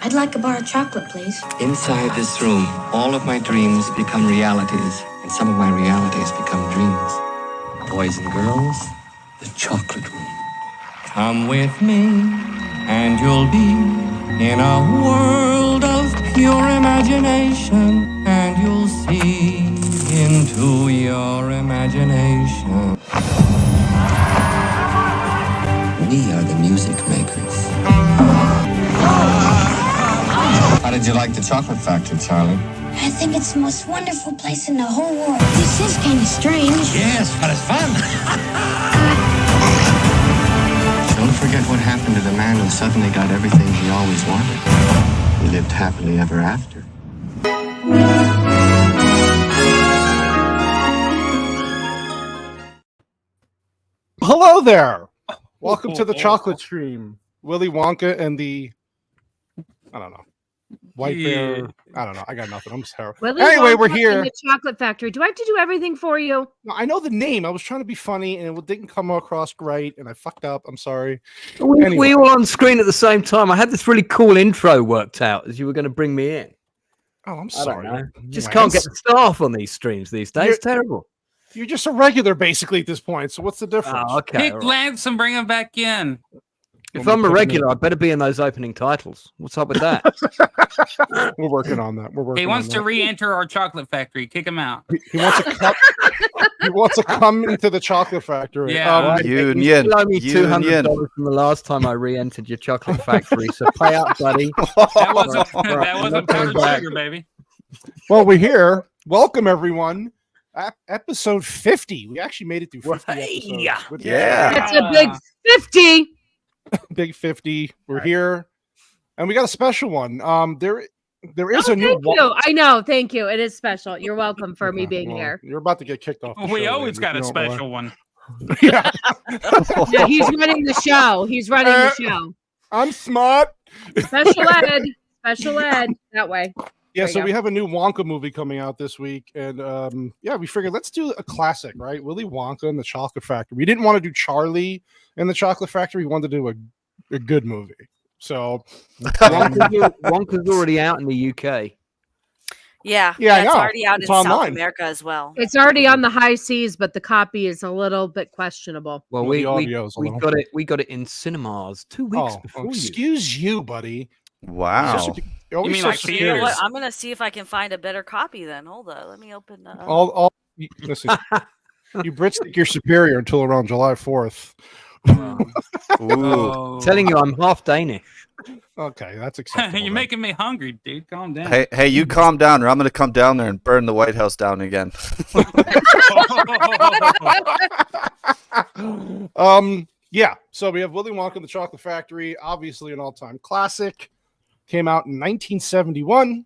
I'd like a bar of chocolate, please. Inside this room, all of my dreams become realities, and some of my realities become dreams. Boys and girls, the chocolate room. Come with me, and you'll be in a world of pure imagination, and you'll see into your imagination. We are the music makers. How did you like the chocolate factory, Charlie? I think it's the most wonderful place in the whole world. This is kind of strange. Yes, but it's fun. Don't forget what happened to the man who suddenly got everything he always wanted. He lived happily ever after. Hello there. Welcome to the chocolate stream. Willy Wonka and the, I don't know, white bear. I don't know. I got nothing. I'm terrible. Anyway, we're here. The chocolate factory. Do I have to do everything for you? No, I know the name. I was trying to be funny and it didn't come across great and I fucked up. I'm sorry. We were on screen at the same time. I had this really cool intro worked out as you were going to bring me in. Oh, I'm sorry. Just can't get the staff on these streams these days. It's terrible. You're just a regular basically at this point. So what's the difference? Oh, okay. Pick Lance and bring him back in. If I'm a regular, I better be in those opening titles. What's up with that? We're working on that. He wants to re-enter our chocolate factory. Kick him out. He wants to come. He wants to come into the chocolate factory. Yeah. You owe me $200 from the last time I re-entered your chocolate factory. So pay up, buddy. That wasn't powdered sugar, baby. Well, we're here. Welcome, everyone. Episode 50. We actually made it through 50 episodes. It's a big 50. Big 50. We're here. And we got a special one. There is a new one. I know. Thank you. It is special. You're welcome for me being here. You're about to get kicked off. We always got a special one. Yeah. Yeah, he's running the show. He's running the show. I'm smart. Special ed. Special ed. That way. Yeah, so we have a new Wonka movie coming out this week, and we figured let's do a classic, right? Willy Wonka and the Chocolate Factory. We didn't want to do Charlie and the Chocolate Factory. We wanted to do a good movie. So Wonka's already out in the UK. Yeah, it's already out in South America as well. It's already on the high seas, but the copy is a little bit questionable. Well, we got it in cinemas 2 weeks before. Excuse you, buddy. Wow. You mean like you know what? I'm gonna see if I can find a better copy. Then hold on, let me open that up. Listen, you Brits think you're superior until around July 4th. Telling you, I'm half Danish. Okay, that's acceptable. You're making me hungry, dude. Calm down. Hey, you calm down, or I'm gonna come down there and burn the White House down again. Yeah. So we have Willy Wonka and the Chocolate Factory, obviously an all-time classic. Came out in 1971.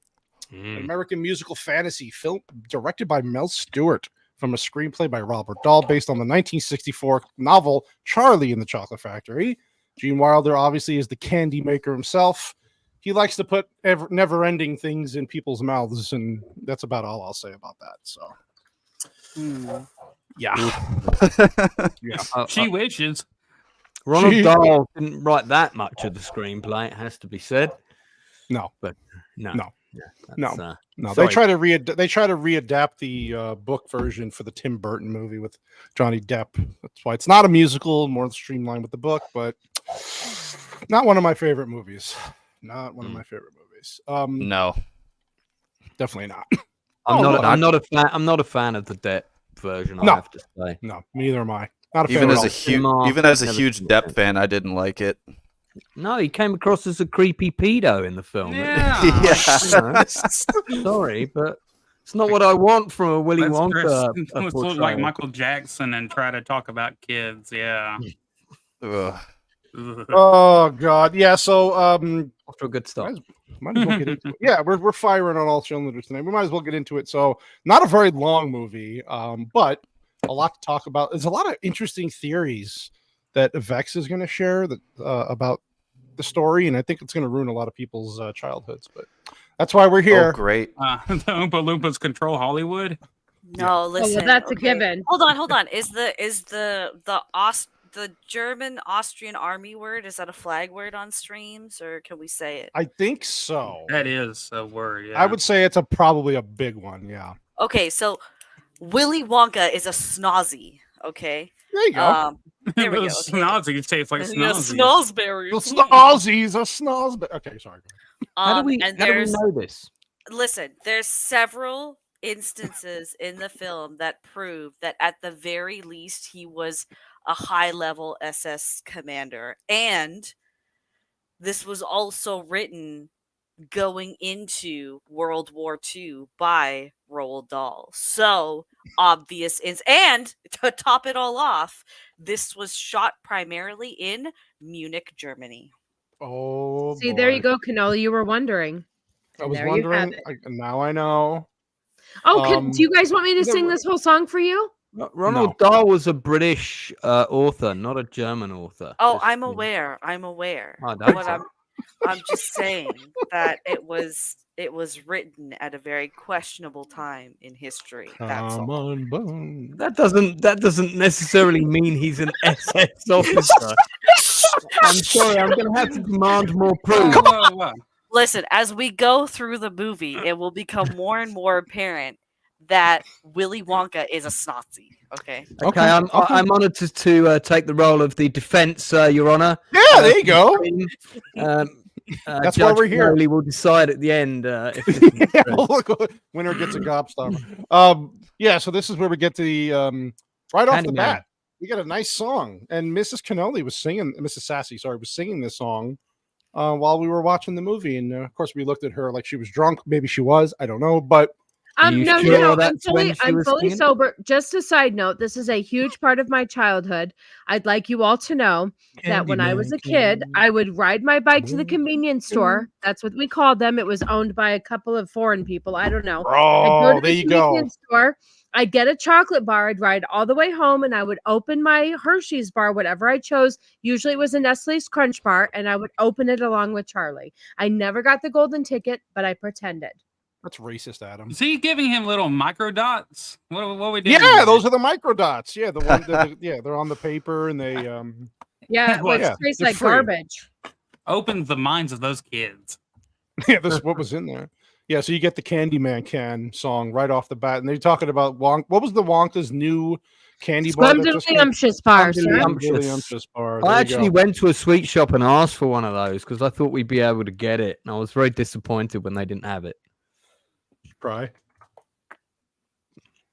An American musical fantasy film directed by Mel Stuart from a screenplay by Roald Dahl based on the 1964 novel Charlie and the Chocolate Factory. Gene Wilder obviously is the candy maker himself. He likes to put never-ending things in people's mouths, and that's about all I'll say about that. So, yeah. She wishes. Roald Dahl didn't write that much of the screenplay, it has to be said. No. But no. They try to readapt the book version for the Tim Burton movie with Johnny Depp. That's why it's not a musical, more streamlined with the book, but not one of my favorite movies. Not one of my favorite movies. No, definitely not. I'm not a fan of the Depp version. I have to say. No, neither am I. Not a even fan as a huge Depp fan, I didn't like it. No, he came across as a creepy pedo in the film. Yeah. Sorry, but it's not what I want from a Willy Wonka. Let's look like Michael Jackson and try to talk about kids. Yeah. Oh God, yeah. So, after a good start. Might as well get into it. Yeah, we're firing on all cylinders tonight. We might as well get into it. So, not a very long movie, but a lot to talk about. There's a lot of interesting theories that Vex is going to share about the story, and I think it's going to ruin a lot of people's childhoods. But that's why we're here. Oh, great! The Oompa Loompas control Hollywood. No, listen. That's a given. Hold on. Is the the German Austrian army word? Is that a flag word on streams, or can we say it? I think so. That is a word. Yeah. I would say it's probably a big one. Yeah. Okay, so Willy Wonka is a snozzy. Okay. There you go. There we go. Snozzy tastes like Yeah, snozzy. snozberries. The snozzies, a snozberry. Okay, sorry. How do we know this? Listen, there's several instances in the film that prove that at the very least he was a high-level SS commander, and this was also written going into World War II by Roald Dahl. So obvious and to top it all off, this was shot primarily in Munich, Germany. Oh, see, there you go, Canola. You were wondering. I was there you wondering. have it. Now I know. Oh, do you guys want me to sing this whole song for you? Roald Dahl was a British author, not a German author. Oh, I'm aware. I'm aware. Oh, But I'm just saying that it was written at a very questionable time in history. That's all. That doesn't necessarily mean he's an SS officer. I'm sorry, I'm going to have to demand more proof. Listen, as we go through the movie, it will become more and more apparent that Willy Wonka is a Snazi. Okay. Okay, I'm honoured to take the role of the defence, Your Honour. Yeah, there you go. That's why Judge we're here. Crowley will decide at the end if winner gets a gobstopper. Yeah, so this is where we get to the right off the bat. We got a nice song, and Mrs. Cannoli was singing. Mrs. Sassy, sorry, was singing this song while we were watching the movie, and of course we looked at her like she was drunk. Maybe she was. I don't know, but. No. I'm fully sober. Just a side note, this is a huge part of my childhood. I'd like you all to know that when I was a kid, I would ride my bike to the convenience store. That's what we called them. It was owned by a couple of foreign people. I don't know. Oh, there you go. Store. I'd get a chocolate bar. I'd ride all the way home, and I would open my Hershey's bar, whatever I chose. Usually it was a Nestle's Crunch bar, and I would open it along with Charlie. I never got the golden ticket, but I pretended. That's racist, Adam. Is he giving him little micro dots? What we doing? Yeah, those are the micro dots. Yeah, the one. They're on the paper, and they. Yeah, it tastes like garbage. Opens the minds of those kids. Yeah, this is what was in there. Yeah, so you get the Candyman can song right off the bat, and they're talking about What was the Wonka's new candy bar? Scrumptious bar. I actually went to a sweet shop and asked for one of those because I thought we'd be able to get it, and I was very disappointed when they didn't have it. Cry.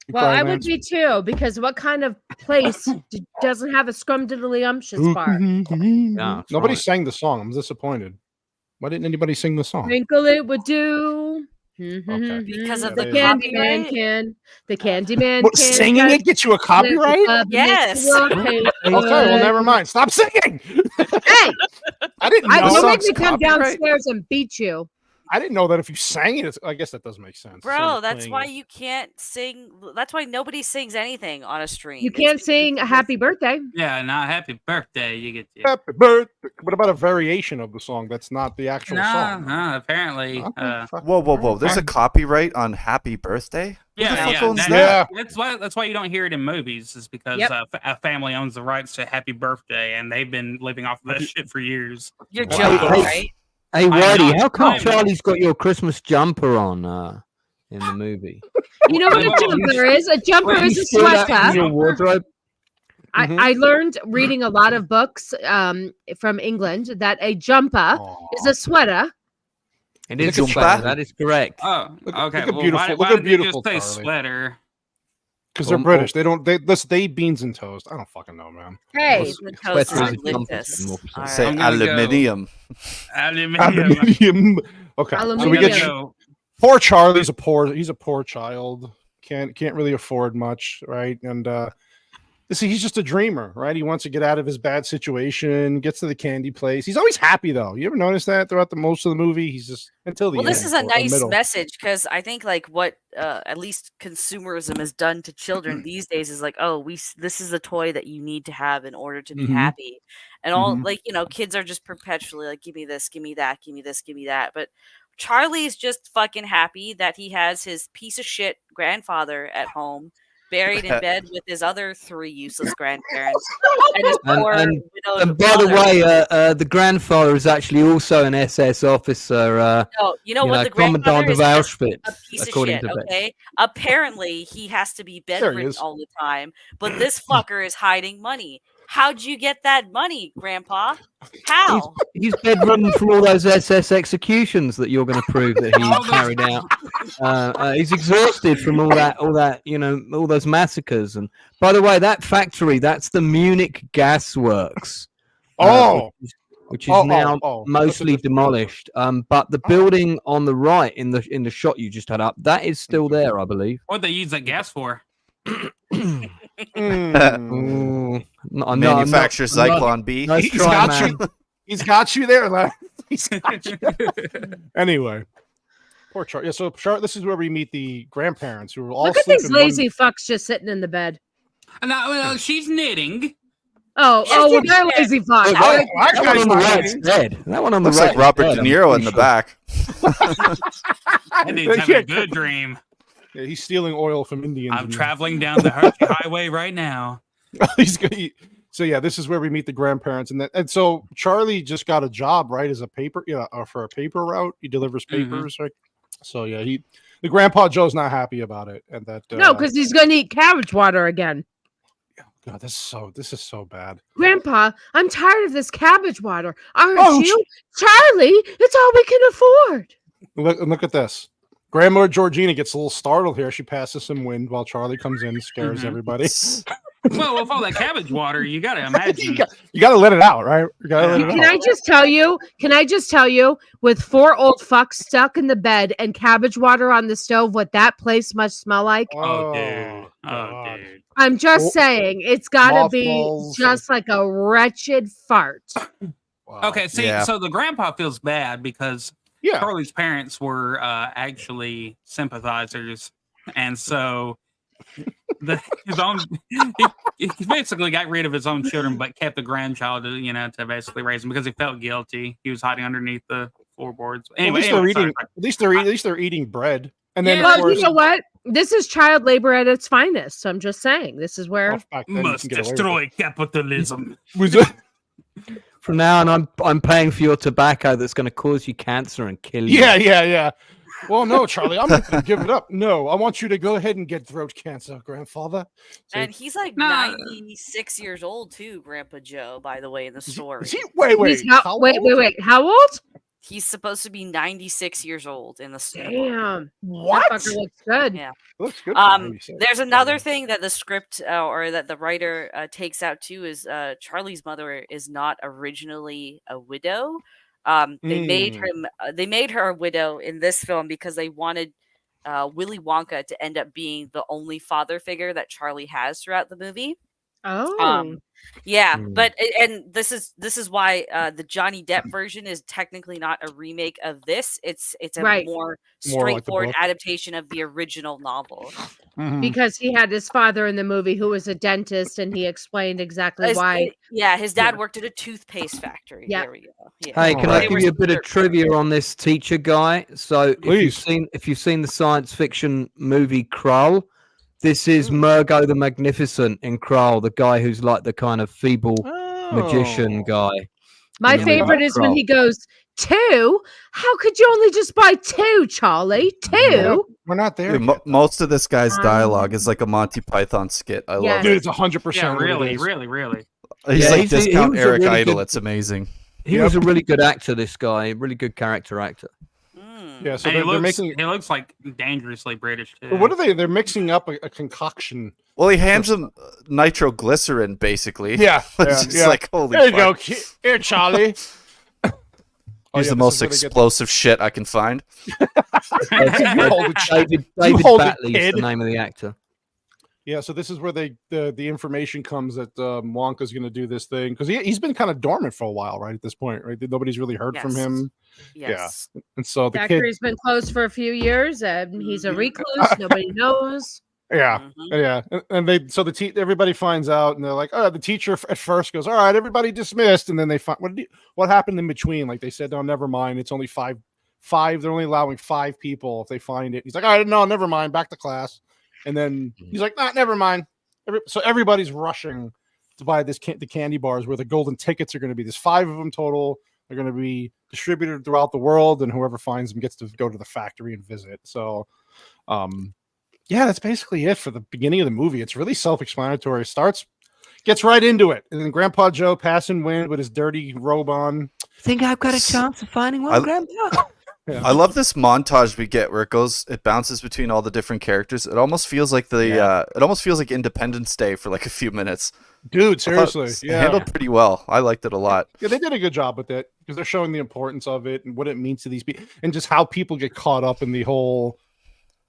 Well, I would be too, because what kind of place doesn't have a scrumdiddlyumptious bar? Yeah, nobody sang the song. I'm disappointed. Why didn't anybody sing the song? Twinkle it would do. Okay. Because of the Candyman can. The Candyman can. Singing it gets you a copyright? Yes. Okay, well, never mind. Stop singing. Hey! I didn't know. Don't make me come downstairs and beat you. I didn't know that if you sang it, I guess that does make sense. Bro, that's why you can't sing. That's why nobody sings anything on a stream. You can't sing a happy birthday. Yeah, not happy birthday. You get happy birthday. What about a variation of the song that's not the actual song? No, apparently. Whoa. There's a copyright on happy birthday? Yeah. That's why you don't hear it in movies, is because a family owns the rights to happy birthday, and they've been living off of that shit for years. You're joking, right? Hey, Whitey, how come Charlie's got your Christmas jumper on in the movie? You know what a jumper is? A jumper is a sweater. Your wardrobe? I learned reading a lot of books from England that a jumper is a sweater. It is a sweater. That is correct. Oh, okay. Look at beautiful. Just say sweater. Because they're British. They beans and toast. I don't fucking know, man. Hey, the toast is delicious. Say aluminium. Aluminium. Okay. So we get poor Charlie's he's a poor child. Can't really afford much, right? And he's just a dreamer, right? He wants to get out of his bad situation, gets to the candy place. He's always happy though. You ever notice that throughout the most of the movie? He's just until the end. Well, this is a nice message, because I think like what at least consumerism has done to children these days is like, this is a toy that you need to have in order to be happy. And all kids are just perpetually like, give me this, give me that, give me this, give me that. But Charlie's just fucking happy that he has his piece of shit grandfather at home buried in bed with his other 3 useless grandparents and his And- poor and- widowed And by the mother. way, the grandfather is actually also an SS officer. No, you know what? The Commandant grandfather of is just Auschwitz, a piece of according shit. to Beck. Okay, apparently he has to be There he bedridden is. all the time, but this fucker is hiding money. How'd you get that money, Grandpa? How? He's bedridden from all those SS executions that you're going to prove that he carried out. He's exhausted from all that, all those massacres. And by the way, that factory, that's the Munich Gas Works. Which is now mostly demolished. But the building on the right in the shot you just had up, that is still there, I believe. What they use that gas for? Manufacture Zyklon B. Nice try, man. He's got you there, lad. He's got you. Anyway, poor Charlie. Yeah, so this is where we meet the grandparents who are all. Look at these lazy fucks just sitting in the bed. No, she's knitting. Well, they're lazy fucks. That one on the right's dead. That one on the Looks right. like Robert De Niro in the back. I need to have a good dream. Yeah, he's stealing oil from Indians. I'm traveling down the Hershey Highway right now. So yeah, this is where we meet the grandparents, and so Charlie just got a job, right, as a paper, for a paper route. He delivers papers, right? So yeah, the Grandpa Joe's not happy about it, and that no, because he's going to eat cabbage water again. God, this is so bad. Grandpa, I'm tired of this cabbage water. Aren't you, Charlie? It's all we can afford. Look at this. Grandma Georgina gets a little startled here. She passes some wind while Charlie comes in and scares everybody. Well, with all that cabbage water, you got to imagine. you got to let it out, right? Can I just tell you, with 4 old fucks stuck in the bed and cabbage water on the stove, what that place must smell like? Oh, dude. Dude. I'm just saying, it's got to be just like a wretched fart. Wow. Okay, so the grandpa feels bad because Charlie's parents were actually sympathizers, and so he basically got rid of his own children, but kept the grandchild, to basically raise them because he felt guilty. He was hiding underneath the floorboards. Anyway, at least they're eating bread. And then, you know what? This is child labor at its finest. So I'm just saying, this is where must destroy capitalism. From now on, I'm paying for your tobacco that's going to cause you cancer and kill you. Yeah. Well, no, Charlie, I'm not going to give it up. No, I want you to go ahead and get throat cancer, grandfather. And he's like 96 years old too, Grandpa Joe, by the way, in the story. Wait. How old? He's supposed to be 96 years old in the story. Damn. What? That fucker looks good. Yeah. Looks good. There's another thing that the script or that the writer takes out too is Charlie's mother is not originally a widow. They made her a widow in this film because they wanted Willy Wonka to end up being the only father figure that Charlie has throughout the movie. But this is why the Johnny Depp version is technically not a remake of this. It's a more straightforward adaptation of the original novel. Because he had his father in the movie who was a dentist, and he explained exactly why. His dad worked at a toothpaste factory. There we go. Hey, can I give you a bit of trivia on this teacher guy? So if you've seen the science fiction movie Krull, this is Murgo the Magnificent in Krull, the guy who's like the kind of feeble magician guy. My favorite is when he goes, 2? How could you only just buy 2, Charlie? 2? We're not there. Dude, most of this guy's dialogue is like a Monty Python skit. I love it. Dude, it's 100%. Yeah, really. He's like discount Eric Idle. It's amazing. He was a really good actor, this guy. Really good character actor. Yeah, so he looks like dangerously British too. But what are they? They're mixing up a concoction. Well, he hands him nitroglycerin, basically. Yeah. It's just like, holy there you fuck. go. Here, Charlie. Here's the most explosive shit I can find. David Batley's the name of the actor. Yeah, so this is where the information comes that Wonka's going to do this thing because he's been kind of dormant for a while, right? At this point, right? Nobody's really heard from him. Yes. Yeah, and so the factory's been closed for a few years, and he's a recluse. Nobody knows. Yeah, and everybody finds out, and they're like, "Oh, the teacher at first goes, all right, everybody dismissed," and then they find what happened in between. Like they said, "No, never mind. It's only five. They're only allowing 5 people if they find it." He's like, "All right, no, never mind. Back to class." And then he's like, nah, never mind. So everybody's rushing to buy the candy bars where the golden tickets are going to be. There's 5 of them total. They're going to be distributed throughout the world, and whoever finds them gets to go to the factory and visit. So, yeah, that's basically it for the beginning of the movie. It's really self-explanatory. Gets right into it, and then Grandpa Joe passing wind with his dirty robe on. Think I've got a chance of finding one, Grandpa? Yeah. I love this montage we get where it bounces between all the different characters. It almost feels like Independence Day for like a few minutes. Dude, seriously, handled pretty well. I liked it a lot. Yeah, they did a good job with it because they're showing the importance of it and what it means to these people, and just how people get caught up in the whole,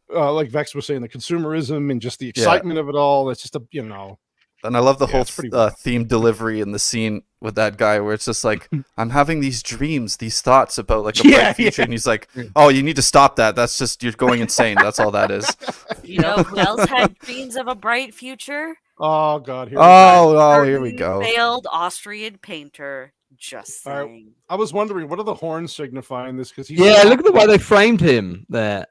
like Vex was saying, the consumerism and just the excitement of it all. It's just And I love the whole theme delivery in the scene with that guy where it's just like, I'm having these dreams, these thoughts about like a bright future. And he's like, oh, you need to stop that. That's just, you're going insane. That's all that is. You know who else had dreams of a bright future? Oh, God. Here we go. Failed Austrian painter. Just saying. I was wondering, what are the horns signifying this? Because look at the way they framed him there.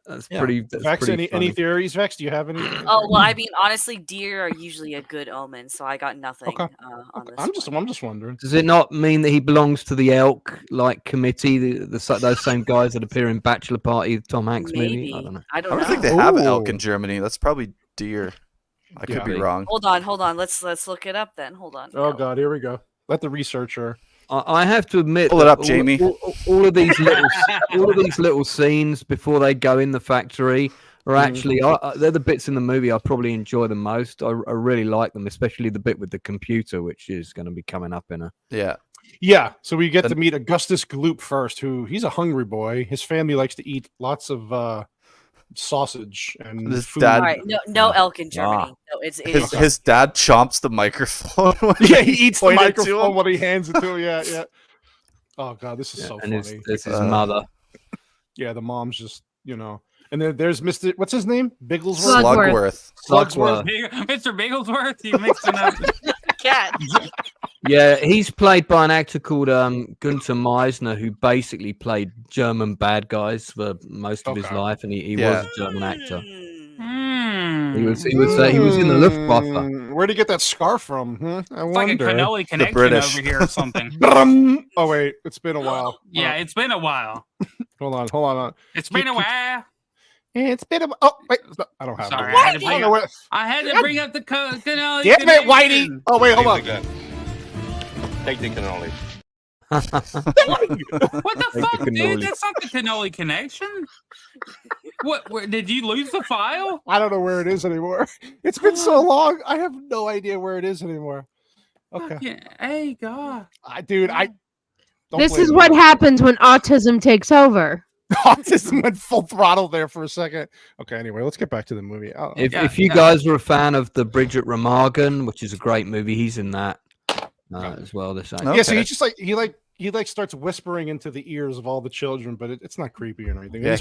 That's pretty. Vex, any theories, Vex? Do you have any? Oh well, I mean, honestly, deer are usually a good omen, so I got nothing on this. I'm just wondering. Does it not mean that he belongs to the elk committee? Those same guys that appear in Bachelor Party, Tom Hanks movie. I don't know. I don't think they have elk in Germany. That's probably deer. I could be wrong. Hold on. Let's look it up then. Hold on. Oh God, here we go. Let the researcher. I have to admit, pull it up, Jamie. All of these little scenes before they go in the factory are actually they're the bits in the movie I probably enjoy the most. I really like them, especially the bit with the computer, which is going to be coming up in a yeah. So we get to meet Augustus Gloop first, he's a hungry boy. His family likes to eat lots of sausage and his food. dad. All right, no elk in Germany. No, his dad chomps the microphone. He eats the microphone when he hands it to him. Yeah. Oh God, this is so funny. This is mother. Yeah, the mom's just and then there's Mr. What's his name? Slugworth. Mr. Bigglesworth. You mixed it up. Cat. Yeah, he's played by an actor called Gunther Meisner, who basically played German bad guys for most of his life, and he was a German actor. He was in the Luftwaffe. Where'd he get that scarf from? I wonder. Like a cannoli connection over here or something. Oh wait, it's been a while. Yeah, it's been a while. Hold on. It's been a while. It's been a. Oh wait, I don't have. Sorry, I had to bring up the cannoli. Damn it, Whitey! Oh wait, hold on. Take the cannoli. What the fuck, dude? That's not the cannoli connection. What? Did you lose the file? I don't know where it is anymore. It's been so long. I have no idea where it is anymore. Okay. Yeah. Hey, God. Dude, This is what happens when autism takes over. Autism went full throttle there for a second. Okay, anyway, let's get back to the movie. If you guys were a fan of the Bridget Remagen, which is a great movie, he's in that as well. This actor. Yeah, so he's just like he starts whispering into the ears of all the children, but it's not creepy or anything. Yeah,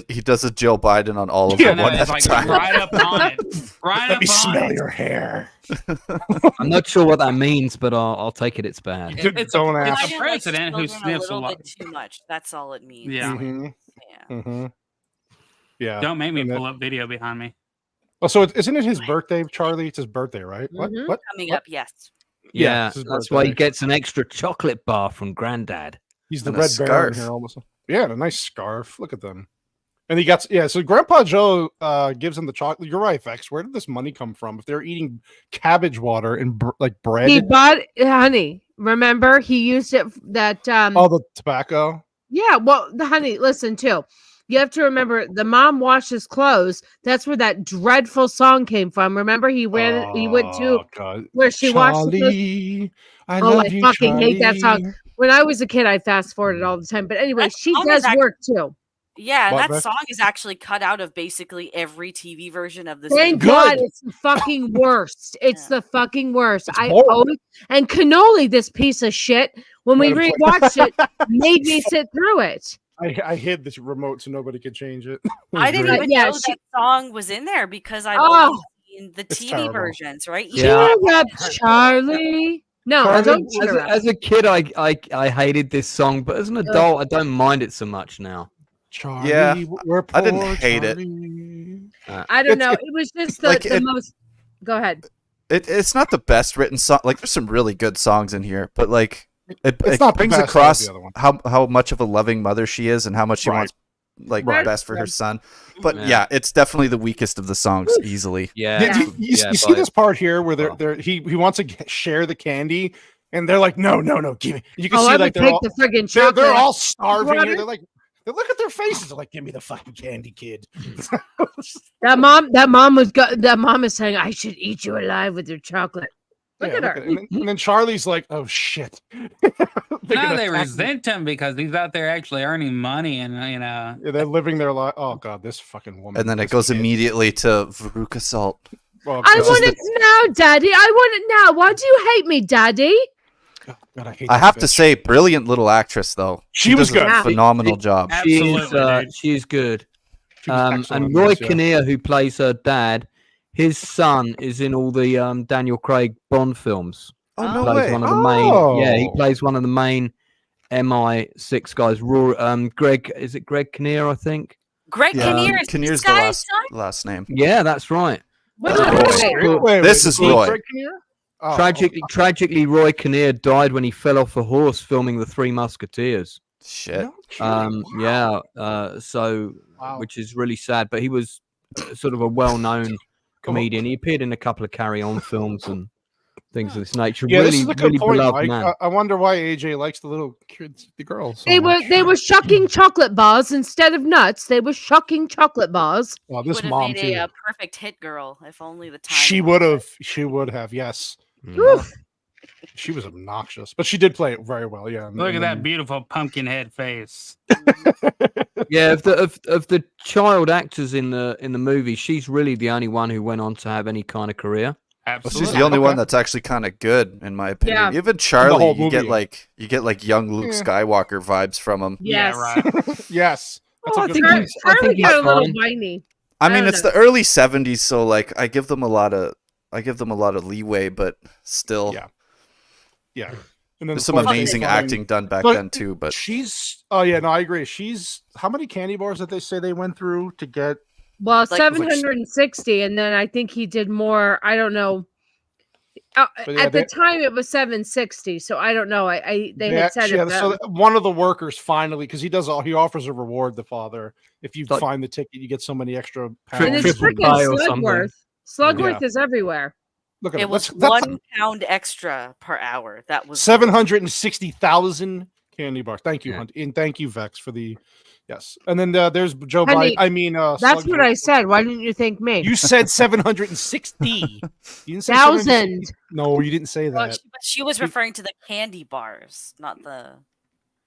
he does a Joe Biden on all of them one at a time. Right up on it. Let me smell your hair. I'm not sure what that means, but I'll take it. It's bad. It's a president who sniffs a lot. Bit too much. That's all it means. Yeah. Yeah. Don't make me pull up video behind me. Oh, so isn't it his birthday, Charlie? It's his birthday, right? Mm-hmm. What? Coming up, yes. Yeah, that's why he gets an extra chocolate bar from Granddad. He's the red baron here almost. Yeah, and a nice scarf. Look at them. And he got so Grandpa Joe gives him the chocolate. You're right, Vex. Where did this money come from? If they're eating cabbage water and like bread, he bought honey. Remember, he used it that the tobacco. Yeah, well, the honey. Listen, too. You have to remember the mom washes clothes. That's where that dreadful song came from. Remember, he went to where she washed the clothes. I fucking Charlie. hate that song. When I was a kid, I fast forwarded all the time. But anyway, she does work too. Yeah, that song is actually cut out of basically every TV version of this. Thank God, it's the fucking worst. It's the fucking worst. And Cannoli, this piece of shit, when we rewatched it, made me sit through it. I hid this remote so nobody could change it. I didn't even know that song was in there because I've only seen the TV versions, right? Cheer up, Charlie. No, as a kid, I hated this song, but as an adult, I don't mind it so much now. Charlie, I didn't hate it. I don't know. It was just the most. Go ahead. It's not the best written song. Like, there's some really good songs in here, but like it brings best across the how much of a loving mother she is and how much she wants best for her son. But yeah, it's definitely the weakest of the songs, easily. Yeah. You see this part here where he wants to share the candy, and they're like, no, give me. You can see like they're all starving here. They're like, look at their faces. They're like, give me the fucking candy, kid. That mom is saying, I should eat you alive with your chocolate. Look at her. And then Charlie's like, oh shit. Now they resent him because he's out there actually earning money and they're living their life. Oh god, this fucking woman. And then it goes immediately to Veruca Salt. Oh, I want it now, Daddy. I want it now. Why do you hate me, Daddy? God, I have to say, brilliant little actress though. She was good. A phenomenal job. She's good. And Roy Kinnear, who plays her dad, his son is in all the Daniel Craig Bond films. Oh no way! One of the main, he plays one of the main MI6 guys. Greg, is it Greg Kinnear? I think. Greg Kinnear. Kinnear's the last name. Yeah, that's right. This is Roy. Greg Kinnear? Oh, Tragically, Roy Kinnear died when he fell off a horse filming The Three Musketeers. Shit. Which is really sad. But he was sort of a well-known comedian. He appeared in a couple of Carry On films and things of this nature. Yeah, really, this is a good really point, beloved Mike. man. I wonder why AJ likes the little kids, the girls. They were shucking chocolate bars instead of nuts. They were shucking chocolate bars. Well, this would mom have made a perfect hit girl if only the time. She would have. Yes. She was obnoxious, but she did play it very well. Yeah. Look at that beautiful pumpkin head face. Yeah, of the child actors in the movie, she's really the only one who went on to have any kind of career. Absolutely. Well, she's the only one that's actually kind of good, in my opinion. Yeah. Even Charlie, you get like young Luke Skywalker vibes from him. Yes. Yeah, right. Yes. I think Charlie he's got a little fine. whiny. I mean, it's the early '70s, so like I give them a lot of leeway, but still, yeah. And then there's some amazing acting done back then too. But I agree. How many candy bars did they say they went through to get? Well, 760, and then I think he did more. I don't know. At the time, it was 760, so I don't know. They had said it. So one of the workers finally, because he offers a reward. The father, if you find the ticket, you get so many extra pounds. And it's freaking Slugworth. Slugworth is everywhere. Look at it. Was 1 pound extra per hour. That was 760,000 candy bars. Thank you, Hunt, and thank you, Vex, for the. Yes, and then there's Joe Biden. I mean, that's what I said. Why didn't you thank me? You said 760. You didn't say 1,000. No, you didn't say that. Well, she was referring to the candy bars, not the.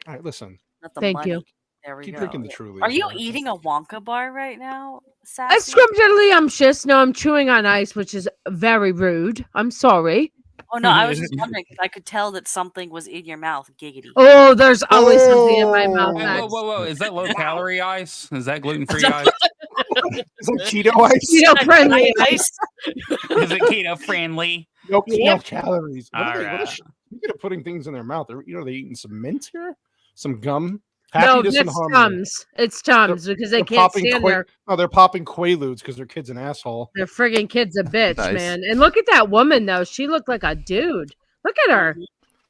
All right, listen. Not the Thank money. you. There we Keep go. drinking the Truly. Are you eating a Wonka bar right now, Sassy? Scrumptious. No, I'm chewing on ice, which is very rude. I'm sorry. Oh no, I was just wondering because I could tell that something was in your mouth. Giggity. Oh, there's always something in my mouth. Whoa! Is that low calorie ice? Is that gluten free ice? Is that keto ice? Keto friendly ice. Is it keto friendly? No calories. Speaking of putting things in their mouth, they're eating some mint here, some gum. No, it's Tums. It's Tums because they can't stand there. Oh, they're popping Quaaludes because their kid's an asshole. Their friggin' kid's a bitch, man. And look at that woman, though. She looked like a dude. Look at her.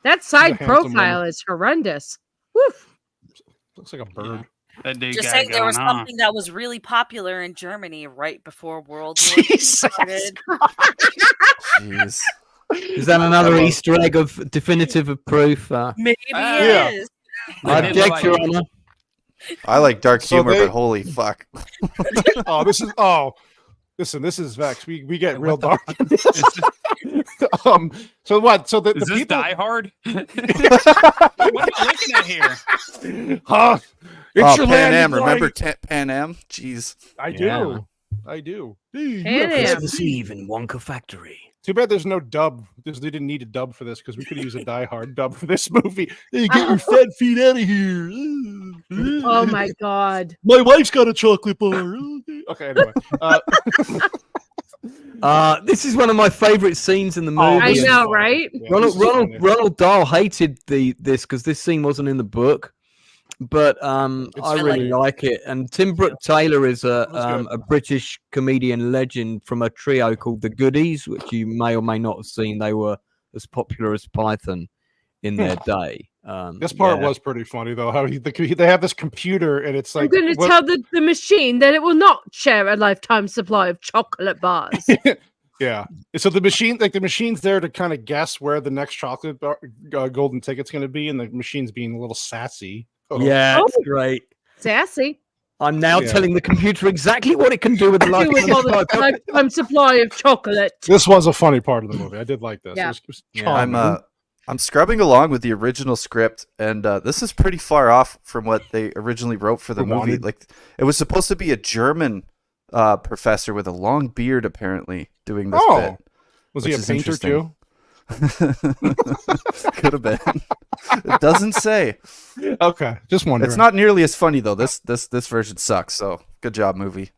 That side profile is horrendous. Woof. Looks like a bird. That dude Just saying there was something that was really popular in Germany right before World War II started. Jeez. Is that another Easter egg of definitive proof? Maybe it is. I object, Your Honor. I like dark humor, but holy fuck. Listen, this is Vex. We get real dark. So what? So the is this people... Die Hard? What am I looking at here? Huh? It's your Pan Am. Remember Pan Am? Jeez. I do. Pan Am. Christmas Eve in Wonka Factory. Too bad there's no dub. They didn't need a dub for this because we could use a Die Hard dub for this movie. Hey, get your fat feet out of here. Oh my god. My wife's got a chocolate bar. Okay, anyway. This is one of my favorite scenes in the movie. I know, right? Roald Dahl hated this because this scene wasn't in the book. but I really like it. And Tim Brooke Taylor is a British comedian legend from a trio called the Goodies, which you may or may not have seen. They were as popular as Python in their day. This part was pretty funny, though. How they have this computer, and it's like, I'm going to tell the machine that it will not share a lifetime supply of chocolate bars. Yeah. So the machine's there to kind of guess where the next chocolate bar, golden ticket's going to be, and the machine's being a little sassy. Yeah, it's great. Sassy. I'm now telling the computer exactly what it can do with the lifetime supply of chocolate. This was a funny part of the movie. I did like this. Yeah. It was charming. I'm scrubbing along with the original script, and this is pretty far off from what they originally wrote for the movie. Like, it was supposed to be a German professor with a long beard, apparently, doing this bit. Was he a painter too? Could have been. It doesn't say. Okay, just wondering. It's not nearly as funny though. This version sucks. So good job, movie.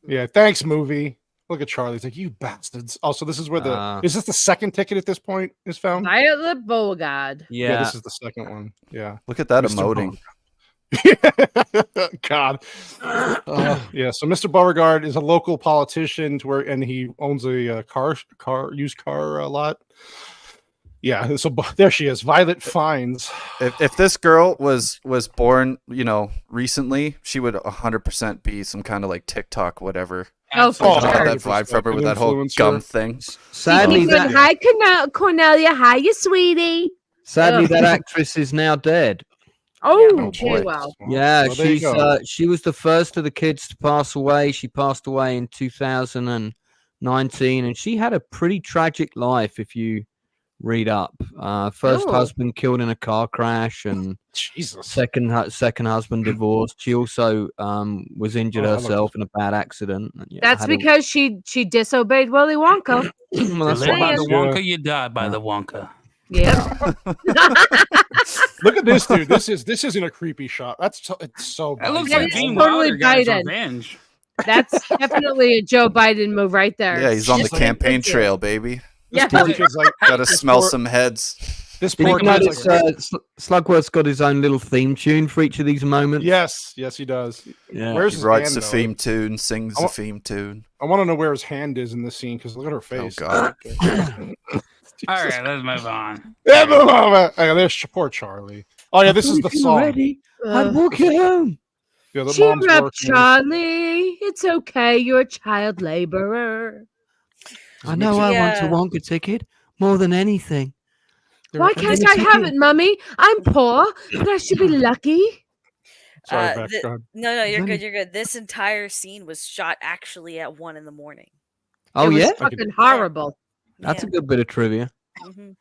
Yeah, thanks, movie. Look at Charlie. He's like, you bastards. Also, this is where is this the second ticket at this point is found? Violet Beauregard. Yeah, this is the second one. Yeah. Look at that emoting. God. Yeah. So Mr. Beauregard is a local politician and he owns a used car lot. Yeah. So there she is, Violet Fines. If this girl was born, recently, she would 100% be some kind of like TikTok whatever. Oh, for sure. That vibe from her with that whole gum thing. Sadly, hi, Cornelia. Hi, you sweetie. Sadly, that actress is now dead. Oh, boy. Wow. Yeah, she was the first of the kids to pass away. She passed away in 2019, and she had a pretty tragic life. If you read up, first husband killed in a car crash, and second husband divorced. She also was injured herself in a bad accident. That's because she disobeyed Willy Wonka. Well, that's live by the Wonka, you die by the Wonka. Yeah. Look at this, dude. This isn't a creepy shot. It's so. That looks like Gene Wilder got his revenge. That's definitely a Joe Biden move right there. Yeah, he's on the campaign trail, baby. Yeah, gotta smell some heads. This poor notice, Slugworth's got his own little theme tune for each of these moments. Yes, he does. Yeah. Where's he writes the theme tune, sings the theme tune. I want to know where his hand is in this scene because look at her face. Oh God. All right, let's move on. Yeah, move on. There's poor Charlie. Oh yeah, this is the song. Ready? I'd walk you home. Yeah, the cheer mom's up, Charlie. It's okay. You're a child laborer. I know I want a Wonka ticket more than anything. Why can't I have it, Mummy? I'm poor, but I should be lucky. Sorry, Beck, go ahead. No, you're good. You're good. This entire scene was shot actually at 1 a.m. Oh, yeah? Fucking horrible. That's a good bit of trivia. Mm-hmm.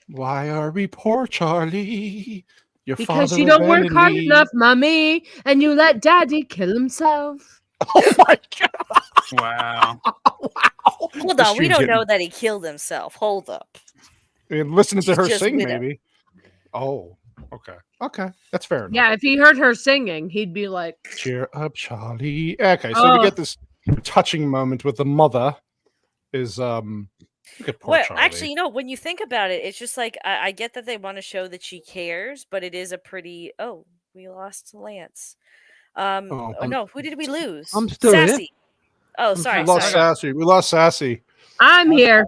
Why are we poor, Charlie? Because you don't work hard enough, Mummy, and you let Daddy kill himself. Oh my God! Wow! Hold on, we don't know that he killed himself. Hold up. And listening to her sing, maybe. Oh, okay, that's fair enough. Yeah, if he heard her singing, he'd be like, "Cheer up, Charlie." Okay, so we get this touching moment with the mother. Is look at poor Charlie. Actually, when you think about it, it's just like I get that they want to show that she cares, but it is a pretty. Oh, we lost Lance. No, who did we lose? I'm still Sassy. Here. Oh, sorry. We lost Sassy. I'm here.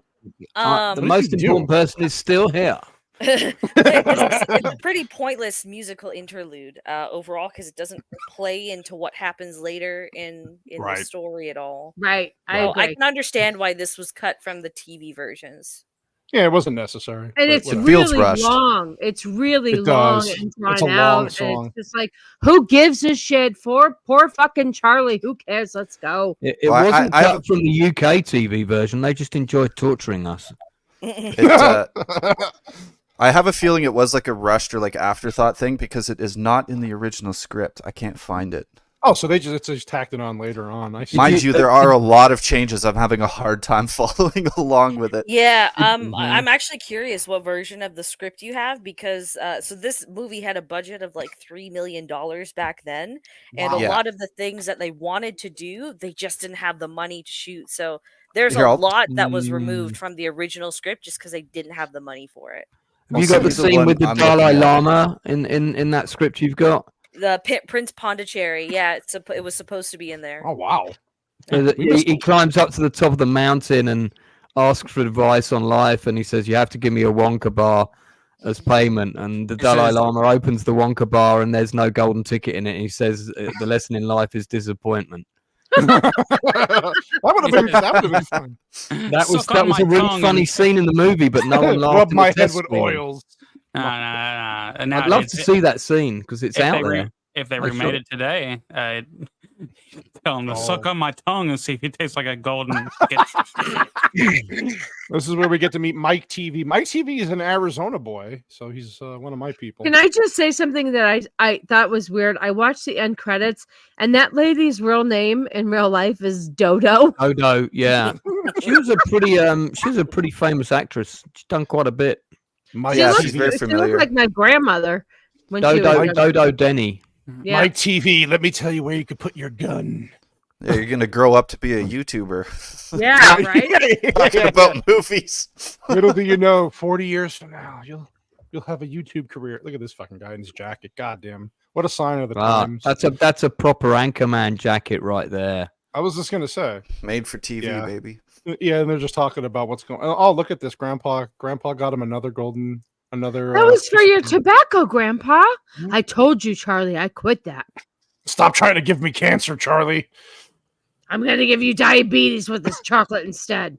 The most important person is still here. It's a pretty pointless musical interlude overall because it doesn't play into what happens later in the story at all. Right. I can understand why this was cut from the TV versions. Yeah, it wasn't necessary. And it's really long. It's really long and drawn out. And it's just like, who gives a shit? Poor fucking Charlie. Who cares? Let's go. It wasn't cut from the UK TV version. They just enjoyed torturing us. I have a feeling it was like a rushed or like afterthought thing because it is not in the original script. I can't find it. Oh, so it's just tacked it on later on. Mind you, there are a lot of changes. I'm having a hard time following along with it. Yeah, I'm actually curious what version of the script you have because so this movie had a budget of like $3 million back then, and a lot of the things that they wanted to do, they just didn't have the money to shoot. So there's a lot that was removed from the original script just because they didn't have the money for it. Have you got the scene with the Dalai Lama in that script you've got? Prince Pondicherry. Yeah, it was supposed to be in there. Oh wow! So he climbs up to the top of the mountain and asks for advice on life, and he says, "You have to give me a Wonka bar as payment." And the Dalai Lama opens the Wonka bar, and there's no golden ticket in it. And he says, "The lesson in life is disappointment." That would have been fun. That was a really funny scene in the movie, but no one laughed. Rub my head with oils. No. I'd love to see that scene because it's out there. If they remade it today, tell them to suck on my tongue and see if it tastes like a golden ticket. This is where we get to meet Mike TV. Mike TV is an Arizona boy, so he's one of my people. Can I just say something that I thought was weird? I watched the end credits, and that lady's real name in real life is Dodo. Dodo, yeah. She was a pretty famous actress. She's done quite a bit. She's very familiar. She looked like my grandmother. When Dodo Denny. Yeah. Mike TV, let me tell you where you could put your gun. Yeah, you're gonna grow up to be a YouTuber. Yeah, right. Talking about movies. Little do you know, 40 years from now, you'll have a YouTube career. Look at this fucking guy in his jacket. Goddamn, what a sign of the times. That's a proper Anchorman jacket right there. I was just gonna say, made for TV, baby. Yeah, and they're just talking about what's going on. Oh, look at this, Grandpa got him another golden. That was for your tobacco, Grandpa. I told you, Charlie, I quit that. Stop trying to give me cancer, Charlie. I'm going to give you diabetes with this chocolate instead.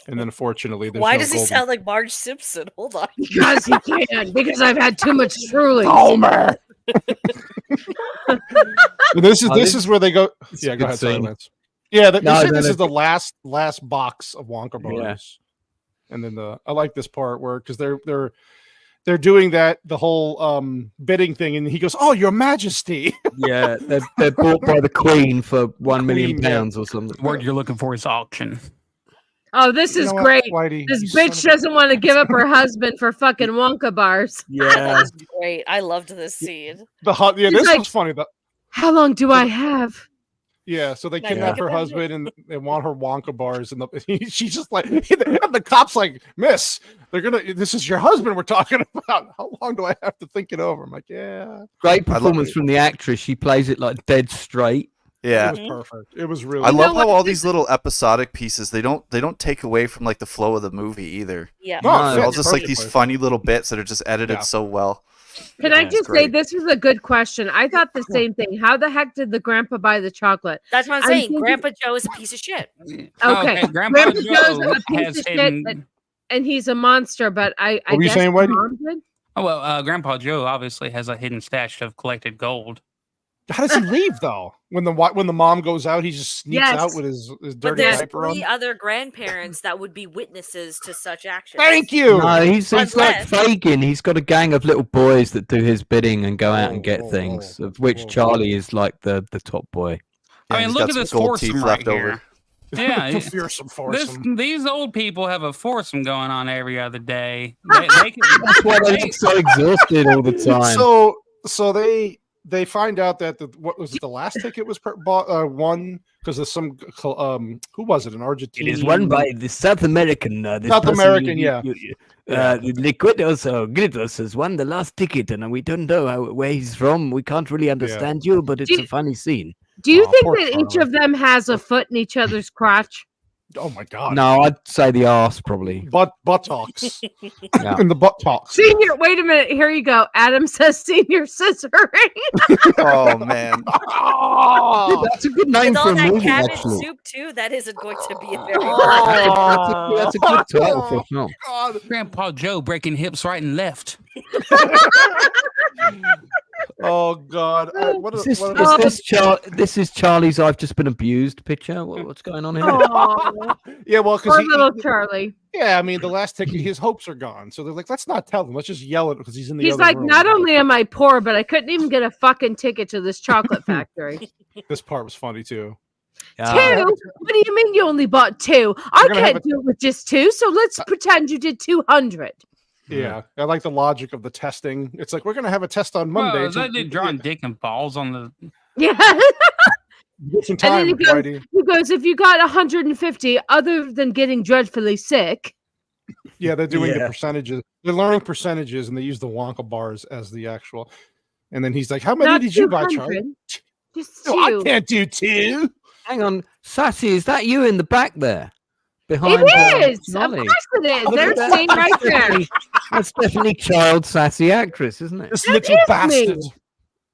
And then, unfortunately, there's why does he sound like Marge Simpson? Hold on. Because he can. Because I've had too much Truly. Homer. This is where they go. Yeah, go ahead. Silence. Yeah, this is the last box of Wonka bars. Yeah. And then I like this part where because they're doing the whole bidding thing, and he goes, "Oh, Your Majesty." Yeah, they're bought by the Queen for £1 million or something. The word you're looking for is auction. Oh, this is great. This bitch doesn't want to give up her husband for fucking Wonka bars. Yeah, that's great. I loved this scene. This was funny. How long do I have? Yeah, so they kidnap her husband and they want her Wonka bars, and she's just like, and the cop's like, "Miss, this is your husband we're talking about. How long do I have to think it over?" I'm like, "Yeah." Great performance from the actress. She plays it like dead straight. Yeah, it was perfect. It was really. I love how all these little episodic pieces they don't take away from like the flow of the movie either. Yeah, they're all just like these funny little bits that are just edited so well. Can I just say this was a good question? I thought the same thing. How the heck did the grandpa buy the chocolate? That's what I'm saying. Grandpa Joe is a piece of shit. Okay. Grandpa Joe's a piece of shit, and he's a monster. But I guess saying, Mom did? Oh well, Grandpa Joe obviously has a hidden stash of collected gold. How does he leave though? When the mom goes out, he just sneaks out with his dirty diaper on. But there's 3 other grandparents that would be witnesses to such actions. Thank you. No, he's like Fagin. He's got a gang of little boys that do his bidding and go out and get things. Of which Charlie is like the top boy. I mean, look at this foursome right here. Yeah, fearsome foursome. These old people have a foursome going on every other day. That's why they're just so exhausted all the time. So they find out that what was it? The last ticket was won because of some who was it? An Argentine. It is won by the South American. South American, yeah. Liquidos or Gritos has won the last ticket, and we don't know where he's from. We can't really understand you, but it's a funny scene. Do you think that each of them has a foot in each other's crotch? Oh my god! No, I'd say the arse probably. Buttocks. In the buttocks. Senior, wait a minute. Here you go. Adam says senior scissoring. Oh man, that's a good name for a movie. Cabbage actually, soup too. That isn't going to be a very. That's a good title for a film. Grandpa Joe breaking hips right and left. Oh God! This is Charlie's "I've just been abused" picture. What's going on here? Yeah, well, because little Charlie. Yeah, I mean, the last ticket, his hopes are gone. So they're like, let's not tell him. Let's just yell it because he's in the. He's like, room. Not only am I poor, but I couldn't even get a fucking ticket to this chocolate factory. This part was funny too. 2? What do you mean you only bought 2? I can't do it with just 2. So let's pretend you did 200. Yeah, I like the logic of the testing. It's like we're gonna have a test on Monday. Well, they did drawing dick and balls on the. Yeah. Get some time, he goes, if you got 150, other than getting dreadfully sick. Yeah, they're doing the percentages. They're learning percentages, and they use the Wonka bars as the actual. And then he's like, "How many did you buy, Charlie?" Just No, I can't do 2. Hang on, Sassy, is that you in the back there? Behind it is. Of Molly? course it is. There's me right there. That's definitely child Sassy actress, isn't it? This little bastard.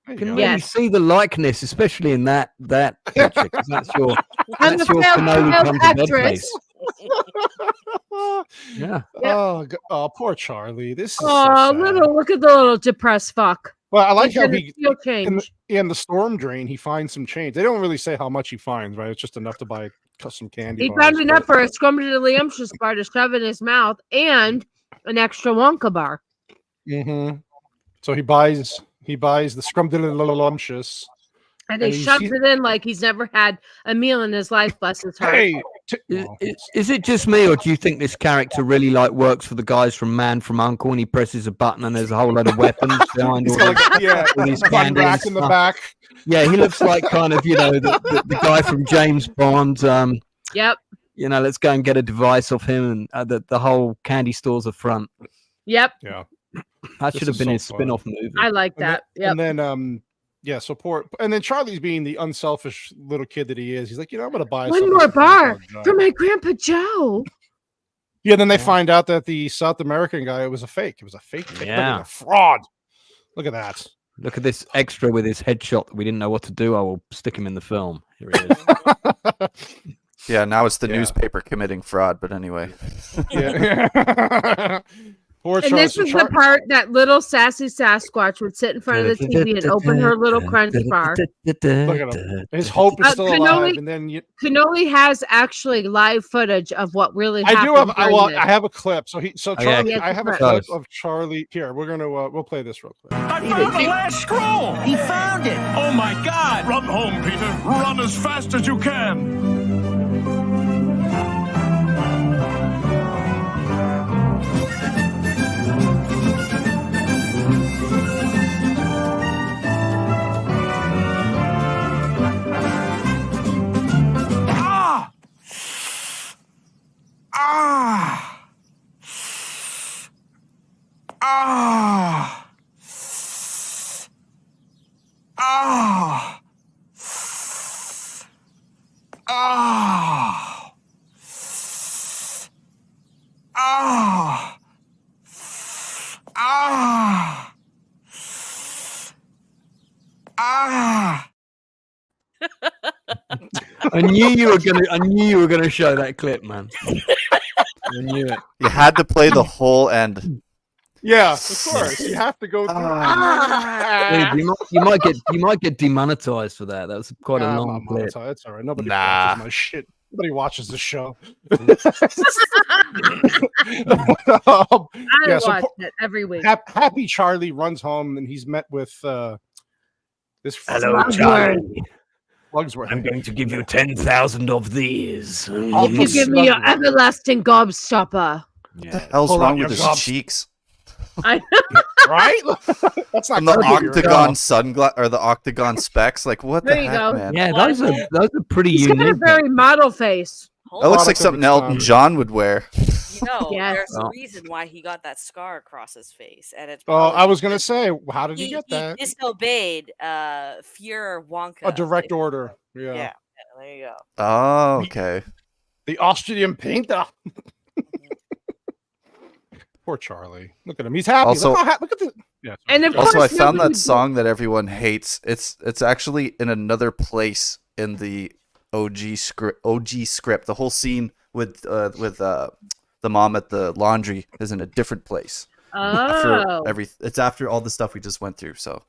You can really see the likeness, especially in that picture, because that's your cannoli come to bed face. Yeah. Oh, poor Charlie. This is look at the little depressed fuck. Well, I like how he in the storm drain he finds some change. They don't really say how much he finds, right? It's just enough to buy custom candy. He found enough for a scrumptious bar to shove in his mouth and an extra Wonka bar. Mm-hmm. So he buys the scrumptious. And he shoves it in like he's never had a meal in his life, bless his heart. Hey, is it just me, or do you think this character really works for the guys from Man from U.N.C.L.E. and he presses a button and there's a whole lot of weapons behind all these gun rack in the back? Yeah, he looks like kind of, the guy from James Bond. Yep. Let's go and get a device off him, and the whole candy store's a front. Yep. Yeah. That should have been his spin-off movie. I like that. And then and then Charlie's being the unselfish little kid that he is. He's like, I'm going to buy one more bar for my Grandpa Joe. Yeah, then they find out that the South American guy, it was a fake. It was a fake. Yeah. A fraud. Look at that. Look at this extra with his headshot that we didn't know what to do. I will stick him in the film. Here he is. Yeah, now it's the newspaper committing fraud, but anyway. Yeah. And this is the part that little sassy Sasquatch would sit in front of the TV and open her little crunch bar. Look at him. His hope is still alive. And then Cannoli has actually live footage of what really happened. I have a clip. Charlie, I have a clip of Charlie. Here, we'll play this real quick. I found the last scroll. He found it. Oh my God! Run home, Peter. Run as fast as you can. I knew you were gonna show that clip, man. I knew it. You had to play the whole end. Yeah, of course. You have to go through. Dude, you might get demonetized for that. That was quite a long clip. That's all right. Nobody watches my shit. Nobody watches the show. I watch it every week. Happy Charlie runs home and he's met with this. Hello, Charlie. Slugsworth. I'm going to give you 10,000 of these. If you give me your everlasting gobstopper. What the hell's wrong with his cheeks? Right? That's not and the octagon sunglass or the octagon specs. Like what the heck, man? Yeah, those are pretty unique. He's got a very model face. That looks like something Elton John would wear. There's a reason why he got that scar across his face, and it's. I was gonna say, how did he get that? He disobeyed Fuhrer Wonka. A direct order. Yeah. There you go. Oh, okay. The Austrian painter. Poor Charlie. Look at him. He's happy. Also, look at the. Yeah. And of also, course, I found that song that everyone hates. It's actually in another place in the OG script. The whole scene with the mom at the laundry is in a different place. Oh. It's after all the stuff we just went through. So,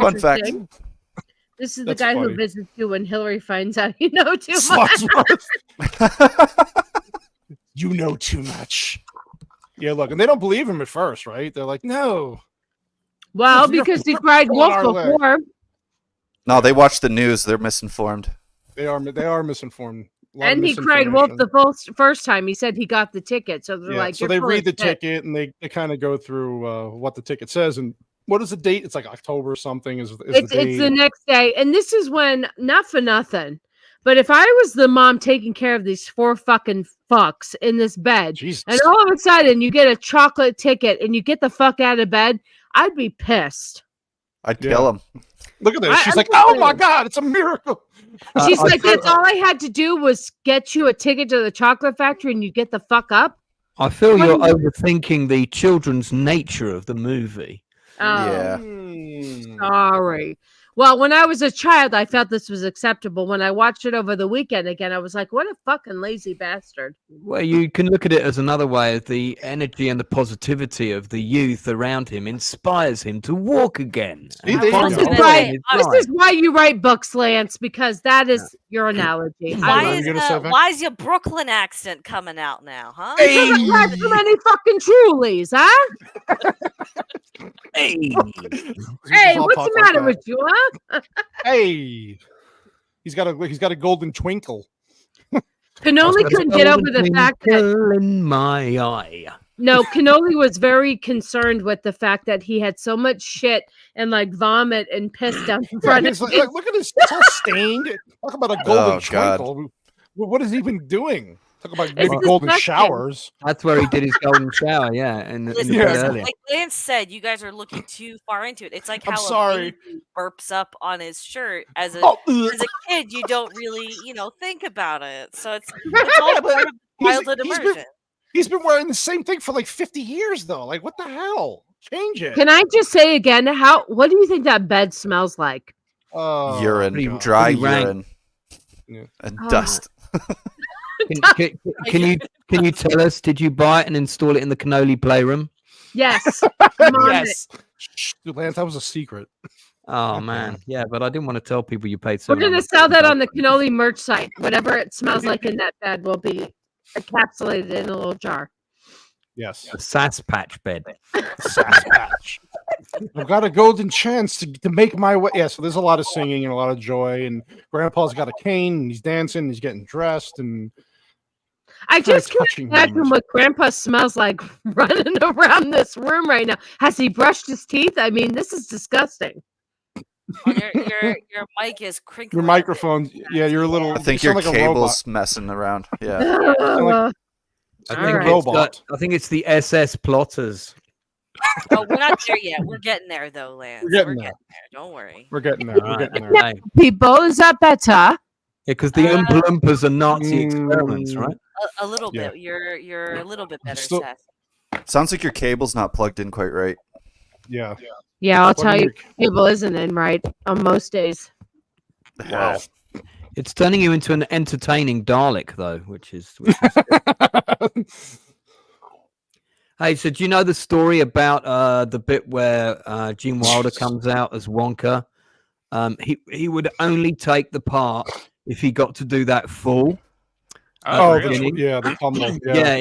fun fact. This is the guy who visits you when Hillary finds out you know too much. You know too much. Yeah, look, and they don't believe him at first, right? They're like, no. Well, because he cried wolf before. No, they watch the news. They're misinformed. They are misinformed. And he cried wolf the first time. He said he got the ticket. So they're like, so they read the ticket and they kind of go through what the ticket says. And what is the date? It's like October something. It's the next day. And this is when, not for nothing, but if I was the mom taking care of these 4 fucking fucks in this bed, Jesus. And all of a sudden you get a chocolate ticket and you get the fuck out of bed, I'd be pissed. I'd kill him. Look at this. She's like, oh my God, it's a miracle. She's like, that's all I had to do was get you a ticket to the chocolate factory and you get the fuck up. I feel you're overthinking the children's nature of the movie. Oh, Yeah. Sorry. Well, when I was a child, I felt this was acceptable. When I watched it over the weekend again, I was like, what a fucking lazy bastard. Well, you can look at it as another way. The energy and the positivity of the youth around him inspires him to walk again. This is why you write books, Lance, because that is your analogy. Why is your Brooklyn accent coming out now, huh? Hey. Because I've had too many fucking Trulies, huh? Hey, what's the matter with you, huh? Hey, he's got a golden twinkle. Cannoli couldn't get over the fact that in my eye. No, Cannoli was very concerned with the fact that he had so much shit and like vomit and piss down in front of him. Like, look at this, it's all stained. Talk about a golden twinkle. What is he even doing? Talk about maybe golden showers. That's where he did his golden shower, yeah. Listen, like Lance said, you guys are looking too far into it. It's like how a baby burps up on his shirt. As a kid, you don't really, think about it. So it's all part of childhood immersion. He's been wearing the same thing for like 50 years, though. Like, what the hell? Change it. Can I just say again, what do you think that bed smells like? Urine, dry urine, and dust. Can you tell us? Did you buy it and install it in the Cannoli playroom? Yes. Yes. Lance, that was a secret. Oh man, yeah, but I didn't want to tell people you paid. We're gonna sell that on the Cannoli merch site. Whatever it smells like in that bed will be encapsulated in a little jar. Yes. A sass patch bed. Sass patch. I've got a golden chance to make my way. Yeah, so there's a lot of singing and a lot of joy, and Grandpa's got a cane and he's dancing, and he's getting dressed, and I just can't imagine what Grandpa smells like running around this room right now. Has he brushed his teeth? I mean, this is disgusting. Your mic is crinkling. Your microphone, yeah, you're a little. I think your cable's messing around. Yeah. I think it's the SS plotters. Oh, we're not there yet. We're getting there, though, Lance. We're getting there. Don't worry. We're getting there. We're getting there. People, is that better? Yeah, because the Oompa Loompas are Nazi experiments, right? A little bit. You're a little bit better, Seth. Sounds like your cable's not plugged in quite right. Yeah. Yeah, I'll tell you, cable isn't in right on most days. Wow. It's turning you into an entertaining Dalek, though, which is Hey, so do you know the story about the bit where Gene Wilder comes out as Wonka? He would only take the part if he got to do that full. Really? Yeah, the tumble. Yeah,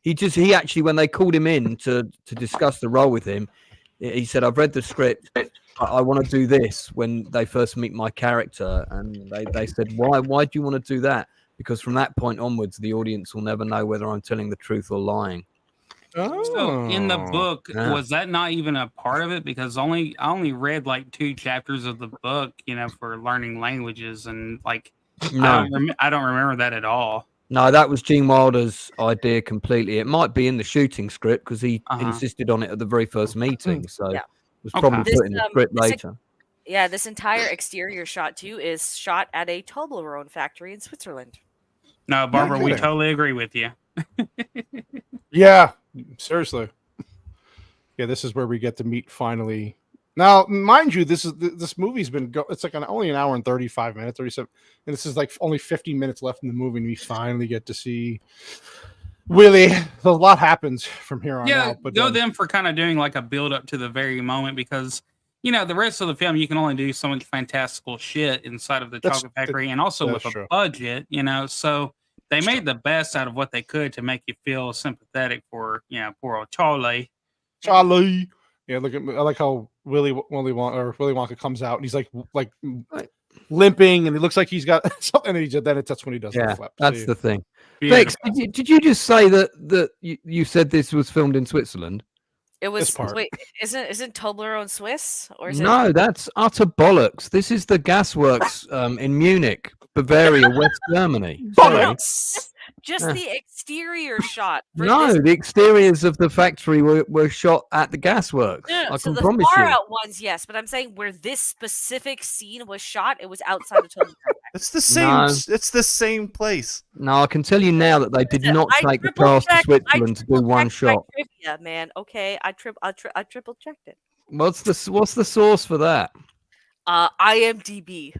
he actually, when they called him in to discuss the role with him, he said, "I've read the script. I want to do this." When they first meet my character, and they said, "Why do you want to do that?" Because from that point onwards, the audience will never know whether I'm telling the truth or lying. So in the book, was that not even a part of it? Because I only read like 2 chapters of the book, for learning languages, and like I don't remember that at all. No, that was Gene Wilder's idea completely. It might be in the shooting script because he insisted on it at the very first meeting. So it was probably put in the script later. This entire exterior shot too is shot at a Toblerone factory in Switzerland. No, Barbara, we totally agree with you. Yeah, seriously. Yeah, this is where we get to meet finally. Now, mind you, this movie's been it's like only an hour and 35 minutes, 37, and this is like only 15 minutes left in the movie, and we finally get to see Willy. A lot happens from here on out. But them for kind of doing like a build up to the very moment, because the rest of the film you can only do so much fantastical shit inside of the chocolate factory, and also with a budget, so they made the best out of what they could to make you feel sympathetic for poor old Charlie. Yeah, look at I like how Willy Wonka comes out and he's like limping, and he looks like he's got something, and then that's when he does the flip. That's the thing. Bex, did you just say that you said this was filmed in Switzerland? It was. Wait, isn't Toblerone Swiss? Or is no, that's utter bollocks. This is the gasworks in Munich, Bavaria, West Germany. Bollocks. just the exterior shot. No, the exteriors of the factory were shot at the gasworks. No, I so can the promise far you. out ones, yes, but I'm saying where this specific scene was shot, it was outside of Toby. It's the same. No. It's the same place. No, I can tell you now that they did not take the cast to Switzerland to do one shot. Trivia, man. Okay, I triple checked it. What's the source for that? IMDb.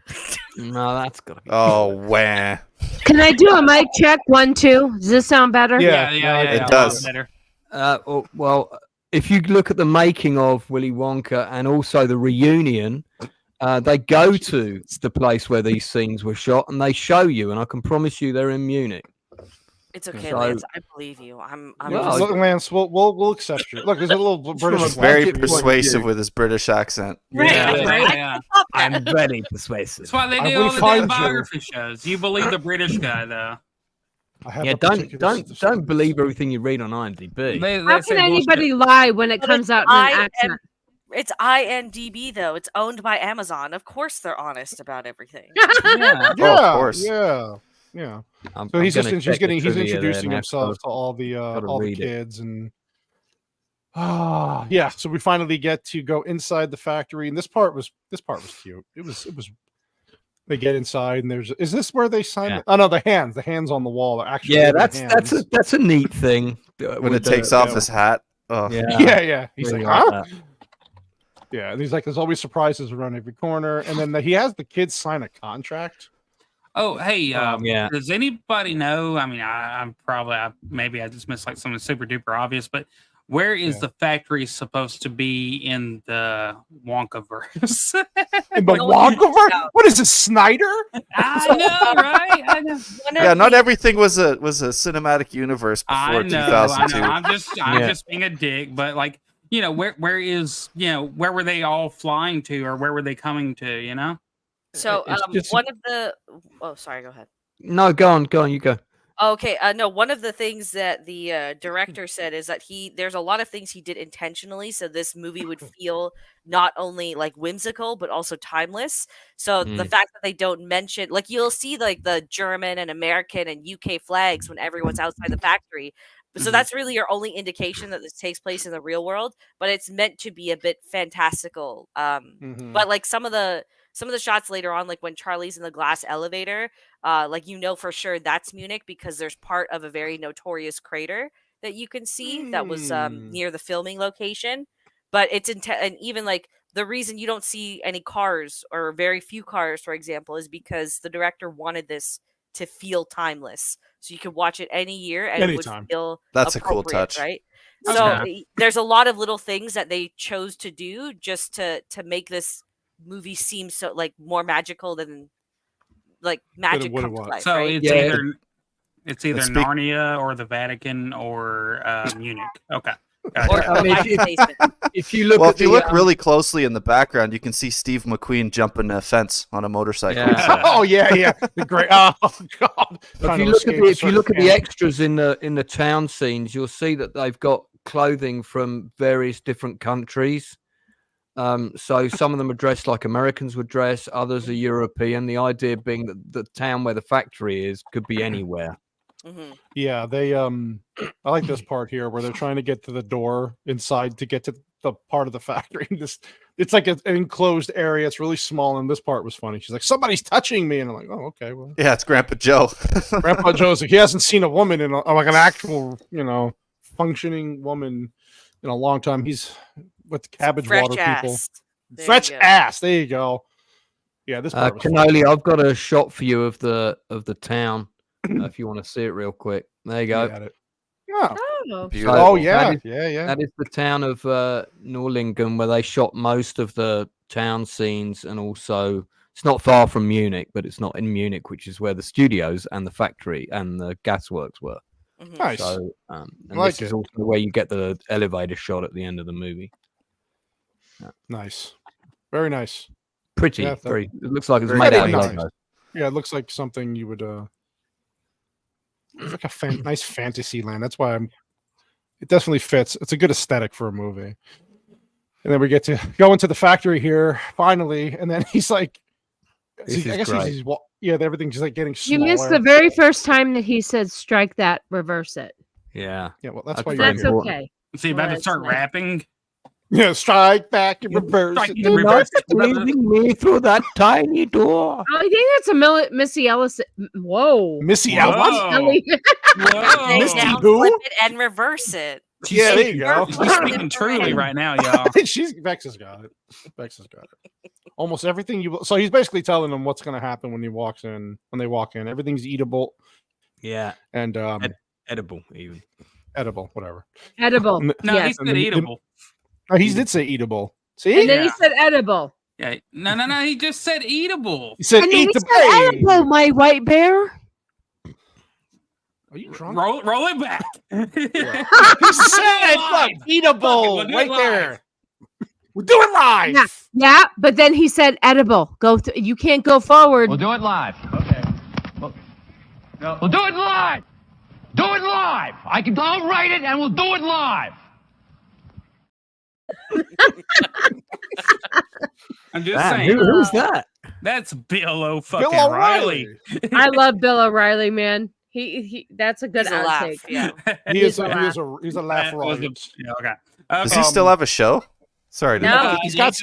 No, that's gotta be. Oh, wah. Can I do a mic check? 1, 2. Does this sound better? Yeah, it does. Better. Well, if you look at the making of Willy Wonka and also the reunion, they go to the place where these scenes were shot and they show you, and I can promise you they're in Munich. It's okay, Lance. I believe you. I'm Lance, we'll accept you. Look, there's a little British. Very persuasive with his British accent. Yeah. I'm very persuasive. That's why they do all the damn biography shows. You believe the British guy, though. Yeah, don't believe everything you read on IMDb. How can anybody lie when it comes out in an accent? It's IMDb though. It's owned by Amazon. Of course, they're honest about everything. Yeah, of course. Yeah. So he's introducing himself to all the kids and yeah. So we finally get to go inside the factory, and this part was cute. It was. They get inside, and is this where they sign it? Oh no, the hands on the wall are actually. Yeah, that's a neat thing when it takes off his hat. Oh. Yeah. He's like, huh? Yeah, and he's like, there's always surprises around every corner, and then he has the kids sign a contract. Oh, hey, does anybody know? I mean, I'm probably maybe I just missed like something super duper obvious, but where is the factory supposed to be in the Wonkaverse? In the Wonkaverse? What is this, Snyder? I know, right? I know. Yeah, not everything was a cinematic universe before 2002. I'm just being a dick, but like, you know, where were they all flying to, or where were they coming to? You know. So one of the sorry, go ahead. No, go on, you go. Okay, no, one of the things that the director said is that there's a lot of things he did intentionally, so this movie would feel not only like whimsical but also timeless. So the fact that they don't mention, like, you'll see like the German and American and UK flags when everyone's outside the factory. So that's really your only indication that this takes place in the real world, but it's meant to be a bit fantastical. But like some of the shots later on, like when Charlie's in the glass elevator, like, for sure that's Munich because there's part of a very notorious crater that you can see that was near the filming location. But it's and even like the reason you don't see any cars or very few cars, for example, is because the director wanted this to feel timeless, so you could watch it any year and anytime. It would feel that's a cool touch, right? So there's a lot of little things that they chose to do just to make this movie seems so like more magical than like magic come to life, so right? it's either Narnia or the Vatican or Munich. Okay. If you look really closely in the background, you can see Steve McQueen jumping a fence on a motorcycle. Yeah. Oh yeah, the great. Oh god. If you look at the extras in the town scenes, you'll see that they've got clothing from various different countries. So some of them are dressed like Americans would dress, others are European. The idea being that the town where the factory is could be anywhere. Yeah, they I like this part here where they're trying to get to the door inside to get to the part of the factory. It's like an enclosed area. It's really small, and this part was funny. She's like, "Somebody's touching me," and I'm like, "Oh, okay." Well, yeah, it's Grandpa Joe. Grandpa Joe's like, he hasn't seen a woman in like an actual, functioning woman in a long time. He's with the cabbage water people. Fresh ass. There you go. Yeah, this part was Cannoli, I've got a shot for you of the town. If you want to see it real quick, there you go. Oh yeah, That is the town of Norlingen, where they shot most of the town scenes, and also it's not far from Munich, but it's not in Munich, which is where the studios and the factory and the gasworks were. Nice. So, this is also where you get the elevator shot at the end of the movie. Yeah. Nice, very nice. Pretty. Yeah, it looks like it's made out of Lego. Yeah, it looks like something you would. It's like a nice fantasy land. That's why it definitely fits. It's a good aesthetic for a movie. And then we get to go into the factory here finally, and then he's like, I guess everything's just like getting smaller. You missed the very first time that he said strike that, reverse it. Yeah. Yeah, well, that's why that's okay. Is he about to start rapping? Yeah, strike back and reverse it. You're not leaving me through that tiny door. I think that's a Missy Ellis. Whoa. Missy Ellis? Missy who? Flip it and reverse it. Yeah, there you go. She's speaking truly right now, y'all. Vex has got it. Almost everything so he's basically telling them what's going to happen when they walk in. Everything's eatable. Yeah. And edible, even. Edible, whatever. Edible. No, he said eatable. He did say eatable. See? And then he said edible. Yeah. No. He just said eatable. He said edible, my white bear. Are you drunk? Roll it back. He said, look, eatable right there. We'll do it live. Yeah, but then he said edible. You can't go forward. We'll do it live. Okay. We'll do it live. Do it live. I'll write it and we'll do it live. I'm just saying. Who's that? That's Bill O'Reilly. I love Bill O'Reilly, man. He that's a good outtake. Yeah. He's a laugh riot. Okay. Does he still have a show? Sorry. No, he's got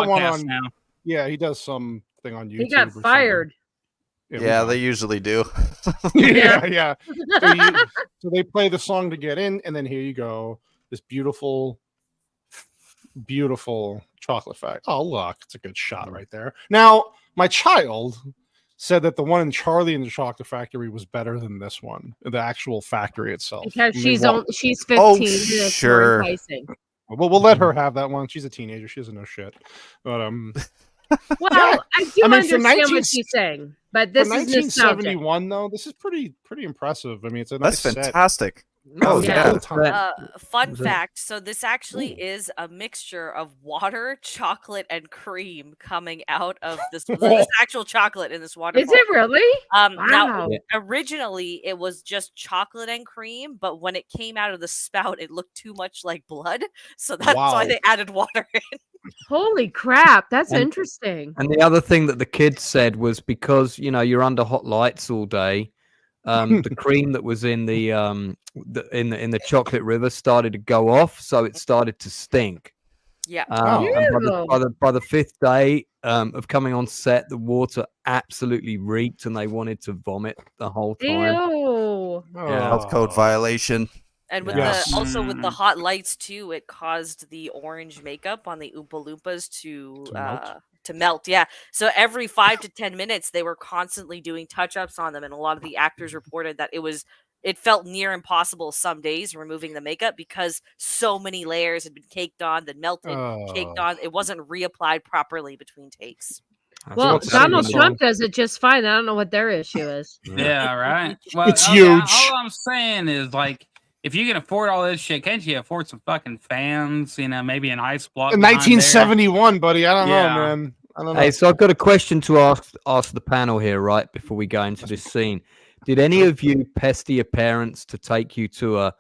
one on now. Yeah, he does something on YouTube. He got fired. Yeah, they usually do. yeah. So they play the song to get in, and then here you go. This beautiful chocolate factory. Oh, look, it's a good shot right there. Now, my child said that the one in Charlie and the Chocolate Factory was better than this one, the actual factory itself. Because she's 15. Oh, sure. Well, we'll let her have that one. She's a teenager. She doesn't know shit. But well, yeah. I do understand what she's saying, but this is 1971 though. This is pretty impressive. I mean, it's a nice fantastic. Set. Oh yeah. Fun fact. So this actually is a mixture of water, chocolate, and cream coming out of this actual chocolate in this waterfall. Is it really? Now, originally it was just chocolate and cream, but when it came out of the spout, it looked too much like blood, so that's why they added water in. Holy crap, that's interesting. And the other thing that the kids said was because you're under hot lights all day. The cream that was in the chocolate river started to go off, so it started to stink. Yeah. And by the fifth day of coming on set, the water absolutely reeked, and they wanted to vomit the whole time. Ew. Health code violation. And with also with the hot lights too, it caused the orange makeup on the Oompa Loompas to melt. Yeah. So every 5 to 10 minutes, they were constantly doing touch-ups on them, and a lot of the actors reported that it felt near impossible some days removing the makeup because so many layers had been caked on, then melted, caked on. It wasn't reapplied properly between takes. Well, Donald Trump does it just fine. I don't know what their issue is. Yeah, right. Well, it's huge. All I'm saying is, like, if you can afford all this shit, can't you afford some fucking fans? Maybe an ice block. 1971, buddy. I don't know, man. I don't know. Hey, so I've got a question to ask the panel here, right before we go into this scene. Did any of you pester your parents to take you to a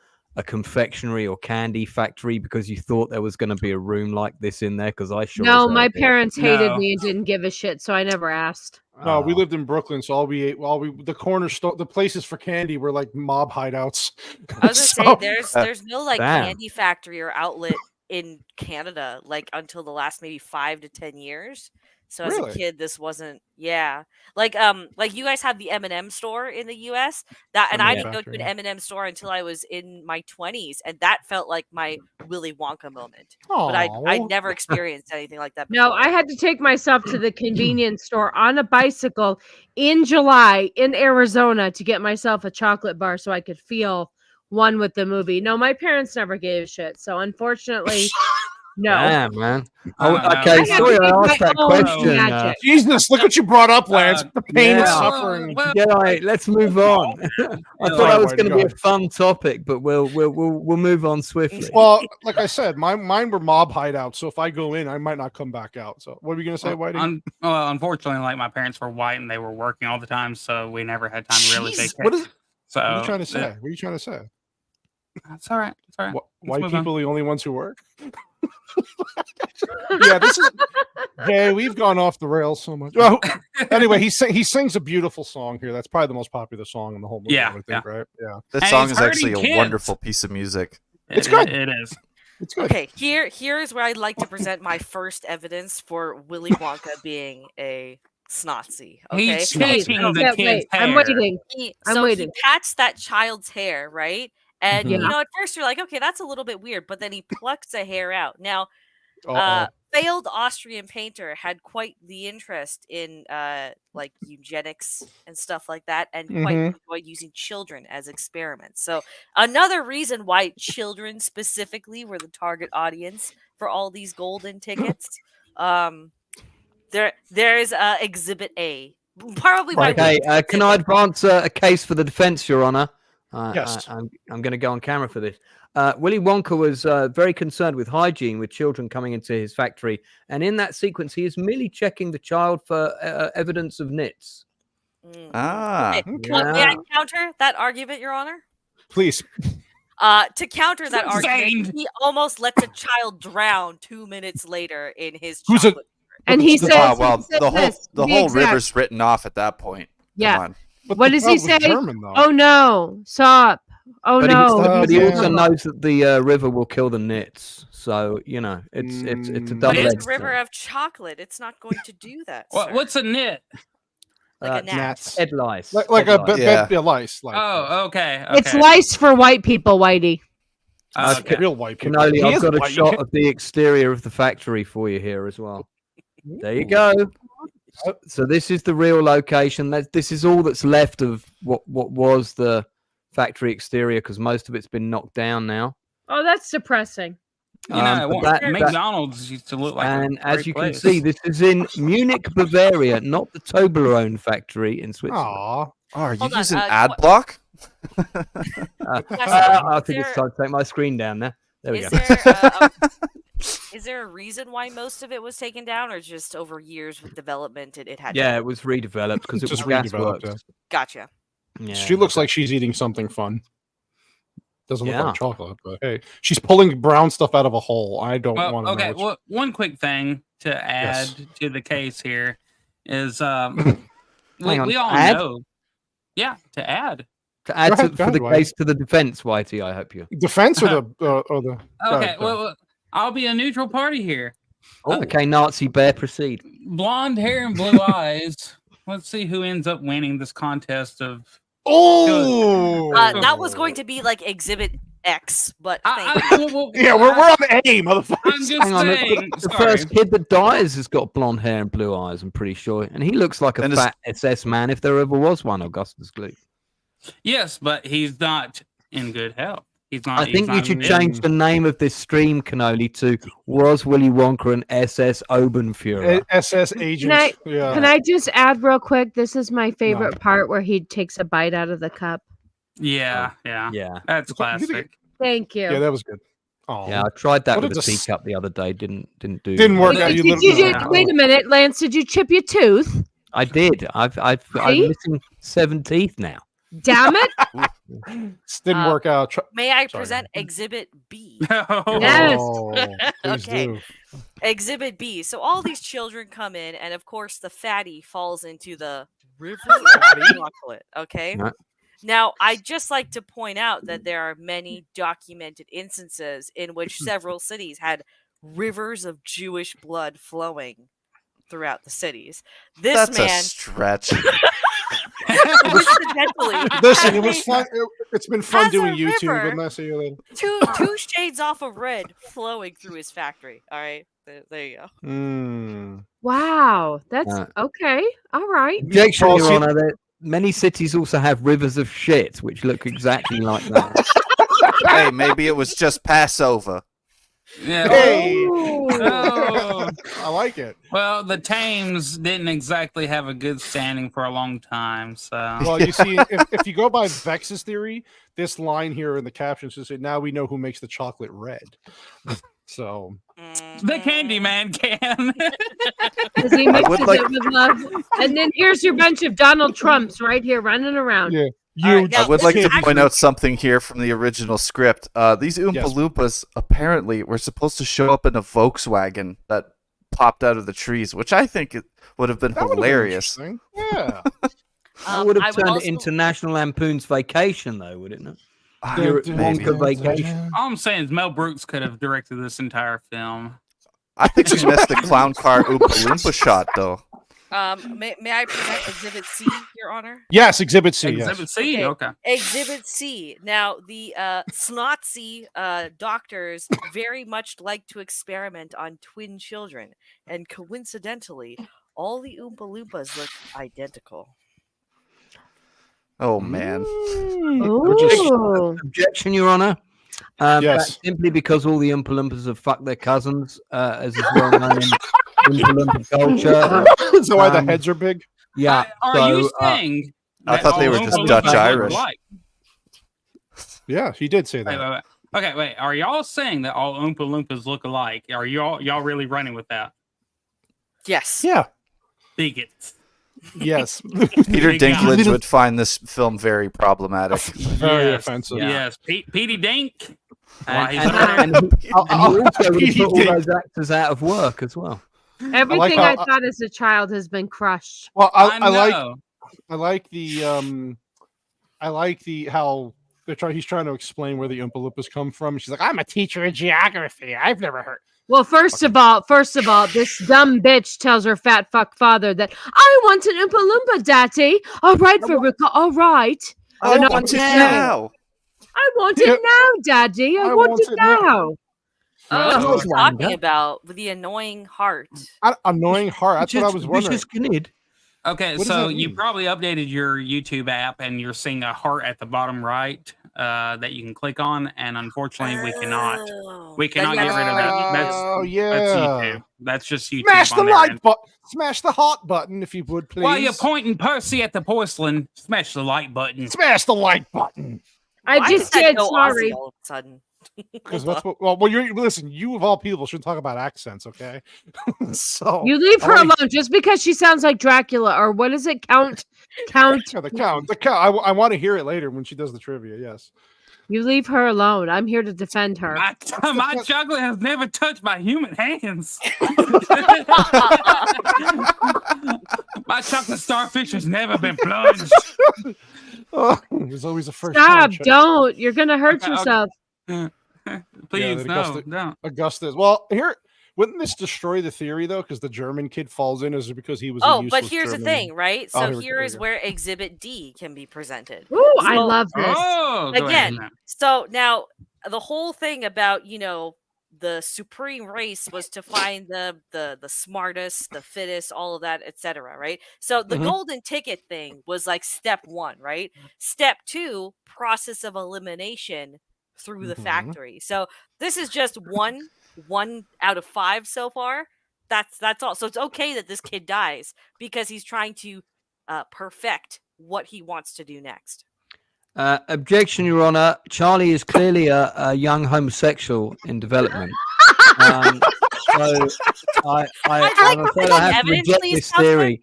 confectionery or candy factory because you thought there was going to be a room like this in there? Because I sure. No, my parents hated me and didn't give a shit, so I never asked. No, we lived in Brooklyn, so the corner store, the places for candy were like mob hideouts. I was gonna say there's no candy factory or outlet in Canada until the last maybe 5 to 10 years. So as a kid, this wasn't like you guys have the M&M store in the US and I didn't go to an M&M store until I was in my 20s, and that felt like my Willy Wonka moment. But I never experienced anything like that before. No, I had to take myself to the convenience store on a bicycle in July in Arizona to get myself a chocolate bar so I could feel one with the movie. No, my parents never gave a shit. So unfortunately, no. Yeah, man. Okay, sorry I asked that question. Jesus, look what you brought up, Lance. The pain and suffering. Let's move on. I thought that was going to be a fun topic, but we'll move on swiftly. Well, like I said, mine were mob hideouts, so if I go in, I might not come back out. So what are you going to say, Whitey? Unfortunately, my parents were white and they were working all the time, so we never had time to really take care. What are you trying to say? It's all right. White people are the only ones who work? Yeah, this is. Hey, we've gone off the rails so much. Oh, anyway, he sings a beautiful song here. That's probably the most popular song in the whole movie. Yeah, I would think, right? Yeah, that song is actually a wonderful piece of music. It's good. It is. It's good. Okay, here is where I'd like to present my first evidence for Willy Wonka being a snotzy. Okay, He's taking the kid's hair. I'm waiting. He waiting. pats that child's hair, right? And Yeah. you know, at first you're like, okay, that's a little bit weird, but then he plucks a hair out. Now, failed Austrian painter had quite the interest in like eugenics and stuff like that, and quite enjoyed using children as experiments. So another reason why children specifically were the target audience for all these golden tickets. There is Exhibit A. Probably. Okay, can I advance a case for the defense, Your Honor? Yes. I'm going to go on camera for this. Willy Wonka was very concerned with hygiene with children coming into his factory. And in that sequence, he is merely checking the child for evidence of nits. Ah. Okay. May I counter that argument, Your Honor? Please. To counter that argument, he almost lets a child drown 2 minutes later in his chocolate. And he says, the whole river's written off at that point. Yeah. What does he say? Oh no, stop. Oh no. But he also knows that the river will kill the nits. So, you know, it's a double edged. It's a river of chocolate. It's not going to do that. What's a nit? Like a gnat. Head lice. Like head a lice. Like, oh, okay. It's lice for white people, Whitey. Real white people. Canoli, I've got a shot of the exterior of the factory for you here as well. There you go. So this is the real location. This is all that's left of what was the factory exterior, because most of it's been knocked down now. Oh, that's depressing. You know, McDonald's used to look like. And as you can see, this is in Munich, Bavaria, not the Toblerone factory in Switzerland. Aww. Are you using ad block? I think it's time to take my screen down there. There we go. Is there a reason why most of it was taken down, or just over years with development it had? Yeah, it was redeveloped because it was redeveloped. Yeah. Gotcha. Yeah. She looks like she's eating something fun. Doesn't look like chocolate, but hey, she's pulling brown stuff out of a hole. I don't want to know. Okay, well, one quick thing to add to the case here is we all know. Yeah, to add. To add for the case to the defense, Whitey, I hope you. Defense or the Okay, well, I'll be a neutral party here. Oh. Okay, Nazi bear, proceed. Blonde hair and blue eyes. Let's see who ends up winning this contest of. Oh, that was going to be like Exhibit X, but yeah, we're on A, motherfucker. I'm just saying. The first kid that dies has got blonde hair and blue eyes. I'm pretty sure, and he looks like a fat SS man if there ever was one. Augustus Gloop. Yes, but he's not in good health. He's not. I think you should change the name of this stream, Canoli, to "Was Willy Wonka an SS Obenführer?" SS agent. Can I just add real quick? This is my favorite part where he takes a bite out of the cup. Yeah. That's classic. Thank you. Yeah, that was good. Oh. Yeah, I tried that with a teacup the other day. Didn't work out. Wait a minute, Lance. Did you chip your tooth? I did. I'm missing 7 teeth now. Damn it! Didn't work out. May I present Exhibit B? Yes. Okay. Do. Exhibit B. So all these children come in, and of course the fatty falls into the river of chocolate. Okay. Right. Now, I'd just like to point out that there are many documented instances in which several cities rivers of Jewish blood flowing throughout the cities. That's a stretch. Listen, it was fun. It's been fun doing YouTube. And I'll see you later. Two shades off of red flowing through his factory. All right, there you go. Wow, that's okay. All right. Objection, Your Honor. That many cities also have rivers of shit, which look exactly like that. Hey, maybe it was just Passover. Yeah. Hey. Oh. I like it. Well, the Thames didn't exactly have a good standing for a long time. So, well, you see, if you go by Vex's theory, this line here in the captions should say, "Now we know who makes the chocolate red." So the Candyman can. Because he mixes it with love. And then here's your bunch of Donald Trumps right here running around. Yeah. I would like to point out something here from the original script. These Oompa Loompas apparently were supposed to show up in a Volkswagen that popped out of the trees, which I think it would have been hilarious. Yeah. That would have turned it into National Lampoon's Vacation, though, would it not? Wonka Vacation. All I'm saying is Mel Brooks could have directed this entire film. I think he missed the clown car Oompa Loompa shot, though. May I present Exhibit C, Your Honor? Yes, Exhibit C. Exhibit C, okay. Exhibit C. Now, the Snotsy doctors very much like to experiment on twin children, and coincidentally, all the Oompa Loompas look identical. Oh, man. Objection, Your Honor. That's simply because all the Oompa Loompas have fucked their cousins, as is well known in Oompa Loompa culture. Is that why the heads are big? Yeah. Are you saying I thought they were just Dutch-Irish. Yeah, he did say that. Wait. Are y'all saying that all Oompa Loompas look alike? Are y'all really running with that? Yes. Yeah. Bigots. Yes. Peter Dinklage would find this film very problematic. Very offensive. Yes. Petey Dink. And he also would put all those actors out of work as well. Everything I thought as a child has been crushed. Well, I like how he's trying to explain where the Oompa Loompas come from. She's like, I'm a teacher in geography. I've never heard. Well, first of all, this dumb bitch tells her fat fuck father that I want an Oompa Loompa, Daddy. All right, Veruca. All right. I want it now. I want it now, Daddy. I want it now. What are you talking about with the annoying heart? Annoying heart. That's what I was wondering. Okay, so you probably updated your YouTube app and you're seeing a heart at the bottom right that you can click on, and unfortunately we cannot get rid of that. That's YouTube. That's just YouTube. Smash the like button. Smash the hot button if you would, please. While you're pointing Percy at the porcelain, smash the like button. Smash the like button. I just did. Sorry. All of a sudden. Because that's what. You listen. You of all people should talk about accents, okay? So you leave her alone just because she sounds like Dracula, or what is it? Count. Yeah, the count. I want to hear it later when she does the trivia. Yes. You leave her alone. I'm here to defend her. My chocolate has never touched my human hands. My chocolate starfish has never been plunged. There's always a first. Stop! Don't. You're gonna hurt yourself. Please, no. Augustus. Well, here, wouldn't this destroy the theory though? Because the German kid falls in, is it because he was? But here's the thing, right? So here is where Exhibit D can be presented. Ooh, I love this. Again, so now the whole thing about the supreme race was to find the smartest, the fittest, all of that, etc. Right? So the golden ticket thing was like step 1, right? Step 2, process of elimination through the factory. So this is just one out of 5 so far. That's all. So it's okay that this kid dies because he's trying to perfect what he wants to do next. Objection, Your Honor. Charlie is clearly a young homosexual in development. So I'm afraid I have to reject this theory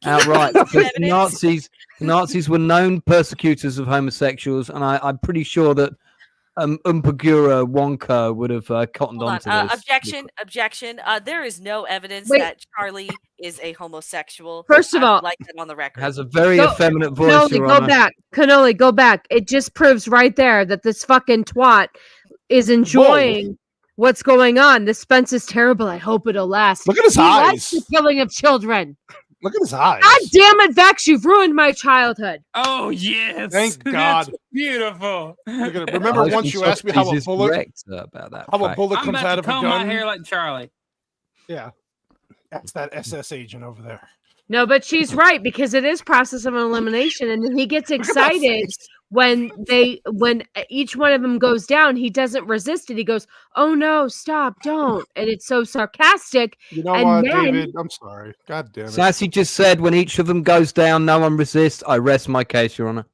outright because the Nazis were known persecutors of homosexuals, and I'm pretty sure that Umpagura Wonka would have cottoned onto this. Objection. There is no evidence that Charlie is a homosexual. First of all, like that on the record. Has a very effeminate voice. Cannoli, go back. It just proves right there that this fucking twat is enjoying what's going on. This Spence is terrible. I hope it'll last. Look at his eyes. Likes the killing of children. Look at his eyes. God damn it, Vex, you've ruined my childhood. Oh, yes. Thank God. That's beautiful. Look at it. Remember once you asked me how a bullet comes out of a gun? Comb my hair like Charlie. Yeah. That's that SS agent over there. No, but she's right, because it is process of elimination, and he gets excited when each one of them goes down. He doesn't resist it. He goes, "Oh no, stop, don't!" And it's so sarcastic. You know what, David? I'm sorry. God damn it. Sassy just said, "When each of them goes down, no one resists." I rest my case, Your Honor.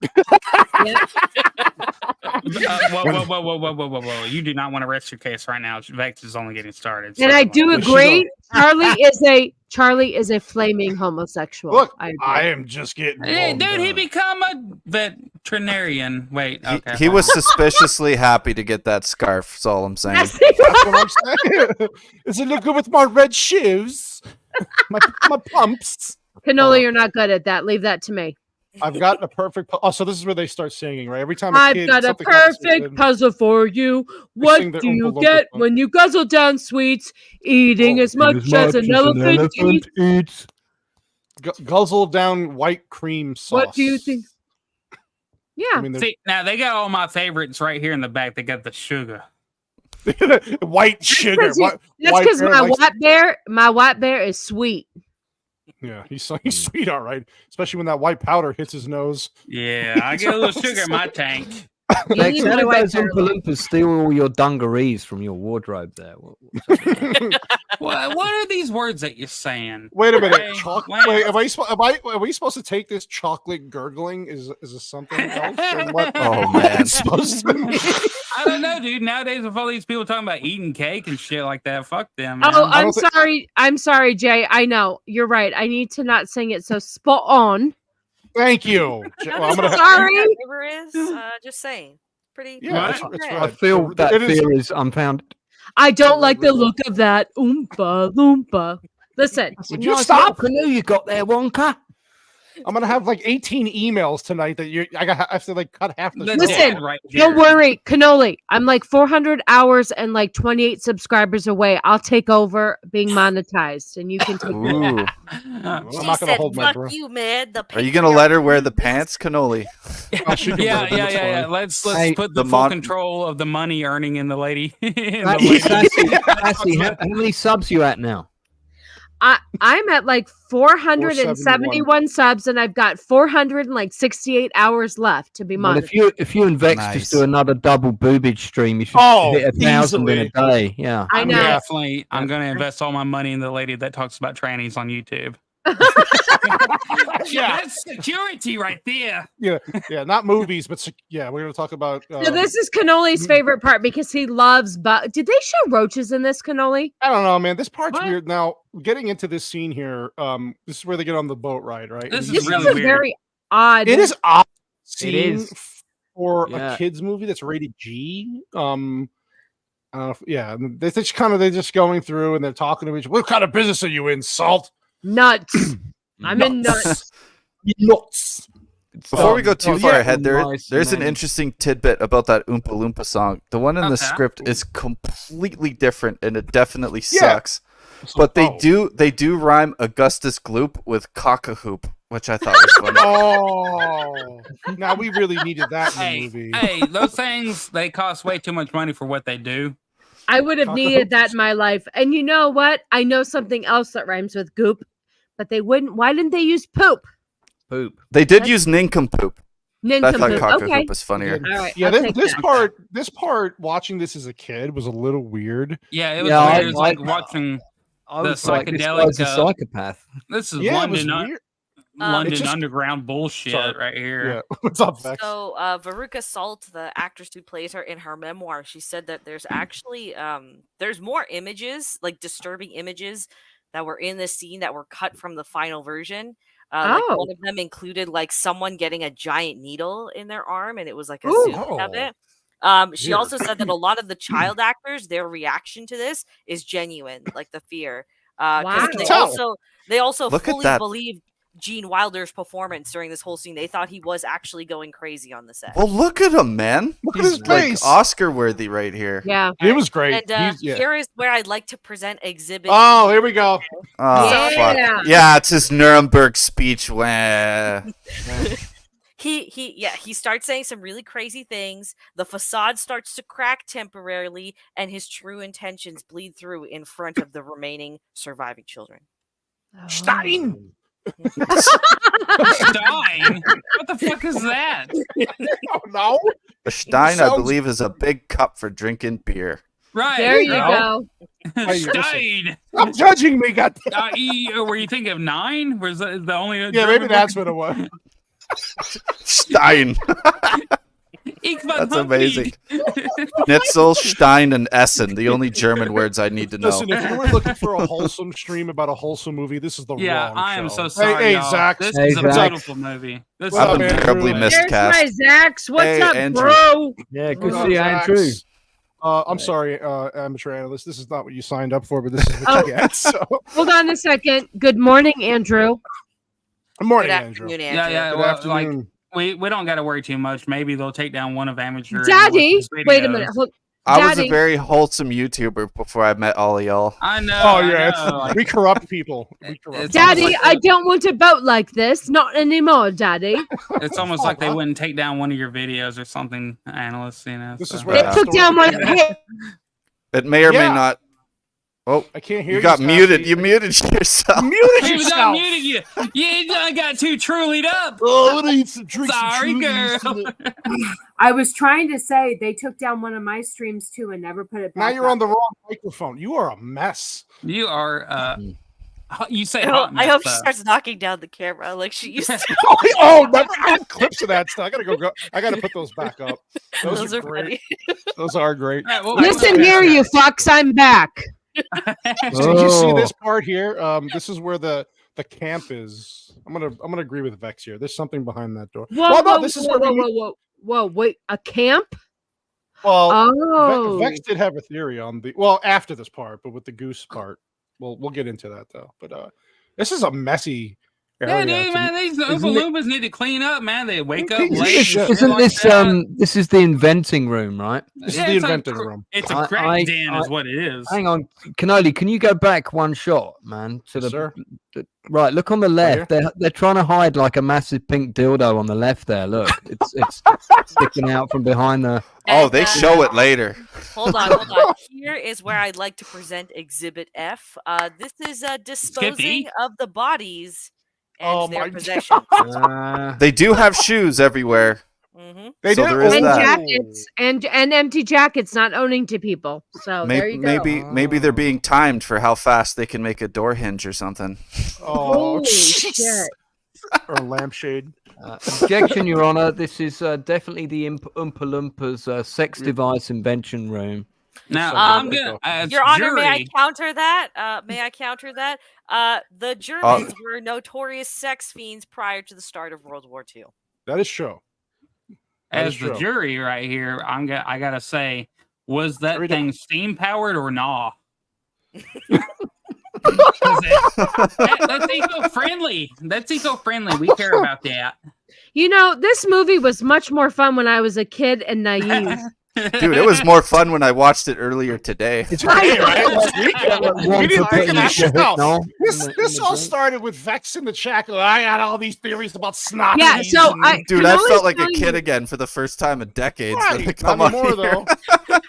Whoa. You do not want to rest your case right now. Vex is only getting started. And I do agree. Charlie is a flaming homosexual. Look, I am just getting. Hey, dude, he become a veterinarian. Wait, okay. He was suspiciously happy to get that scarf. That's all I'm saying. That's what I'm saying. Is it look good with my red shoes? my pumps. Cannoli, you're not good at that. Leave that to me. I've got a perfect. Oh, so this is where they start singing, right? Every time I've got a perfect puzzle for you. What do you get when you guzzle down sweets, eating as much as an elephant eats? Guzzle down white cream sauce. What do you think? Yeah. I mean, see, now they got all my favorites right here in the back. They got the sugar. White sugar. That's because my white bear is sweet. Yeah, he's sweet, all right. Especially when that white powder hits his nose. Yeah, I get a little sugar in my tank. Like, how do those Oompa Loompas steal all your dungarees from your wardrobe there? What are these words that you're saying? Wait a minute. Chocolate. Wait, are we supposed to take this chocolate gurgling? Is this something else? What? Oh man, it's supposed to be. I don't know, dude. Nowadays, with all these people talking about eating cake and shit like that, fuck them. Man. Oh, I'm sorry, Jay. I know you're right. I need to not sing it so spot on. Thank you. Well, sorry. Just saying. Pretty. Yeah, it's right. I feel that fear is unfounded. I don't like the look of that Oompa Loompa. Listen, would you stop? Canoe you got there, Wonka. I'm gonna have like 18 emails tonight that I have to like cut half the show. Listen, don't worry, Cannoli. I'm like 400 hours and like 28 subscribers away. I'll take over being monetized, and you can take it. I'm not gonna hold my breath. You, man. Are you gonna let her wear the pants, Cannoli? Yeah. Let's put the full control of the money earning in the lady. Sassy, how many subs you at now? I'm at like 471 subs, and I've got 468 hours left to be monetized. Well, if you and Vex just do another double boobage stream, you should hit 1,000 in a day. Yeah, I know. I'm going to invest all my money in the lady that talks about trannies on YouTube. Yeah, that's security right there. Yeah, not movies, but we're gonna talk about. So this is Cannoli's favorite part because he loves. Did they show roaches in this, Cannoli? I don't know, man. This part's weird. Now, getting into this scene here, this is where they get on the boat ride, right? This is really weird. Very odd. It is odd scene it is for a kids movie that's rated G. They're just going through and they're talking to each other. What kind of business are you in, Salt? Nuts. I'm in nuts. Nuts. Before we go too far ahead, there's an interesting tidbit about that Oompa Loompa song. The one in the script is completely different, and it definitely sucks. But they do rhyme Augustus Gloop with Cockahoop, which I thought was funny. Oh, now we really needed that in the movie. Hey, those things, they cost way too much money for what they do. I would have needed that in my life. And you know what? I know something else that rhymes with goop, but they wouldn't. Why didn't they use poop? Poop. They did use nincompoop. I thought Cockahoop was funnier. All right, yeah, this part, watching this as a kid was a little weird. Yeah, it was weird. It was like watching the psychedelic. This guy's a psychopath. This is London Underground bullshit right here. Yeah. What's up, Vex? So Veruca Salt, the actress who plays her, in her memoir, she said that there's actually there's more images, like disturbing images, that were in this scene that were cut from the final version. Like one of them included like someone getting a giant needle in their arm, and it was like a zoom of it. She also said that a lot of the child actors, their reaction to this is genuine, like the fear. They also fully believed Gene Wilder's performance during this whole scene. They thought he was actually going crazy on the set. Well, look at him, man. Look at his face. Oscar worthy right here. Yeah, it was great. And here is where I'd like to present exhibit. Oh, here we go. Oh, fuck. Yeah, it's his Nuremberg speech. He starts saying some really crazy things. The facade starts to crack temporarily, and his true intentions bleed through in front of the remaining surviving children. Stein. Stein? What the fuck is that? No. A Stein, I believe, is a big cup for drinking beer. Right. There you go. Stein. Stop judging me, Were you thinking of 9? Was that the only? Yeah, maybe that's what it was. Stein. That's amazing. Schnitzel, Stein, and Essen, the only German words I need to know. Listen, if you were looking for a wholesome stream about a wholesome movie, this is the wrong I am show. so sorry, Hey, Zach. This is a beautiful movie. I've been terribly miscast. There's my Zax. What's up, Andrew. bro? Yeah, good to see you, Andrew. I'm sorry, amateur analyst. This is not what you signed up for, but this is what you get. So. Hold on a second. Good morning, Andrew. Good morning, Andrew. Yeah. Good afternoon. We don't got to worry too much. Maybe they'll take down one of amateur. Daddy, wait a minute. I was a very wholesome YouTuber before I met all of y'all. I know. Oh yeah, we corrupt people. Daddy, I don't want to vote like this. Not anymore, Daddy. It's almost like they wouldn't take down one of your videos or something, analysts. This is where they took down one. It may or may not. Oh, I can't hear you. Got muted. You muted yourself. Muted you. You got too trulied up. Oh, I need some drinks. Sorry, girl. I was trying to say they took down one of my streams too and never put it back. Now you're on the wrong microphone. You are a mess. You are. You say I hope she starts knocking down the camera like she used to. Never. I have clips of that stuff. I gotta I gotta put those back up. Those are great. Those are great. Right, listen here, you fucks. I'm back. So did you see this part here? This is where the camp is. I'm gonna agree with Vex here. There's something behind that door. Whoa, wait, a camp? Well, Vex did have a theory on after this part, but with the goose part, we'll get into that though. But this is a messy area. Yeah, dude, man, these Oompa Loompas need to clean up, man. They wake up late. Isn't this this is the inventing room, right? This is the inventing room. It's a crack den, is what it is. Hang on, Canoli, can you go back one shot, man? To the right. Look on the left. They're trying to hide like a massive pink dildo on the left there. Look, it's sticking out from behind the. Oh, they show it later. Hold on. Here is where I'd like to present Exhibit F. This is disposing of the bodies and their possessions. They do have shoes everywhere. They do. There is and that. jackets and empty jackets not owning to people. So there you go. Maybe they're being timed for how fast they can make a door hinge or something. Oh shit! Or a lampshade. Objection, Your Honor. This is definitely the Oompa Loompas sex device invention room. Now, I'm gonna, Your Honor, may I counter that? The Germans were notorious sex fiends prior to the start of World War II. That is true. As the jury right here, I gotta say, was that thing steam powered or nah? That's eco-friendly. That's eco-friendly. We care about that. You know, this movie was much more fun when I was a kid and naive. Dude, it was more fun when I watched it earlier today. It's right? We didn't think of that shit. No. This all started with Vex in the chat. I got all these theories about snot. Yeah, so I felt like a kid again for the first time in decades. Right. Come on, though.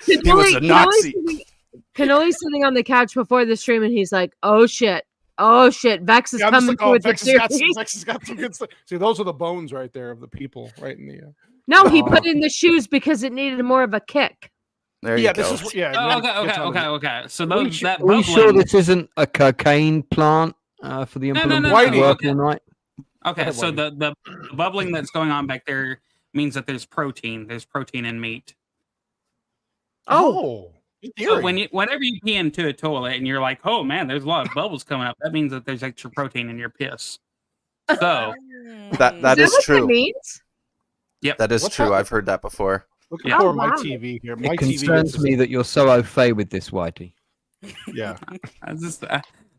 He was a Nazi. Canoli's sitting on the couch before the stream, and he's like, "Oh shit, Vex is coming with the theories." Vex has got some good stuff. See, those are the bones right there of the people, right in the. No, he put in the shoes because it needed more of a kick. There you go. This is, Okay. So those Are we sure this isn't a cocaine plant for the Oompa work all night? Okay, so the bubbling that's going on back there means that there's protein. There's protein in meat. Oh. So whenever you pee into a toilet and you're like, oh man, there's a lot of bubbles coming up, that means that there's extra protein in your piss. So that is true. What it means? Yep. That is true. I've heard that before. Look for my TV here. My it concerns me that you're so au fait with this, Whitey. Yeah. I just,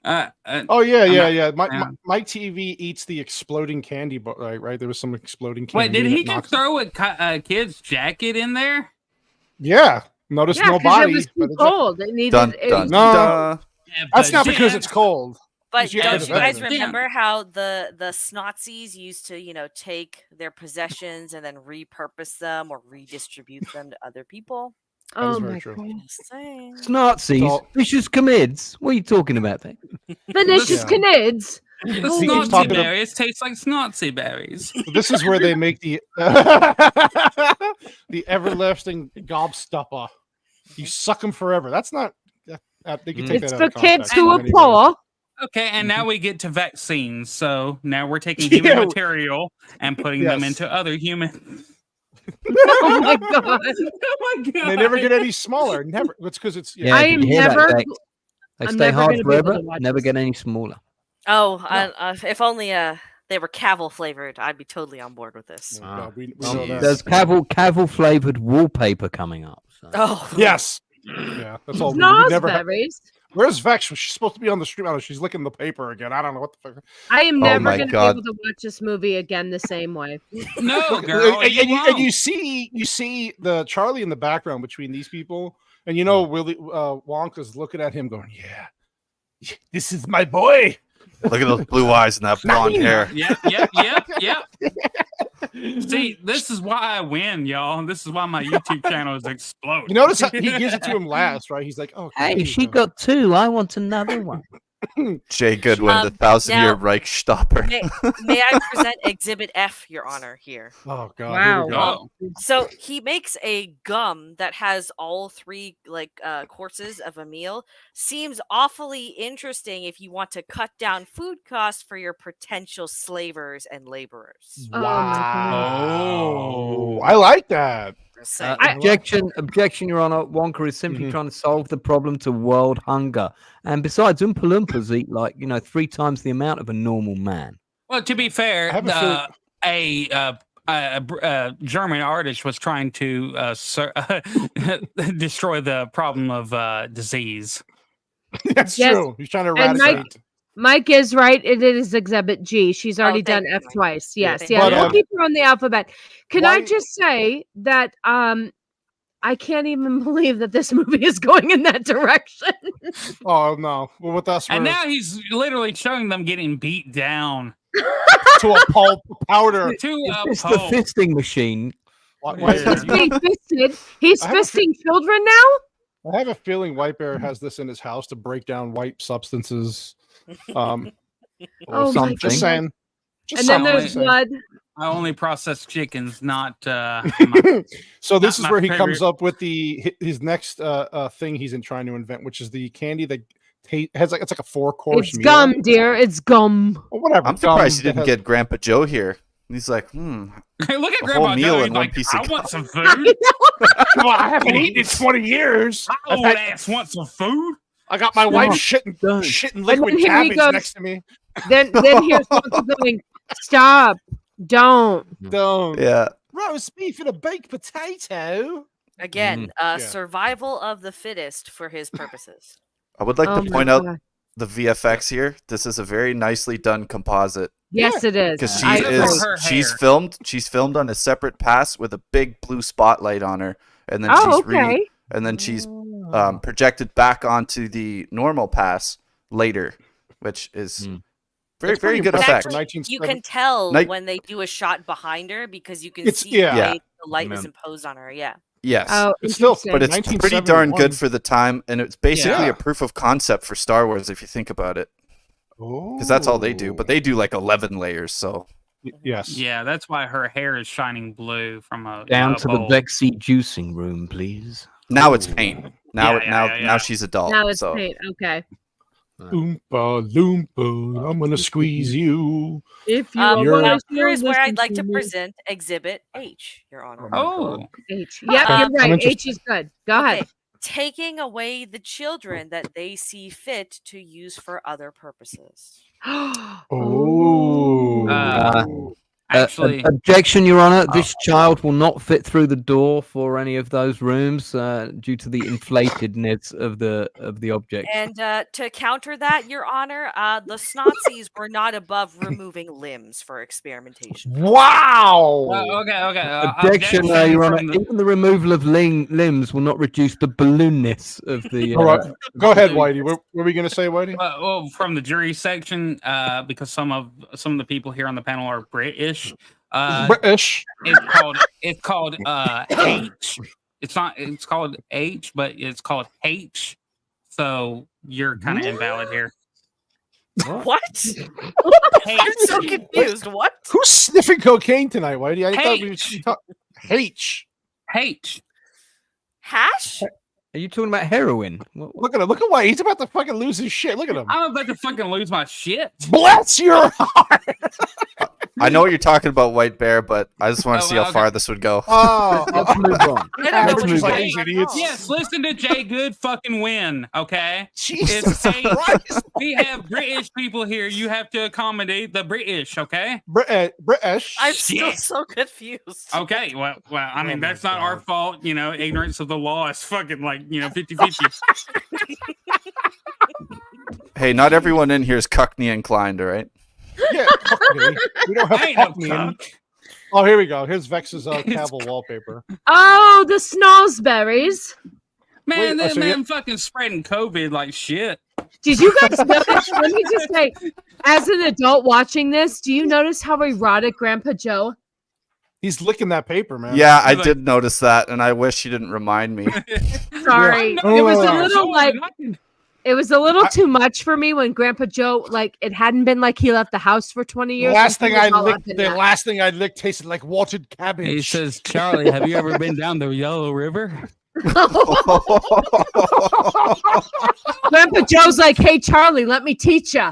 yeah. My TV eats the exploding candy, right? There was some exploding candy. Wait, did he just throw a kid's jacket in there? Yeah. Notice no body. It was too cold. It needed. No, that's not because it's cold. But don't you guys remember how the Snazis used to, take their possessions and then repurpose them or redistribute them to other people? Oh my God. Snazis, vicious canids. What are you talking about there? Vicious canids. The Snazi berries taste like Snazi berries. This is where they make the everlasting gobstopper. You suck them forever. That's not. They can take it's that for out of kids context. who are poor. Okay, and now we get to vaccines. So now we're taking human material and putting them into other humans. Oh my god! Oh my god! They never get any smaller. Never. It's because it's. Yeah, I did am you hear that, never. Dex? They I'm stay never hard gonna be able forever, to watch never this. get any smaller. Oh, if only they were Cavill flavored, I'd be totally on board with this. Oh, God, we Jeez. know that. There's Cavill flavored wallpaper coming up. So. Oh, Yes. Yeah, that's all. We never have. Raspberries. Where's Vex? She's supposed to be on the stream. Oh, she's licking the paper again. I don't know what the fuck. I am Oh never my going to be God. able to watch this movie again the same way. No, girl. And won't. you see the Charlie in the background between these people, and you know Willy Wonka's looking at him, going, "Yeah, this is my boy." Look at those blue eyes and that blonde hair. Yep. See, this is why I win, y'all. This is why my YouTube channel is exploding. You notice how he gives it to him last, right? He's like, "Oh, Hey, she got 2. I want another one." Jay Goodwin, the 1,000-year Reichstopper. May I present Exhibit F, Your Honor, here? Oh God! Wow. Here we go. So he makes a gum that has all 3 courses of a meal. Seems awfully interesting if you want to cut down food costs for your potential slavers and laborers. Wow! I like that. Objection, Your Honor. Wonka is simply trying to solve the problem to world hunger. And besides, Oompa Loompas eat 3 times the amount of a normal man. Well, to be fair, a German artist was trying to destroy the problem of disease. That's true. He's trying to eradicate. Mike is right. It is Exhibit G. She's already done F twice. Yes. Yeah. We'll keep her on the alphabet. Can I just say that I can't even believe that this movie is going in that direction. Oh no! Well, with us, and now he's literally showing them getting beat down to a pulp powder. It's the fisting machine. He's fisting children now. I have a feeling White Bear has this in his house to break down white substances. Or something. Just saying. And then there's blood. I only process chickens, not. So this is where he comes up with his next thing he's trying to invent, which is the candy that has it's like a 4-course It's meal. gum, dear. It's gum. Or whatever. I'm surprised he didn't get Grandpa Joe here. He's like, Hey, look at a Grandpa whole meal Joe. in one piece of I want gum. some food. Well, I haven't eaten in 20 years. My old ass wants some food. I got my wife shitting liquid cabbage next to me. Then here's Wonka going, stop. Don't. Yeah. Roast beef and a baked potato. Again, survival of the fittest for his purposes. I would like to point out the VFX here. This is a very nicely done composite. Yes, it is. Because she's filmed on a separate pass with a big blue spotlight on her, and then she's projected back onto the normal pass later, which is very good effect. You can tell when they do a shot behind her because you can see the light is imposed on her. Yeah. Yes, it's still, but it's pretty darn good for the time, and it's basically a proof of concept for Star Wars if you think about it. Because that's all they do, but they do like 11 layers. So yes, yeah, that's why her hair is shining blue from a down to bowl. the Bexy juicing room, please. Now it's paint. Now she's a doll. Now it's paint. Okay. Oompa Loompa, I'm gonna squeeze you. If here is where I'd like to present Exhibit H, Your Honor. Oh, H. Yep, you're right. H is good. Go ahead. Taking away the children that they see fit to use for other purposes. Actually, objection, Your Honor. This child will not fit through the door for any of those rooms due to the inflatedness of the object. And to counter that, Your Honor, the Snozzies were not above removing limbs for experimentation. Wow. Okay. Objection, Your Honor. Even the removal of limbs will not reduce the balloonness of the. All right. Go ahead, Whitey. What were we going to say, Whitey? Well, from the jury section, because some of the people here on the panel are British. British. It's called H. It's called H, but it's called H. So you're kind of invalid here. What? I'm so confused. What? Who's sniffing cocaine tonight, Whitey? I thought we were H. Hash? Are you talking about heroin? Look at Whitey. He's about to fucking lose his shit. Look at him. I'm about to fucking lose my shit. Bless your heart. I know what you're talking about, White Bear, but I just want to see how far this would go. Oh, let's move on. Yes, listen to Jay Good fucking win, okay? Jesus Christ. We have British people here. You have to accommodate the British, okay? British. I'm still so confused. Okay, well, I mean, that's not our fault. You know, ignorance of the law is fucking like, 50-50. Hey, not everyone in here is Cockney inclined, all right? Yeah, Cockney. We don't have Cockney. Oh, here we go. Here's Vex's Cavill wallpaper. Oh, the snozzberries. Man, that man fucking spreading COVID like shit. Did you guys notice? Let me just say, as an adult watching this, do you notice how erotic Grandpa Joe? He's licking that paper, man. Yeah, I did notice that, and I wish you didn't remind me. Sorry, it was a little like. It was a little too much for me when Grandpa Joe, like, it hadn't been like he left the house for 20 years. The last thing I licked tasted like watered cabbage. He says, Charlie, have you ever been down the Yellow River? Grandpa Joe's like, hey, Charlie, let me teach you.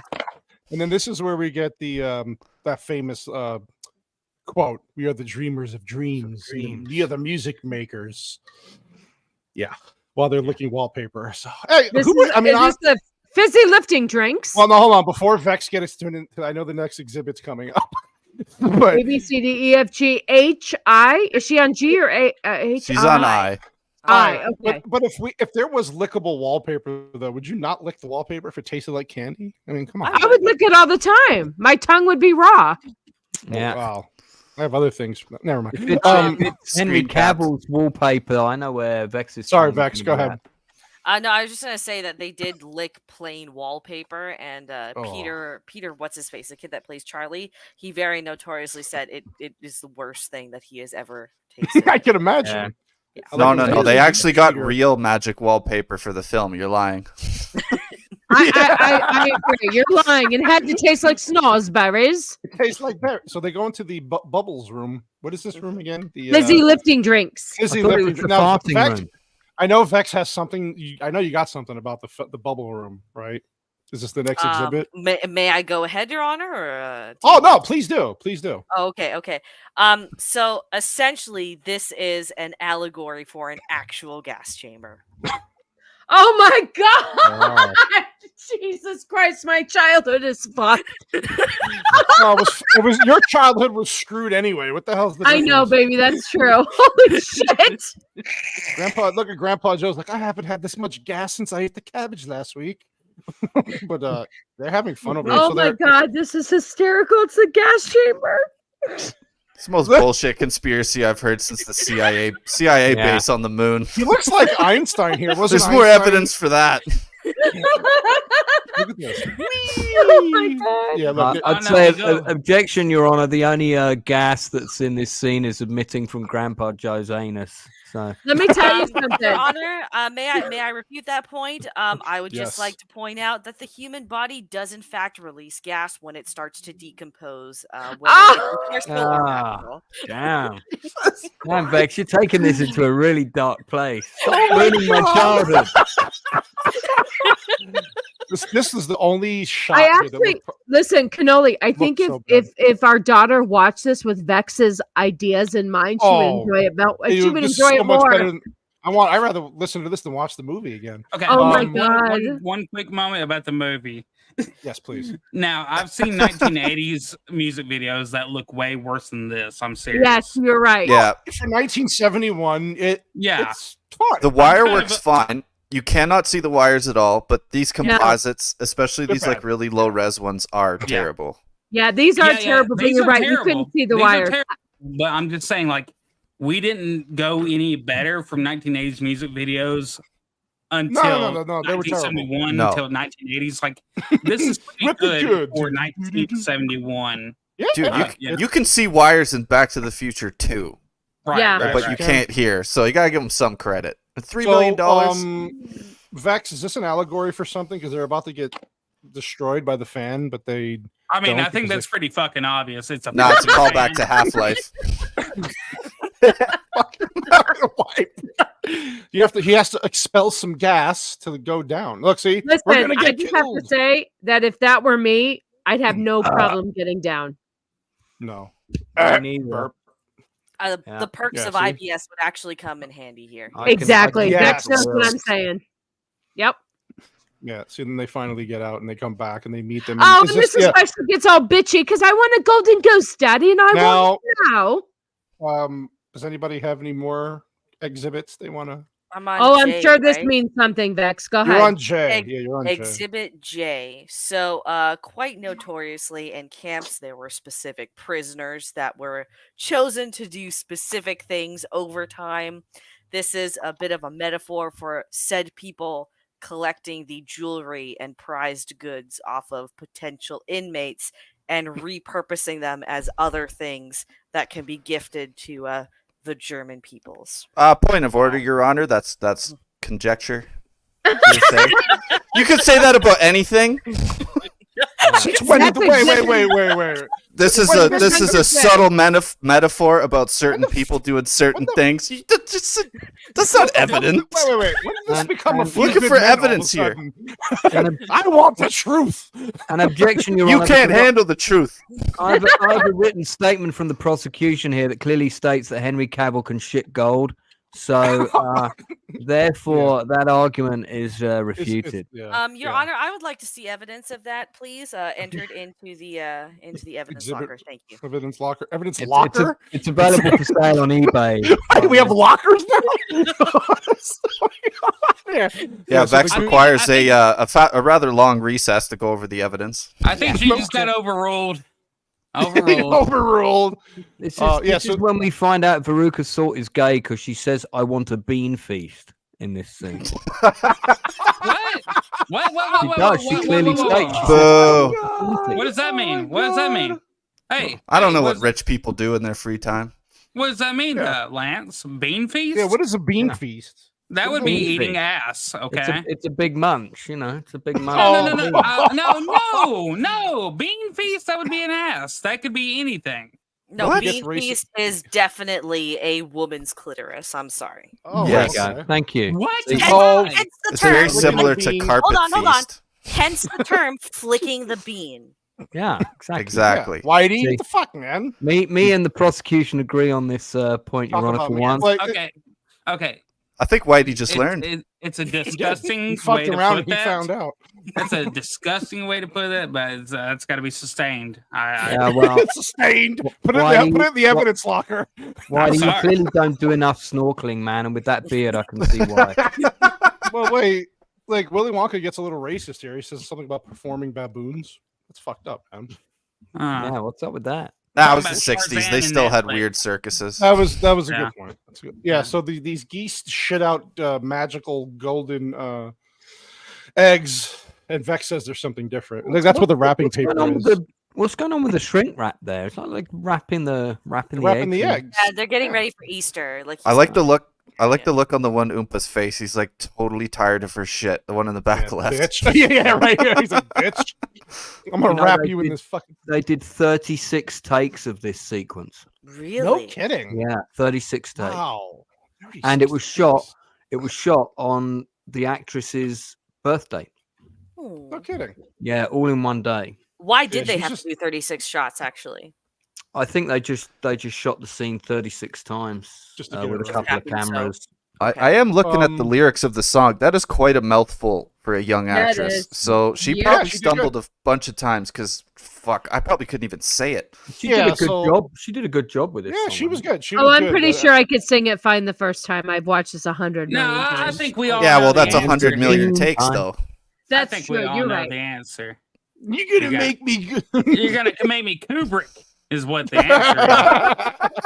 And then this is where we get the that famous quote, "We are the dreamers of dreams. We are the music makers." Yeah. While they're licking wallpaper. So, hey, is this the fizzy lifting drinks? Well, no, hold on. Before Vex gets turned into, I know the next exhibit's coming up. But, A, B, C, D, E, F, G, H, I. Is she on G or A? H? She's on I. I. Okay. But if there was lickable wallpaper, though, would you not lick the wallpaper if it tasted like candy? I mean, come on. I would lick it all the time. My tongue would be raw. Yeah. Oh, wow. I have other things. Never mind. If it's Henry Cavill's wallpaper, I know where Vex is. Sorry, Vex. Go ahead. No, I was just gonna say that they did lick plain wallpaper, and Peter, what's his face, the kid that plays Charlie, he very notoriously said it is the worst thing that he has ever tasted. I can imagine. Yeah. No. They actually got real magic wallpaper for the film. You're lying. I agree. You're lying. It had to taste like snozzberries. It tastes like berries. So they go into the bubbles room. What is this room again? The fizzy lifting drinks. Fizzy lifting. Now, Vex, I know Vex has something. I know you got something about the bubble room, right? Is this the next exhibit? May I go ahead, Your Honor? Or oh no, please do. Oh, okay. So essentially, this is an allegory for an actual gas chamber. Oh my God! Oh. Jesus Christ, my childhood is fucked. It was your childhood was screwed anyway. What the hell's the difference? I know, baby, that's true. Holy shit! Look at Grandpa Joe's like, I haven't had this much gas since I ate the cabbage last week. But they're having fun over here. Oh my God, this is hysterical. It's a gas chamber. It's the most bullshit conspiracy I've heard since the CIA base on the moon. He looks like Einstein here. There's more evidence for that. Look at this. Oh my God. Yeah, look, I'd say objection, Your Honor. The only gas that's in this scene is emitting from Grandpa Joe's anus. So let me tell you something. Your Honor, may I refute that point? I would just like to point out that the human body does in fact release gas when it starts to decompose. Damn, Vex, you're taking this into a really dark place. Stop ruining my childhood. This is the only shot. I actually listen, Cannoli. I think if our daughter watched this with Vex's ideas in mind, she would enjoy it. She would enjoy it more. I'd rather listen to this than watch the movie again. Okay. Oh my God. One quick moment about the movie. Yes, please. Now, I've seen 1980s music videos that look way worse than this. I'm serious. Yes, you're right. Yeah. For 1971, it's fine. The wire works fine. You cannot see the wires at all, but these composites, especially these like really low res ones, are terrible. Yeah, these are terrible. But you're right. You couldn't see the wires. But I'm just saying, like, we didn't go any better from 1980s music videos until 1971 until 1980s. Like, this is pretty good for 1971. Yeah, dude, you can see wires in Back to the Future too. Right, but you can't hear, so you gotta give them some credit. $3 million. Vex, is this an allegory for something? Because they're about to get destroyed by the fan, but they. I mean, I think that's pretty fucking obvious. It's a it's a callback to Half-Life. He has to expel some gas to go down. Look, see, listen, I just have to say that if that were me, I'd have no problem getting down. No. Neither. The perks of IBS would actually come in handy here. Exactly. That's what I'm saying. Yep. Yeah. So then they finally get out and they come back and they meet them. Oh, and this is why she gets all bitchy because I want a golden ghost, Daddy, and I want it now. Does anybody have any more exhibits they want to? I'm sure this means something, Vex. Go ahead. You're on J. You're on Exhibit J. So, quite notoriously in camps, there were specific prisoners that were chosen to do specific things over time. This is a bit of a metaphor for said people collecting the jewelry and prized goods off of potential inmates and repurposing them as other things that can be gifted to the German peoples. Point of order, Your Honor. That's conjecture. You could say that about anything. Wait. This is a subtle metaphor about certain people doing certain things. That's not evident. Wait. When did this become a looking for evidence here? I want the truth. An objection, Your You Honor. can't handle the truth. I have a written statement from the prosecution here that clearly states that Henry Cavill can shit gold. So, therefore, that argument is refuted. Your Honor, I would like to see evidence of that, please. Entered into the evidence locker. Thank you. Evidence locker. Evidence locker. It's available for sale on eBay. Why do we have lockers now? Yeah, Vex requires a rather long recess to go over the evidence. I think she just got overruled. Overruled. This is when we find out Veruca Salt is gay because she says, "I want a bean feast" in this scene. What? She does. She clearly states. Boo. What does that mean? What does that mean? Hey, I don't know what rich people do in their free time. What does that mean, Lance? Bean feast? Yeah, what is a bean feast? That would be eating ass, okay? It's a big munch, you know. It's a big munch. No. Bean feast, that would be an ass. That could be anything. No, What? bean feast is definitely a woman's clitoris. I'm sorry. Oh, Yes. There you go. Thank you. What? Hence the It's term. very similar to carpet Hold on. feast. Hence the term flicking the bean. Yeah, exactly. Exactly. Whitey, See. what the fuck, man? Me and the prosecution agree on this point, Your Talk Honor, about for me. once. Like, Okay. I think Whitey just learned. It's a disgusting he way fucked to around put and he that. found out. That's a disgusting way to put it, but it's got to be sustained. Yeah, well, Sustained. Put it Whitey, in the evidence locker. Whitey, you sorry. clearly don't do enough snorkeling, man, and with that beard, I can see why. Well, wait. Like, Willy Wonka gets a little racist here. He says something about performing baboons. That's fucked up, man. Yeah, what's up with that? That was the Talking about 60s. Tarzan They and still had Netflix. weird circuses. That was a Yeah. good point. That's good. Yeah. So these geese shit out magical golden eggs, and Vex says there's something different. I think that's what the wrapping paper is. What's going on with the shrink wrap there? It's not like wrapping the Wrapping the eggs. Yeah, they're getting ready for Easter. Like I like the look. I like the look on the one Oompa's face. He's like totally tired of her shit. The one in the back left. Bitch. yeah, right. Yeah, he's a bitch. I'm gonna wrap you in this fucking. They did 36 takes of this sequence. Really? No kidding. Yeah, 36 takes. Wow. And it was shot. It was shot on the actress's birthday. No kidding. Yeah, all in one day. Why did they have to do 36 shots? Actually, I think they just shot the scene 36 times Just to get with it a right. couple of cameras. I am looking at the lyrics of the song. That is quite a mouthful for a young That actress. is. So she Yeah, probably she did stumbled a bunch of times because fuck, I probably couldn't even say it. She did a good job. She did a good job with it. Yeah, she was good. I'm pretty sure I could sing it fine the first time. I've watched this 100 million No, times. I think we all. Yeah, know well, the that's 100 answer. million takes though. That's I think true. we all You're know right. the answer. You're gonna make me good. You're gonna make me Kubrick. Is what the answer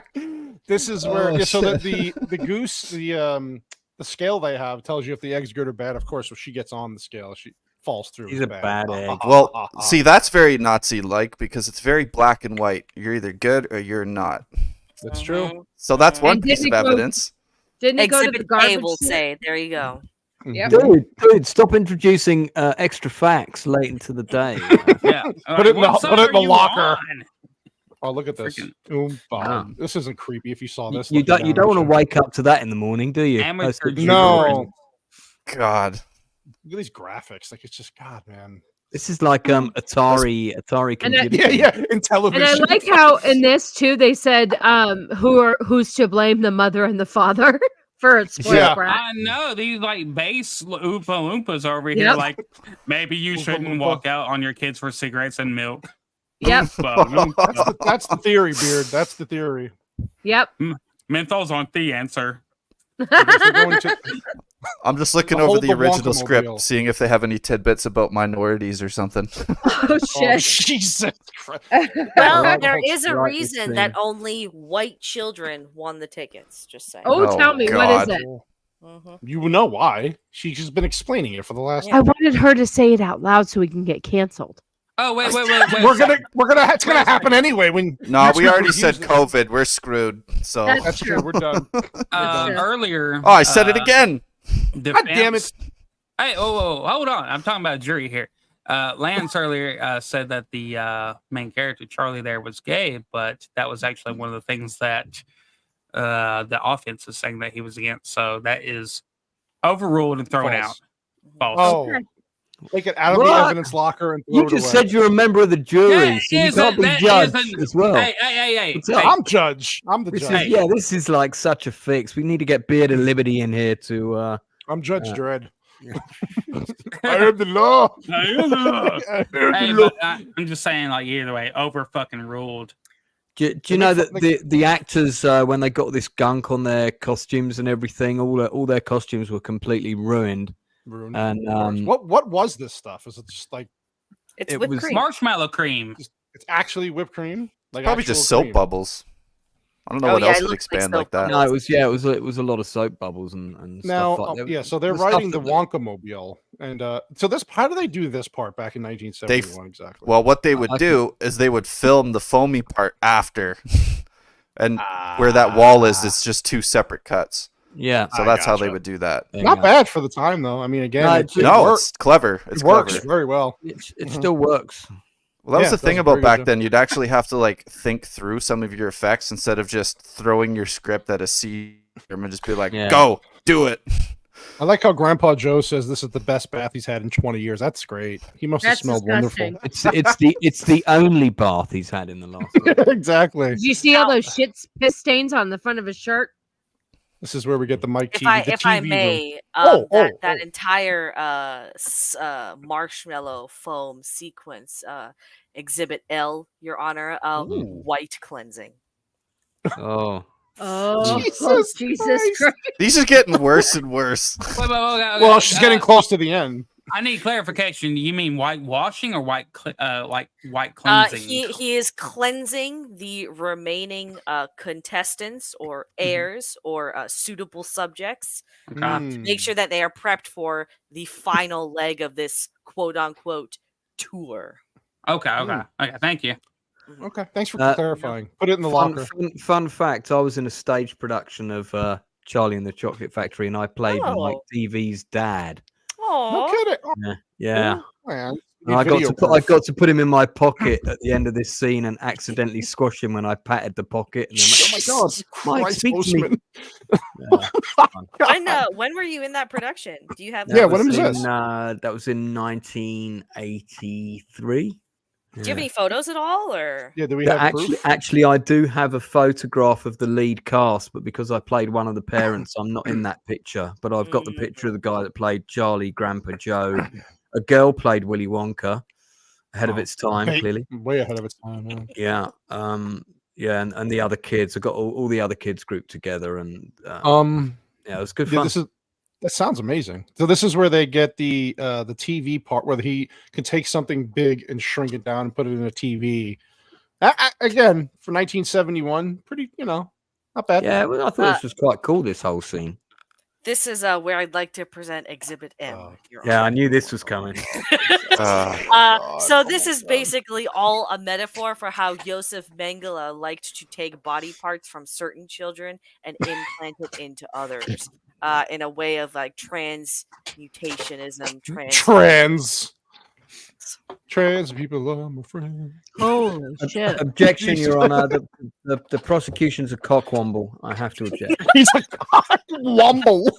is. This is where so that the goose, the scale they have tells you if the egg's good or bad. Of course, if she gets on the scale, she falls through. She's a bad egg. Well, see, that's very Nazi-like because it's very black and white. You're either good or you're not. That's true. So that's one And piece of didn't it go- evidence. Didn't it go to the Exhibit garbage? A will chute? say. There you go. Yep. Dude, stop introducing extra facts late into the day. Yeah. Put it in What side the are you locker. on? Oh, look at this. Wow. This isn't creepy. If you saw this, You don't want to wake up to that in the morning, do you? Amateur That's the- No. God. Look at these graphics. Like it's just God, man. This is like Atari computer. In television. And I like how in this too they said who's to blame, the mother and the father for a spoiled brat. I know these like base Oompa Loompas over here. Like maybe you shouldn't walk out on your kids for cigarettes and milk. Yep. That's the theory, Beard. That's the theory. Yep. Menthols aren't the answer. I'm just looking over the original script, seeing if they have any tidbits about minorities or something. Oh shit! Oh, Jesus Christ. Well, there is a reason that only white children won the tickets. Just saying. Oh, tell me, God. what is it? You know why? She's been explaining it for the last. I wanted her to say it out loud so we can get canceled. Oh wait. It's gonna happen anyway. When no, we already said COVID. We're screwed. So that's true. We're done. Earlier. Oh, I said it again. God damn it! Hey, hold on. I'm talking about jury here. Lance earlier said that the main character Charlie there was gay, but that was actually one of the things that the offense is saying that he was against. So that is overruled and thrown out. False. Oh. Take it out of the evidence locker and throw You it just away. said you're a member of the jury, so you can't be judged as well. Hey. I'm judge. I'm the judge. This is like such a fix. We need to get Beard and Liberty in here to. I'm Judge Dredd. I am the law. I'm just saying, like either way, over fucking ruled. Do you know that the actors when they got this gunk on their costumes and everything, all their costumes were completely ruined. And what was this stuff? Is it just like it was cream. Marshmallow cream? It's actually whipped cream. Like probably just soap bubbles. I don't know what else would expand like that. No, it was a lot of soap bubbles and now, stuff like that. So they're writing the Wonka Mobile, and so this. How do they do this part back in 1971 exactly? Well, what they would do is they would film the foamy part after, and where that wall is, it's just two separate cuts. Yeah, so that's how they would do that. Not bad for the time, though. I mean, again, it's clever. It works very well. It still works. Well, that was the thing about back then. You'd actually have to like think through some of your effects instead of just throwing your script at a C and just be like, "Go, do it." I like how Grandpa Joe says this is the best bath he's had in 20 years. That's great. He must have smelled wonderful. It's the only bath he's had in the last. Exactly. Did you see all those piss stains on the front of his shirt? This is where we get the mic. If I may, that entire marshmallow foam sequence, Exhibit L, Your Honor, white cleansing. Oh. Oh, Jesus Christ. These are getting worse and worse. Well, she's getting close to the end. I need clarification. You mean whitewashing or white cleansing? He is cleansing the remaining contestants or heirs or suitable subjects to make sure that they are prepped for the final leg of this quote unquote tour. Okay. Thank you. Okay, thanks for clarifying. Put it in the locker. Fun fact: I was in a stage production of Charlie and the Chocolate Factory, and I played Mike TV's dad. No kidding. Yeah. Man, I got to put him in my pocket at the end of this scene and accidentally squash him when I patted the pocket. And then like, oh my God, Mike, speak to me. When were you in that production? Do you have? When was this? That was in 1983. Do you have any photos at all, or? Yeah, do we have actually, I do have a photograph of the lead cast, but because I played one of the parents, I'm not in that picture. But I've got the picture of the guy that played Charlie, Grandpa Joe. A girl played Willy Wonka, ahead of its time, clearly. Way ahead of its time. Yeah. And the other kids. I got all the other kids grouped together, and it was good fun. That sounds amazing. So this is where they get the TV part where he can take something big and shrink it down and put it in a TV. Again, for 1971, pretty, not bad. Yeah, well, I thought this was quite cool, this whole scene. This is where I'd like to present Exhibit M. I knew this was coming. So this is basically all a metaphor for how Josef Mengele liked to take body parts from certain children and implant it into others. In a way of like transmutationism, trans people are my friends. Holy shit! Objection, Your Honor. The prosecution's a cockwomble. I have to object. He's a cockwomble.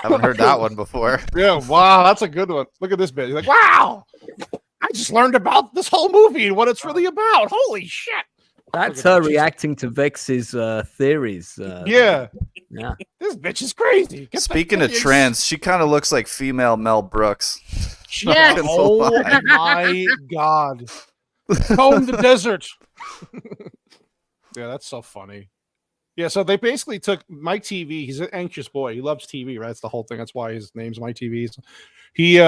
Haven't heard that one before. Yeah, wow, that's a good one. Look at this bit. He's like, wow, I just learned about this whole movie and what it's really about. Holy shit. That's her reacting to Vex's theories. Yeah. This bitch is crazy. Speaking of trans, she kind of looks like female Mel Brooks. Yes. Oh my God. Comb the desert. Yeah, that's so funny. Yeah, so they basically took Mike TV. He's an anxious boy. He loves TV, right? That's the whole thing. That's why his name's Mike TV. So he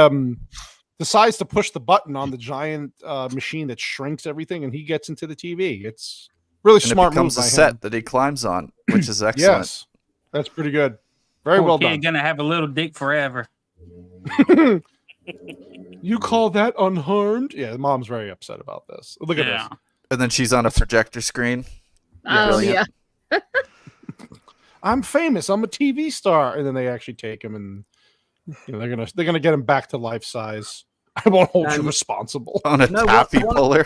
decides to push the button on the giant machine that shrinks everything, and he gets into the TV. It's really smart. It becomes a set that he climbs on, which is excellent. Yes, that's pretty good. Very well done. Gonna have a little dick forever. You call that unharmed? Yeah, the mom's very upset about this. Look at this. And then she's on a projector screen. Yeah. I'm famous. I'm a TV star, and then they actually take him, and they're gonna get him back to life size. I won't hold you responsible on a taffy puller.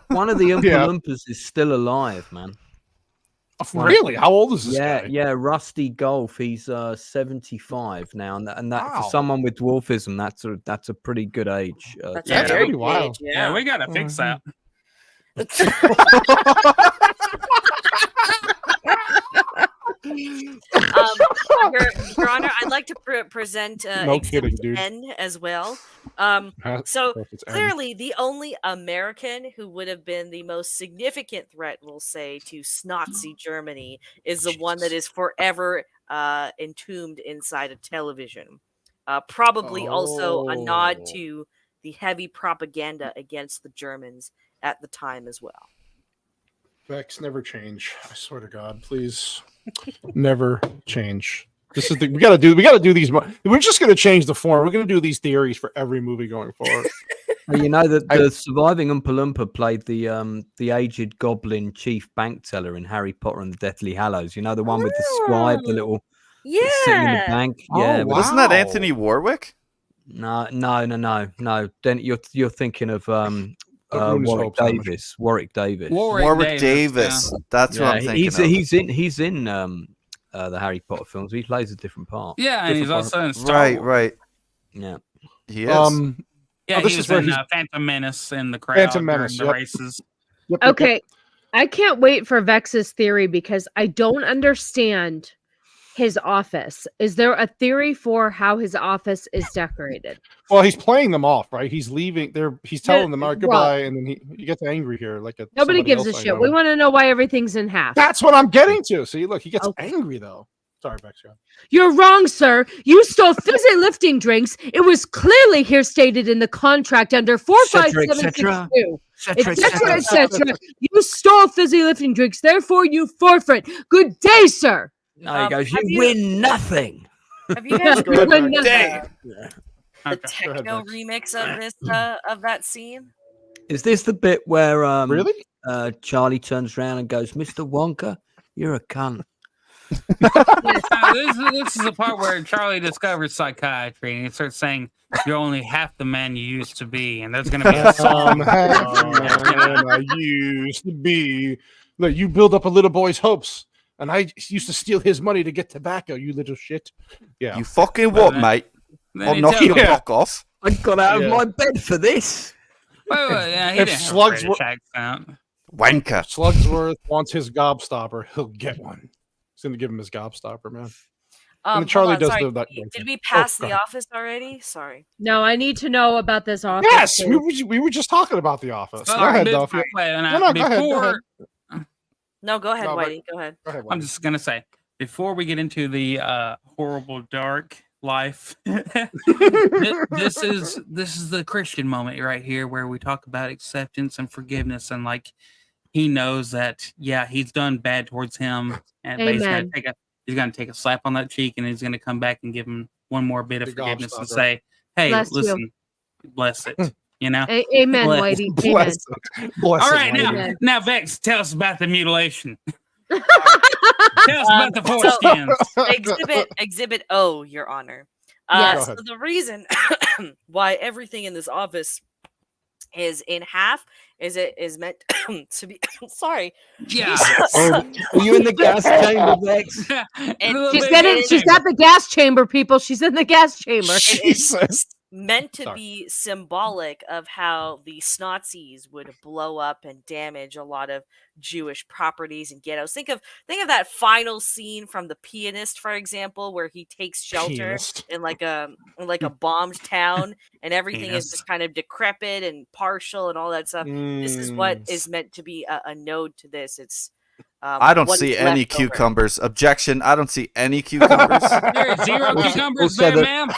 One of the Oompa Loompas is still alive, man. Really? How old is this guy? Yeah, Rusty Golf. He's 75 now, and that for someone with dwarfism, that's a pretty good age. That's pretty wild. Yeah, we gotta fix that. Your Honor, I'd like to present Exhibit N as well. So clearly, the only American who would have been the most significant threat, we'll say, to Nazi Germany is the one that is forever entombed inside a television. Probably also a nod to the heavy propaganda against the Germans at the time as well. Vex, never change. I swear to God, please, never change. This is we gotta do these. We're just gonna change the form. We're gonna do these theories for every movie going forward. Well, you know that the surviving Oompa Loompa played the aged goblin chief bank teller in Harry Potter and the Deathly Hallows. You know, the one with the scribe, the little sitting in the bank. Yeah, wasn't that Anthony Warwick? No. Then you're thinking of Warwick Davis. Warwick Davis. Yeah. That's what I'm thinking of. He's in the Harry Potter films. He plays a different part. Yeah, and he's also in Star Wars. Right. Yeah. He is. Yeah, he was in Phantom Menace in the crowd during the races. Okay. I can't wait for Vex's theory because I don't understand his office. Is there a theory for how his office is decorated? Well, he's playing them off, right? He's leaving. He's telling them goodbye, and then he gets angry here. Nobody gives a shit. We want to know why everything's in half. That's what I'm getting to. See, look, he gets angry though. Sorry, Vex. You're wrong, sir. You stole fizzy lifting drinks. It was clearly here stated in the contract under 45762. etc. You stole fizzy lifting drinks, therefore you forfeit. Good day, sir. No, he goes, you win nothing. Have you guys heard the techno remix of this of that scene? Is this the bit where really Charlie turns around and goes, Mr. Wonka, you're a cunt? This is the part where Charlie discovers psychiatry and he starts saying, "You're only half the man you used to be," and there's going to be a song. Half the man I used to be. Look, you build up a little boy's hopes. And I used to steal his money to get tobacco, you little shit. Yeah. You fucking what, mate? I'll knock your block off. I got out of my bed for this. If Slugsworth wants his gobstopper, he'll get one. He's going to give him his gobstopper, man. And Charlie does that. Did we pass The Office already? Sorry. No, I need to know about this office. Yes, we were just talking about The Office. Go ahead, Duffy. Go ahead. No, go ahead, Whitey. Go ahead. I'm just gonna say before we get into the horrible dark life, this is the Christian moment right here where we talk about acceptance and forgiveness, and he knows that he's done bad towards him, and he's gonna take a slap on that cheek, and he's gonna come back and give him one more bit of forgiveness and say, "Hey, listen, bless it." You know, amen, Whitey. Bless All right, now, Vex, tell us about the mutilation. Tell us about the foreskins. Exhibit O, Your Honor. So the reason why everything in this office is in half is it is meant to be. Sorry. Yeah. Are you in the gas chamber, Vex? She's got the gas chamber, people. She's in the gas chamber. Jesus. meant to be symbolic of how the Nazis would blow up and damage a lot of Jewish properties and ghettos. Think of that final scene from The Pianist, for example, where he takes shelter in like a bombed town, and everything is just kind of decrepit and partial and all that stuff. This is what is meant to be a node to this. It's I don't see any cucumbers. Objection. I don't see any cucumbers. There are 0 cucumbers there, ma'am.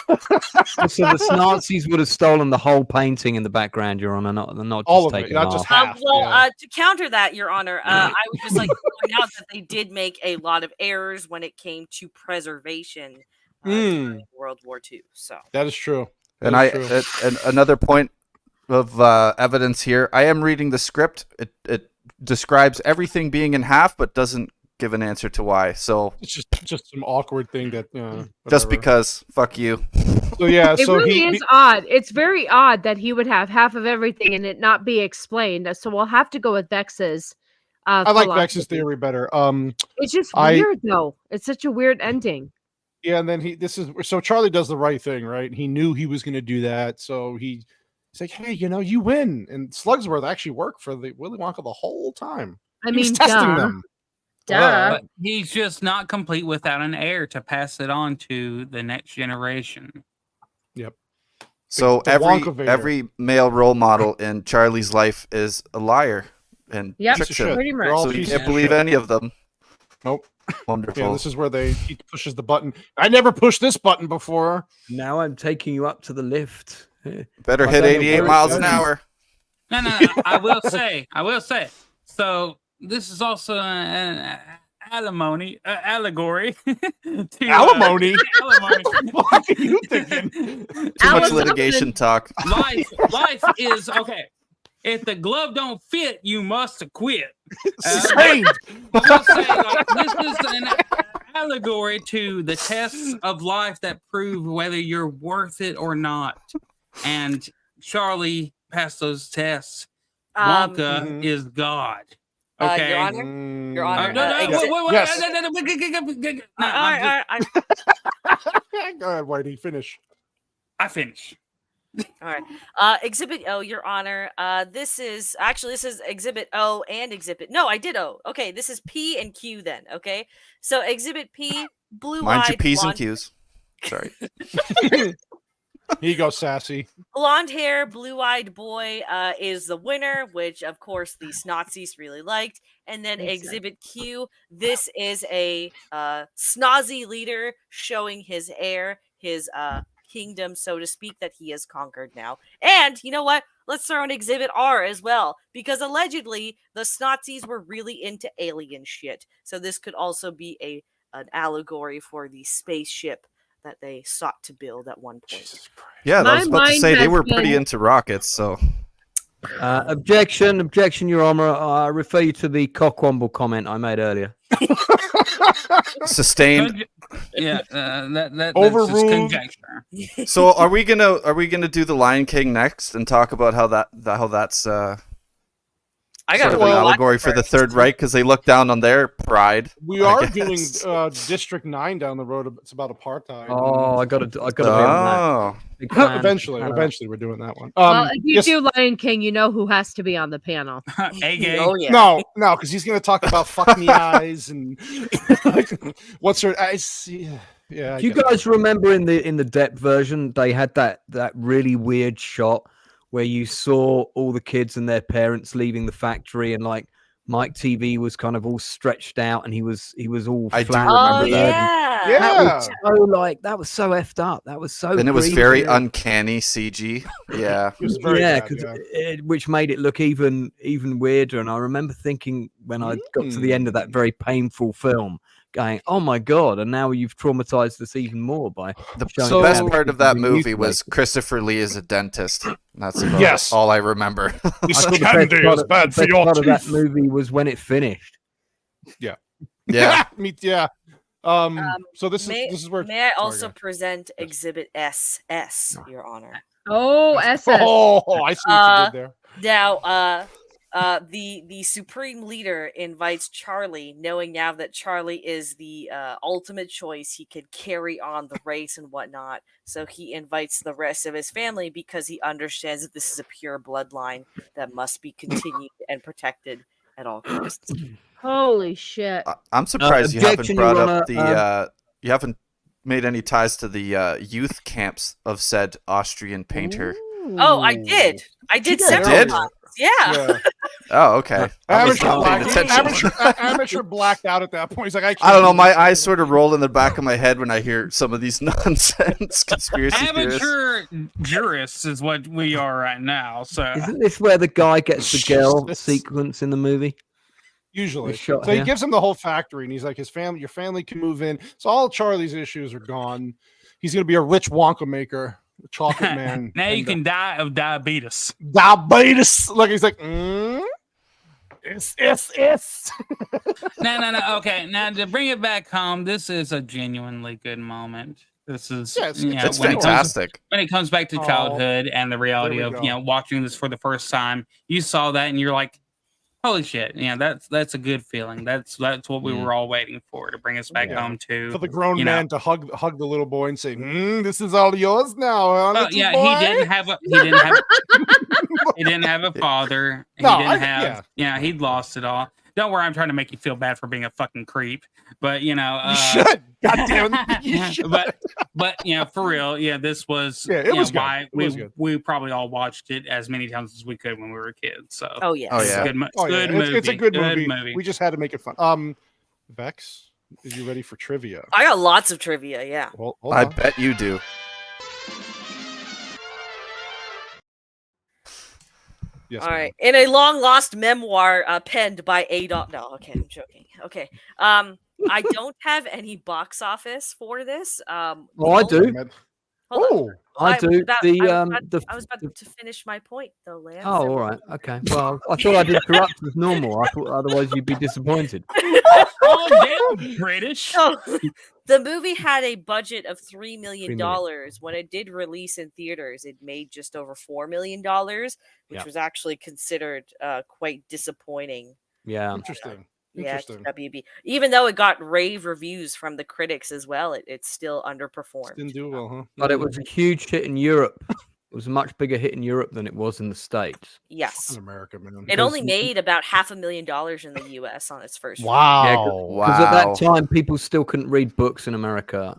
So the Nazis would have stolen the whole painting in the background, Your Honor, not just all of it, taking not just half. To counter that, Your Honor, I would just like to point out that they did make a lot of errors when it came to preservation during World War II. So that is true. And another point of evidence here. I am reading the script. It describes everything being in half, but doesn't give an answer to why. So it's just some awkward thing that just because. Fuck you. So yeah, it really is odd. It's very odd that he would have half of everything and it not be explained. So we'll have to go with Vex's. I like Vex's theory better. It's just weird though. It's such a weird ending. Yeah, and then so Charlie does the right thing, right? He knew he was going to do that, so he's like, "Hey, you win." And Slugsworth actually worked for the Willy Wonka the whole time. I mean, he was testing them. But he's just not complete without an heir to pass it on to the next generation. Yep. So every male role model in Charlie's life is a liar and tricks him. Pretty much. So you can't believe any of them. Nope. Wonderful. Yeah, this is where he pushes the button. I never pushed this button before. Now I'm taking you up to the lift. Better hit 88 miles an hour. No. I will say. So this is also an allegory. To, alimony? Alimony. What are you thinking? Too much litigation talk. Life is okay. If the glove don't fit, you must quit. Sustained. I'll say, this is an allegory to the tests of life that prove whether you're worth it or not. And Charlie passed those tests. Wonka is God. Okay. Your Honor. Yes. Go ahead, Whitey. Finish. I finish. All right. Exhibit O, Your Honor. This is Exhibit O and Exhibit. No, I did O. Okay, this is P and Q then. Okay, so Exhibit P, blue-eyed. Mind your P's and Q's. Sorry. Here you go, sassy. Blonde hair, blue-eyed boy is the winner, which of course the Nazis really liked. And then Exhibit Q, this is a snazzy leader showing his heir, his kingdom, so to speak, that he has conquered now. And you know what? Let's throw in Exhibit R as well, because allegedly the Nazis were really into alien shit. So this could also be an allegory for the spaceship that they sought to build at one point. Yeah, I was about to say they were pretty into rockets, so. Objection, Your Honor. I refer you to the cockwomble comment I made earlier. Sustained. Yeah, that's overruled. Conjecture. So are we gonna do the Lion King next and talk about how that's I got an allegory for the Third Reich because they look down on their pride. We are doing District 9 down the road. It's about apartheid. Oh, I got to be on that. Eventually, we're doing that one. Well, if you do Lion King, you know who has to be on the panel. Oh yeah. No, because he's going to talk about fuck me eyes and what's her eyes. Yeah. Do you guys remember in the depth version they had that really weird shot where you saw all the kids and their parents leaving the factory, and like Mike TV was kind of all stretched out, and he was all flat. I do remember that. That was so effed up. That was so. And it was very uncanny CG. Yeah, it was very bad, which made it look even weirder. And I remember thinking when I got to the end of that very painful film, going, "Oh my god!" And now you've traumatized us even more by the best part of that movie was Christopher Lee as a dentist. That's about all I remember. This candy is bad for your teeth. Part of that teeth. movie was when it finished. Yeah. Yeah. So this is where. May I also present Exhibit SS, Your Honor? Oh, SS. Oh, I see what you did there. Now, The supreme leader invites Charlie, knowing now that Charlie is the ultimate choice. He could carry on the race and whatnot. So he invites the rest of his family because he understands that this is a pure bloodline that must be continued and protected at all costs. Holy shit! I'm surprised you haven't brought up the. You haven't made any ties to the youth camps of said Austrian painter. Ooh. Oh, I did. I did several times. Yeah. Oh, okay. Amateur blacked out at that point. He's like, I don't know. My eyes sort of roll in the back of my head when I hear some of these nonsense conspiracy theories. Amateur jurists is what we are right now. So isn't this where the guy gets the girl sequence in the movie? Usually. So he gives him the whole factory, and he's like, your family can move in. So all Charlie's issues are gone. He's going to be a rich Wonka maker. The chocolate man. Now you can die of diabetes. Like he's like, it's. No. Okay, now to bring it back home, this is a genuinely good moment. This is it's fantastic. When it comes back to childhood and the reality of watching this for the first time, you saw that and you're like, holy shit! Yeah, that's a good feeling. That's what we were all waiting for to bring us back home to. For the grown man to hug the little boy and say, "This is all yours now." Well, yeah, boy? he didn't have a father. He'd lost it all. Don't worry, I'm trying to make you feel bad for being a fucking creep, but you should. God damn it, you should. But for real, this was it was why good. we probably all watched it as many times as we could when we were kids. So it's a good movie. It's a good movie. We just had to make it fun. Vex, are you ready for trivia? I got lots of trivia. Yeah. Well, I bet you do. Yes, all right. In a long lost memoir penned by Adolf. No, okay, I'm joking. Okay. I don't have any box office for this. I do. I do. I was about to finish my point, though, Lance. Oh, all right. Okay. Well, I thought I'd interrupt as normal. I thought otherwise you'd be disappointed. Oh, damn, British. The movie had a budget of $3 million. When it did release in theaters, it made just over $4 million, which was actually considered quite disappointing. Yeah. Interesting. WB. Even though it got rave reviews from the critics as well, it still underperformed. Didn't do well, huh? But it was a huge hit in Europe. It was a much bigger hit in Europe than it was in the States. Yes. In America, man. It only made about $500,000 in the US on its first Wow. Because at that time, people still couldn't read books in America.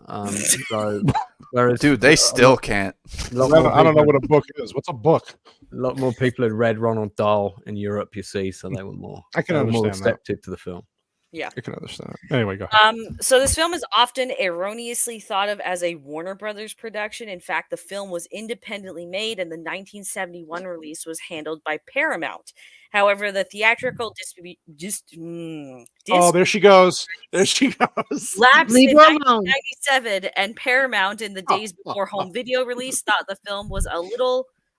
Whereas, dude, they still can't. I don't know what a book is. What's a book? A lot more people had read Roald Dahl in Europe, you see, so they were more. I can understand more receptive to the film. Yeah, I can understand. Anyway, go ahead. So this film is often erroneously thought of as a Warner Brothers production. In fact, the film was independently made, and the 1971 release was handled by Paramount. However, the theatrical oh, there she goes. There she goes. Lapsed in 1997, and Paramount, in the days before home video release, thought the film was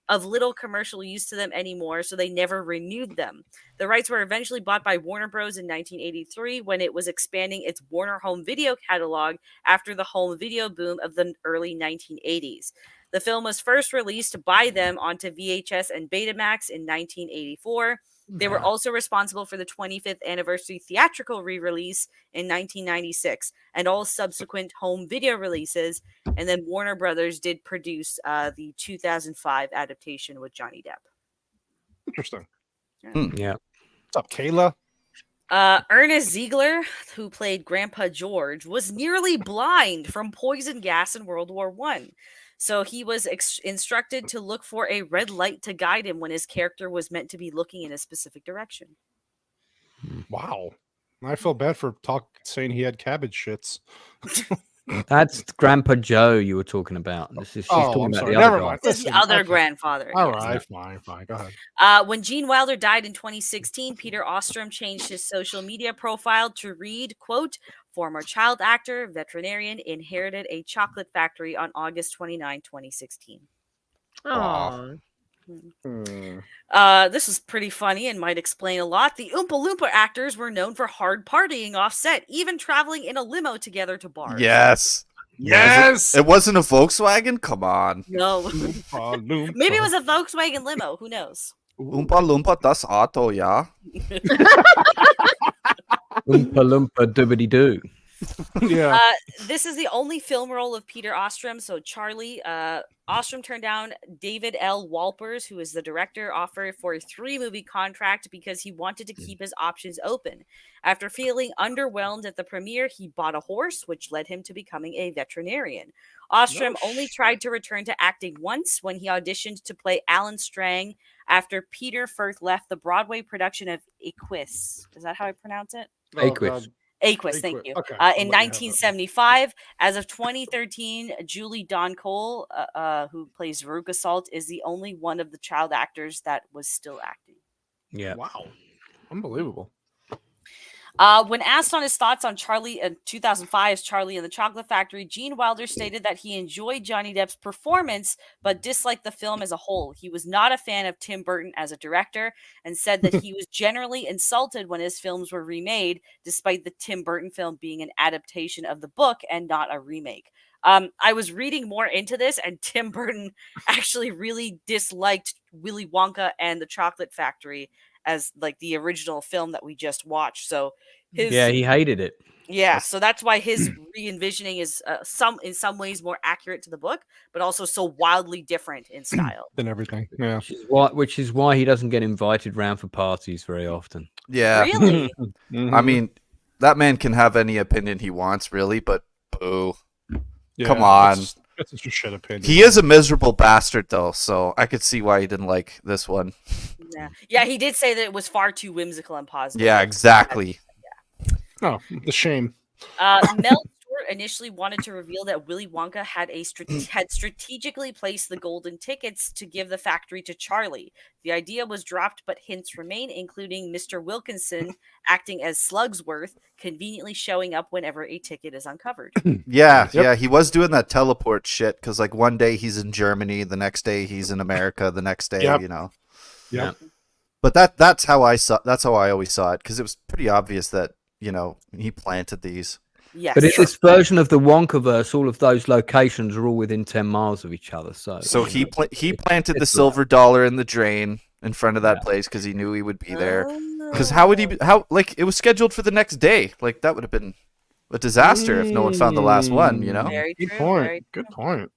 of little commercial use to them anymore, so they never renewed them. The rights were eventually bought by Warner Bros. In 1983 when it was expanding its Warner Home Video catalog after the home video boom of the early 1980s. The film was first released by them onto VHS and Betamax in 1984. They were also responsible for the 25th anniversary theatrical re-release in 1996 and all subsequent home video releases. And then Warner Brothers did produce the 2005 adaptation with Johnny Depp. Interesting. Yeah. What's up, Kayla? Ernest Ziegler, who played Grandpa George, was nearly blind from poison gas in World War I. So he was instructed to look for a red light to guide him when his character was meant to be looking in a specific direction. Wow. I feel bad for saying he had cabbage shits. That's Grandpa Joe you were talking about. She's talking about the other guy. This is the other grandfather. All right, fine. Go ahead. When Gene Wilder died in 2016, Peter Ostrum changed his social media profile to read, quote, "Former child actor, veterinarian, inherited a chocolate factory on August 29, 2016. Aww. This was pretty funny and might explain a lot. The Oompa Loompa actors were known for hard partying off set, even traveling in a limo together to bars. Yes. It wasn't a Volkswagen? Come on. No. Maybe it was a Volkswagen limo. Who knows? Oompa Loompa das Auto, ja. Oompa Loompa doobity doo. Yeah. This is the only film role of Peter Ostrum. So Charlie, Ostrum turned down David L. Walpers, who is the director, offer for a 3-movie contract because he wanted to keep his options open. After feeling underwhelmed at the premiere, he bought a horse, which led him to becoming a veterinarian. Ostrum only tried to return to acting once when he auditioned to play Alan Strang after Peter Firth left the Broadway production of Equus. Is that how I pronounce it? Aquis. Aquis, thank you. Okay, in 1975, as of 2013, Julie Dawn Cole, who plays Veruca Salt, is the only one of the child actors that was still acting. Yeah. Wow. Unbelievable. When asked on his thoughts on Charlie in 2005's Charlie and the Chocolate Factory, Gene Wilder stated that he enjoyed Johnny Depp's performance, but disliked the film as a whole. He was not a fan of Tim Burton as a director and said that he was generally insulted when his films were remade, despite the Tim Burton film being an adaptation of the book and not a remake. I was reading more into this, and Tim Burton actually really disliked Willy Wonka and the Chocolate Factory as like the original film that we just watched. So he hated it. Yeah, so that's why his re-envisioning is in some ways more accurate to the book, but also so wildly different in style than everything. Yeah, which is why he doesn't get invited round for parties very often. Yeah, really. I mean, that man can have any opinion he wants, really, but boo. Yeah, come on. That's just a shit opinion. He is a miserable bastard, though, so I could see why he didn't like this one. Yeah, he did say that it was far too whimsical and positive. Yeah, exactly. Oh, the shame. Mel Stuart initially wanted to reveal that Willy Wonka had strategically placed the golden tickets to give the factory to Charlie. The idea was dropped, but hints remain, including Mr. Wilkinson acting as Slugsworth, conveniently showing up whenever a ticket is uncovered. Yeah, he was doing that teleport shit, because like one day he's in Germany, the next day he's in America, the next day, you know. Yeah. But that's how I always saw it, because it was pretty obvious that, you know, he planted these. Yes. But in this version of the Wonkaverse, all of those locations are all within 10 miles of each other. So he planted the silver dollar in the drain in front of that place because he knew he would be there. Because it was scheduled for the next day. Like, that would have been a disaster if no one found the last one, you know? Very true. Good point. Very Good point.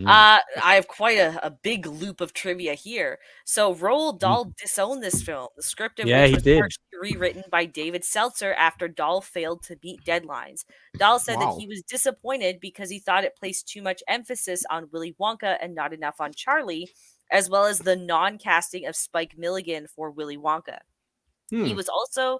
I have quite a big loop of trivia here. So Roald Dahl disowned this film. The script of which was partially rewritten by David Seltzer after Dahl failed to meet deadlines. Dahl said that he was disappointed because he thought it placed too much emphasis on Willy Wonka and not enough on Charlie, as well as the non-casting of Spike Milligan for Willy Wonka. He was also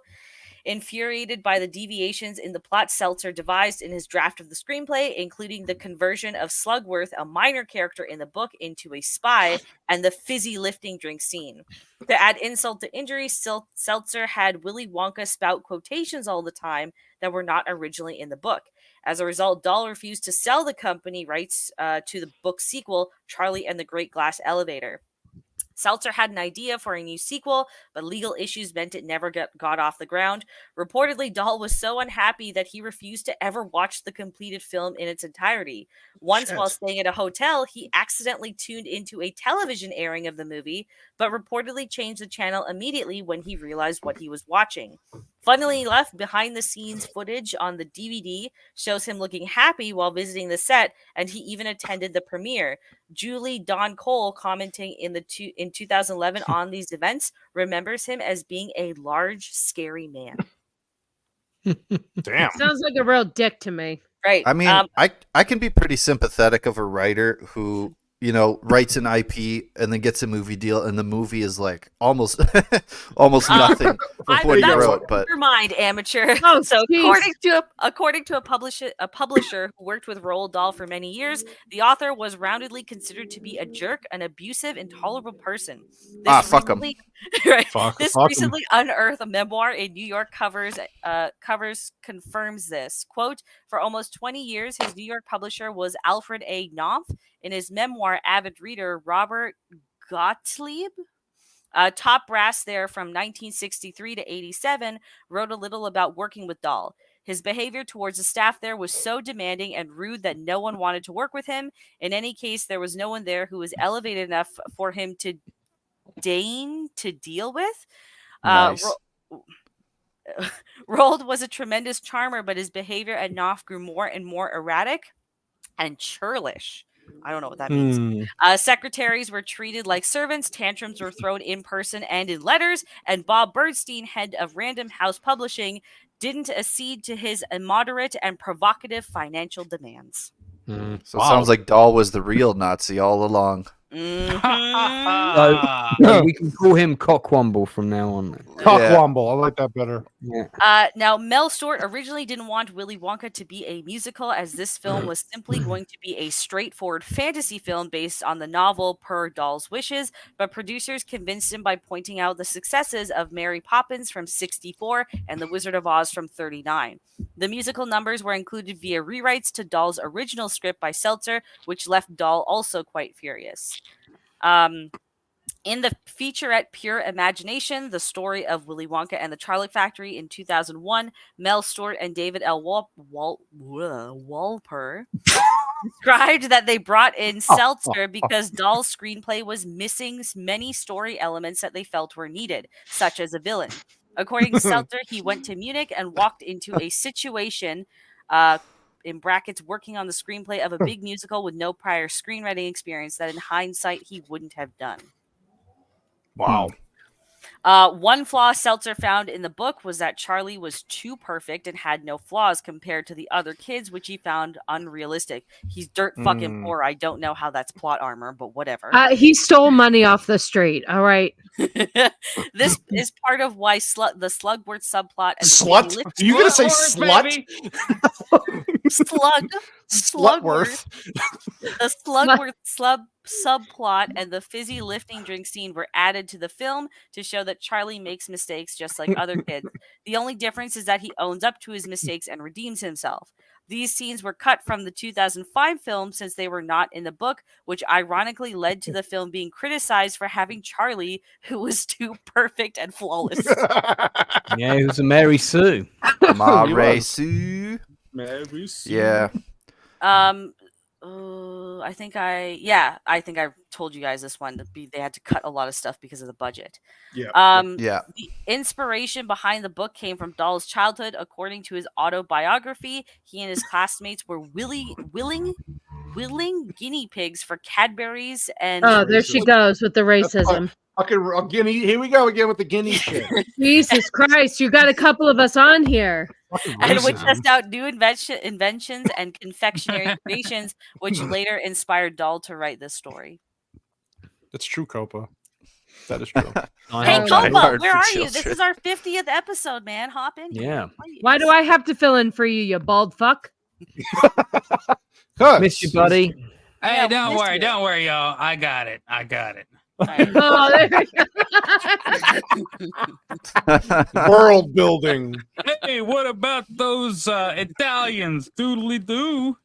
infuriated by the deviations in the plot Seltzer devised in his draft of the screenplay, including the conversion of Slugworth, a minor character in the book, into a spy, and the fizzy lifting drink scene. To add insult to injury, Seltzer had Willy Wonka spout quotations all the time that were not originally in the book. As a result, Dahl refused to sell the company rights to the book sequel, Charlie and the Great Glass Elevator. Seltzer had an idea for a new sequel, but legal issues meant it never got off the ground. Reportedly, Dahl was so unhappy that he refused to ever watch the completed film in its entirety. Once, while staying at a hotel, he accidentally tuned into a television airing of the movie, but reportedly changed the channel immediately when he realized what he was watching. Funnily enough, behind-the-scenes footage on the DVD shows him looking happy while visiting the set, and he even attended the premiere. Julie Dawn Cole, commenting in 2011 on these events, remembers him as being a large, scary man. Damn. Sounds like a real dick to me. Right. I mean, I can be pretty sympathetic of a writer who, you know, writes an IP and then gets a movie deal, and the movie is like almost nothing of what he wrote. But your mind, amateur. Oh, so geez. according to a publisher who worked with Roald Dahl for many years, the author was roundedly considered to be a jerk, an abusive, intolerable person. Fuck him. Right. This recently unearthed a memoir in New York covers confirms this. Quote, for almost 20 years, his New York publisher was Alfred A. Knopf. In his memoir, avid reader Robert Gottlieb, top brass there from 1963 to 87, wrote a little about working with Dahl. His behavior towards the staff there was so demanding and rude that no one wanted to work with him. In any case, there was no one there who was elevated enough for him to deign to deal with. Nice. Roald was a tremendous charmer, but his behavior at Knopf grew more and more erratic and churlish. I don't know what that means. Secretaries were treated like servants, tantrums were thrown in person and in letters, and Bob Bernstein, head of Random House Publishing, didn't accede to his immoderate and provocative financial demands. So it sounds like Dahl was the real Nazi all along. So we can call him Cockwomble from now on. Cockwomble, I like that better. Yeah. Now, Mel Stuart originally didn't want Willy Wonka to be a musical, as this film was simply going to be a straightforward fantasy film based on the novel per Dahl's wishes, but producers convinced him by pointing out the successes of Mary Poppins from '64 and The Wizard of Oz from '39. The musical numbers were included via rewrites to Dahl's original script by Seltzer, which left Dahl also quite furious. In the featurette Pure Imagination, the story of Willy Wonka and the Chocolate Factory in 2001, Mel Stuart and David L. Wolper described that they brought in Seltzer because Dahl's screenplay was missing many story elements that they felt were needed, such as a villain. According to Seltzer, he went to Munich and walked into a situation in brackets, working on the screenplay of a big musical with no prior screenwriting experience that in hindsight he wouldn't have done. Wow. One flaw Seltzer found in the book was that Charlie was too perfect and had no flaws compared to the other kids, which he found unrealistic. He's dirt fucking poor. I don't know how that's plot armor, but whatever. He stole money off the street. All right. This is part of why the Slugworth subplot. And Slut? Are you going to say slut? Slugworth. The Slugworth subplot and the fizzy lifting drink scene were added to the film to show that Charlie makes mistakes just like other kids. The only difference is that he owns up to his mistakes and redeems himself. These scenes were cut from the 2005 film since they were not in the book, which ironically led to the film being criticized for having Charlie, who was too perfect and flawless. Yeah, he was a Mary Sue. Mary Sue. Mary Sue. Yeah. I think I told you guys this one. They had to cut a lot of stuff because of the budget. Yeah. The inspiration behind the book came from Dahl's childhood. According to his autobiography, he and his classmates were willing guinea pigs for Cadbury's and. Oh, there she goes with the racism. Fucking guinea. Here we go again with the guinea shit. Jesus Christ, you got a couple of us on here. And would test out new inventions and confectionery creations, which later inspired Dahl to write this story. That's true, Copa. That is true. Hey, Copa, where are you? This is our 50th episode, man. Hop in. Yeah. Why do I have to fill in for you, you bald fuck? Miss you, buddy. Hey, don't worry, y'all. I got it. Oh, there we go. World building. Hey, what about those Italians? Doodly doo.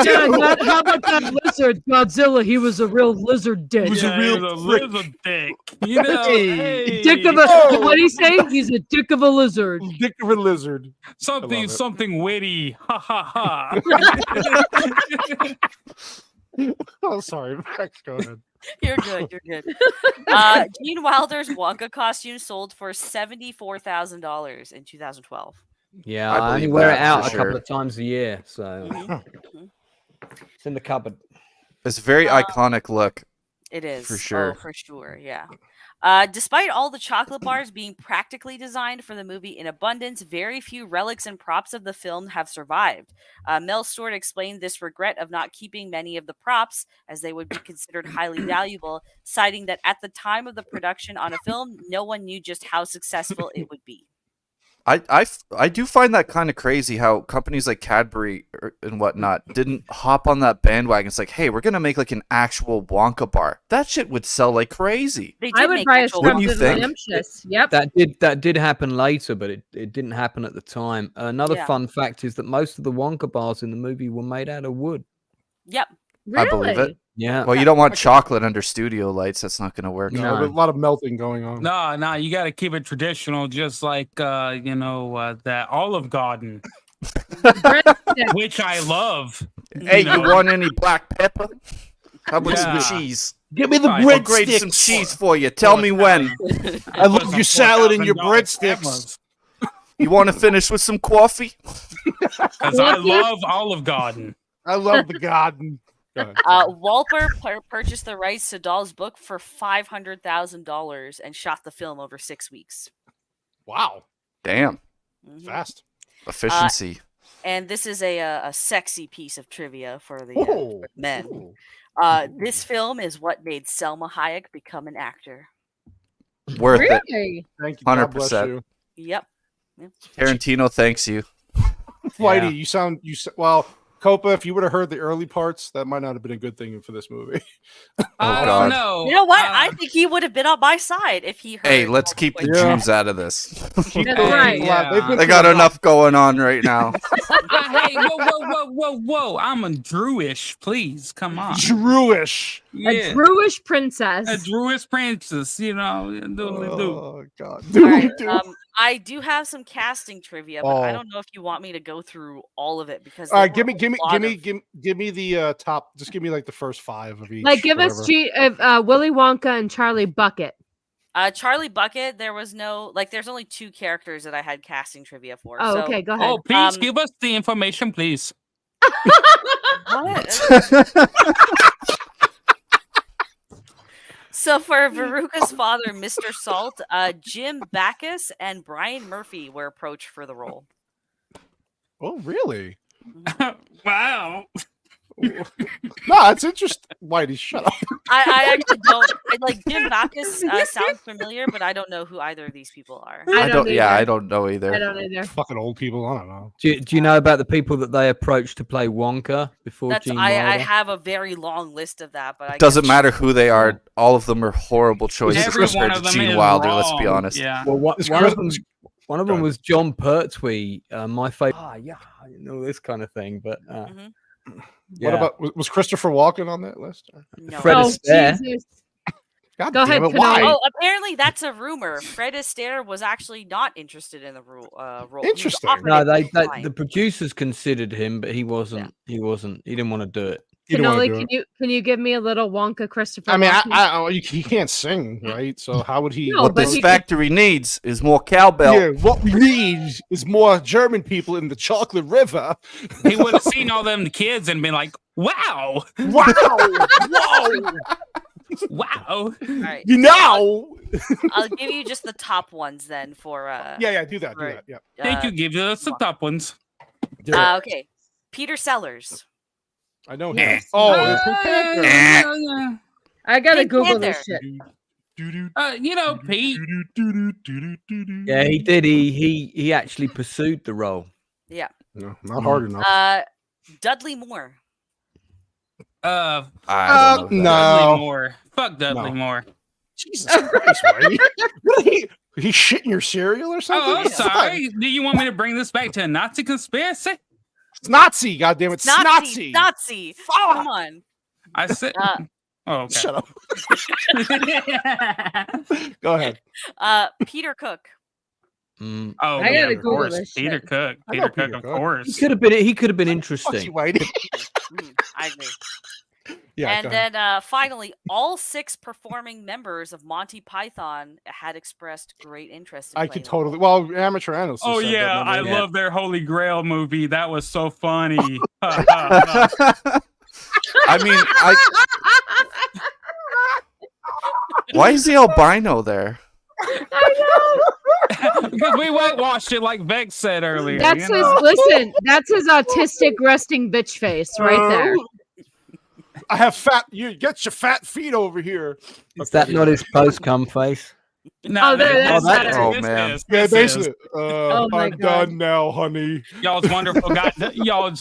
Yeah, how about that lizard? Godzilla, he was a real lizard dick. He was a lizard dick. You know, dick of a what do you say? He's a dick of a lizard. Dick of a lizard. Something witty. Ha ha ha. Oh, sorry. Max, go ahead. You're good. Gene Wilder's Wonka costume sold for $74,000 in 2012. Yeah, I only wear it out a couple of times a year, so it's in the cupboard. It's a very iconic look. It is for sure. Oh, for sure, yeah. Despite all the chocolate bars being practically designed for the movie in abundance, very few relics and props of the film have survived. Mel Stuart explained this regret of not keeping many of the props, as they would be considered highly valuable, citing that at the time of the production on a film, no one knew just how successful it would be. I do find that kind of crazy how companies like Cadbury and whatnot didn't hop on that bandwagon. It's like, hey, we're gonna make like an actual Wonka bar. That shit would sell like crazy. I would buy a Wouldn't you think? Yep. That did happen later, but it didn't happen at the time. Another fun fact is that most of the Wonka bars in the movie were made out of wood. Yep. Really? I believe it. Yeah. Well, you don't want chocolate under studio lights. That's not going to work. No, there's a lot of melting going on. No, you got to keep it traditional, just like that Olive Garden, Mm-hmm. which I love. Hey, you want any black pepper? How about some cheese? Give me the I'll grate some breadsticks. cheese for you. Tell me when. I love your salad and your breadsticks. You want to finish with some coffee? Because I love Olive Garden. I love the garden. Walper purchased the rights to Dahl's book for $500,000 and shot the film over 6 weeks. Wow. Damn. Fast. Efficiency. And this is a sexy piece of trivia for the for men. Ooh. This film is what made Selma Hayek become an actor. Worth it. Thank you. God bless 100%. you. Yep. Tarantino thanks you. Whitey, well, Copa, if you would have heard the early parts, that might not have been a good thing for this movie. I don't know. You know what? I think he would have been on my side if he heard. Hey, let's keep the Jews out of this. That's right. They got enough going on right now. Hey, whoa. I'm a Druish, please. Come on. Druish. Yeah. A Druish princess. A Druish princess, you know. Oh, God. All right, I do have some casting trivia, but I don't know if you want me to go through all of it because. All right, give me the top. Just give me like the first 5 of each. Like, give us Willy Wonka and Charlie Bucket. Charlie Bucket, there was no there's only 2 characters that I had casting trivia for. Oh, so, okay, go ahead. Oh, please give us the information, please. What? So for Veruca's father, Mr. Salt, Jim Backus and Brian Murphy were approached for the role. Oh, really? Wow. No, it's interesting. Whitey, shut up. I actually don't Jim Backus sounds familiar, but I don't know who either of these people are. I don't know either. I don't either. Fucking old people. I don't know. Do you know about the people that they approached to play Wonka before Gene Wilder? I have a very long list of that, but Doesn't matter who they are. All of them are horrible choices compared to Gene Wilder. Wrong. Let's be honest. Yeah. Well, one of them was John Pertwee, my favorite. Yeah, I know this kind of thing, but. Yeah. What about was Christopher Walken on that list? No. Fred Astaire. God Go damn ahead, it! Why? Oh, apparently that's a rumor. Fred Astaire was actually not interested in the role. Interesting. No, the producers considered him, but he wasn't. Yeah. He didn't want to do it. Can you give me a little Wonka Christopher? I mean, he can't sing, right? So how would he? No, what this factory needs is more cowbell. Yeah, what we need is more German people in the chocolate river. He would have seen all them kids and been like, "Wow, whoa." Wow. All right. You know. I'll give you just the top ones then for do that. Yeah. Thank you. Give us the top ones. Okay. Peter Sellers. I know him. I gotta Google this shit. Pete. Yeah, he did. He actually pursued the role. Yeah. No, not hard enough. Dudley Moore. No. Dudley Moore. Fuck Dudley Moore. Jesus Christ, Whitey. What he shitting your cereal or something? Oh, I'm sorry. Do you want me to bring this back to a Nazi conspiracy? It's Nazi, goddammit. It's Nazi. Nazi. Come on. I said. Okay. Shut up. Go ahead. Peter Cook. Oh, I gotta Google course. this Peter shit. Cook. Peter Cook, of course. He could have been interesting. Fuck you, Whitey. I agree. Yeah, and then finally, all 6 performing members of Monty Python had expressed great interest in I could totally. Well, Amateur Analyst. Oh yeah, I love their Holy Grail movie. That was so funny. I mean, why is the albino there? Because we whitewashed it, like Vex said earlier. That's his. Listen, that's his autistic resting bitch face right there. I have fat. You get your fat feet over here. Is that not his post-cum face? No, that's man. Yeah, basically. Oh my I'm God. done now, honey. Y'all's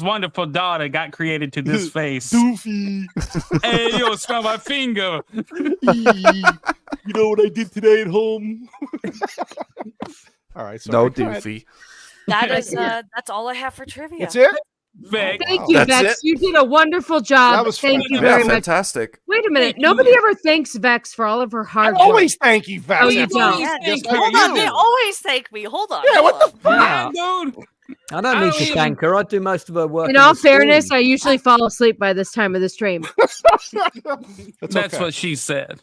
wonderful daughter got created to this face. Doofy. Hey, yo, smell my finger. You know what I did today at home? All right. No doofy. That's all I have for trivia. That's it? Vex. Thank you, Vex. You did a wonderful job. That was Thank fun. you very much. Fantastic. Wait a minute. Nobody ever thanks Vex for all of her hard work. Always thank you, Vex. Oh, you don't. Hold on. They always thank me. Hold on. Yeah, what the fuck? Yeah, dude. I don't need to thank her. I do most of her work. In all fairness, I usually fall asleep by this time of the stream. That's what she said.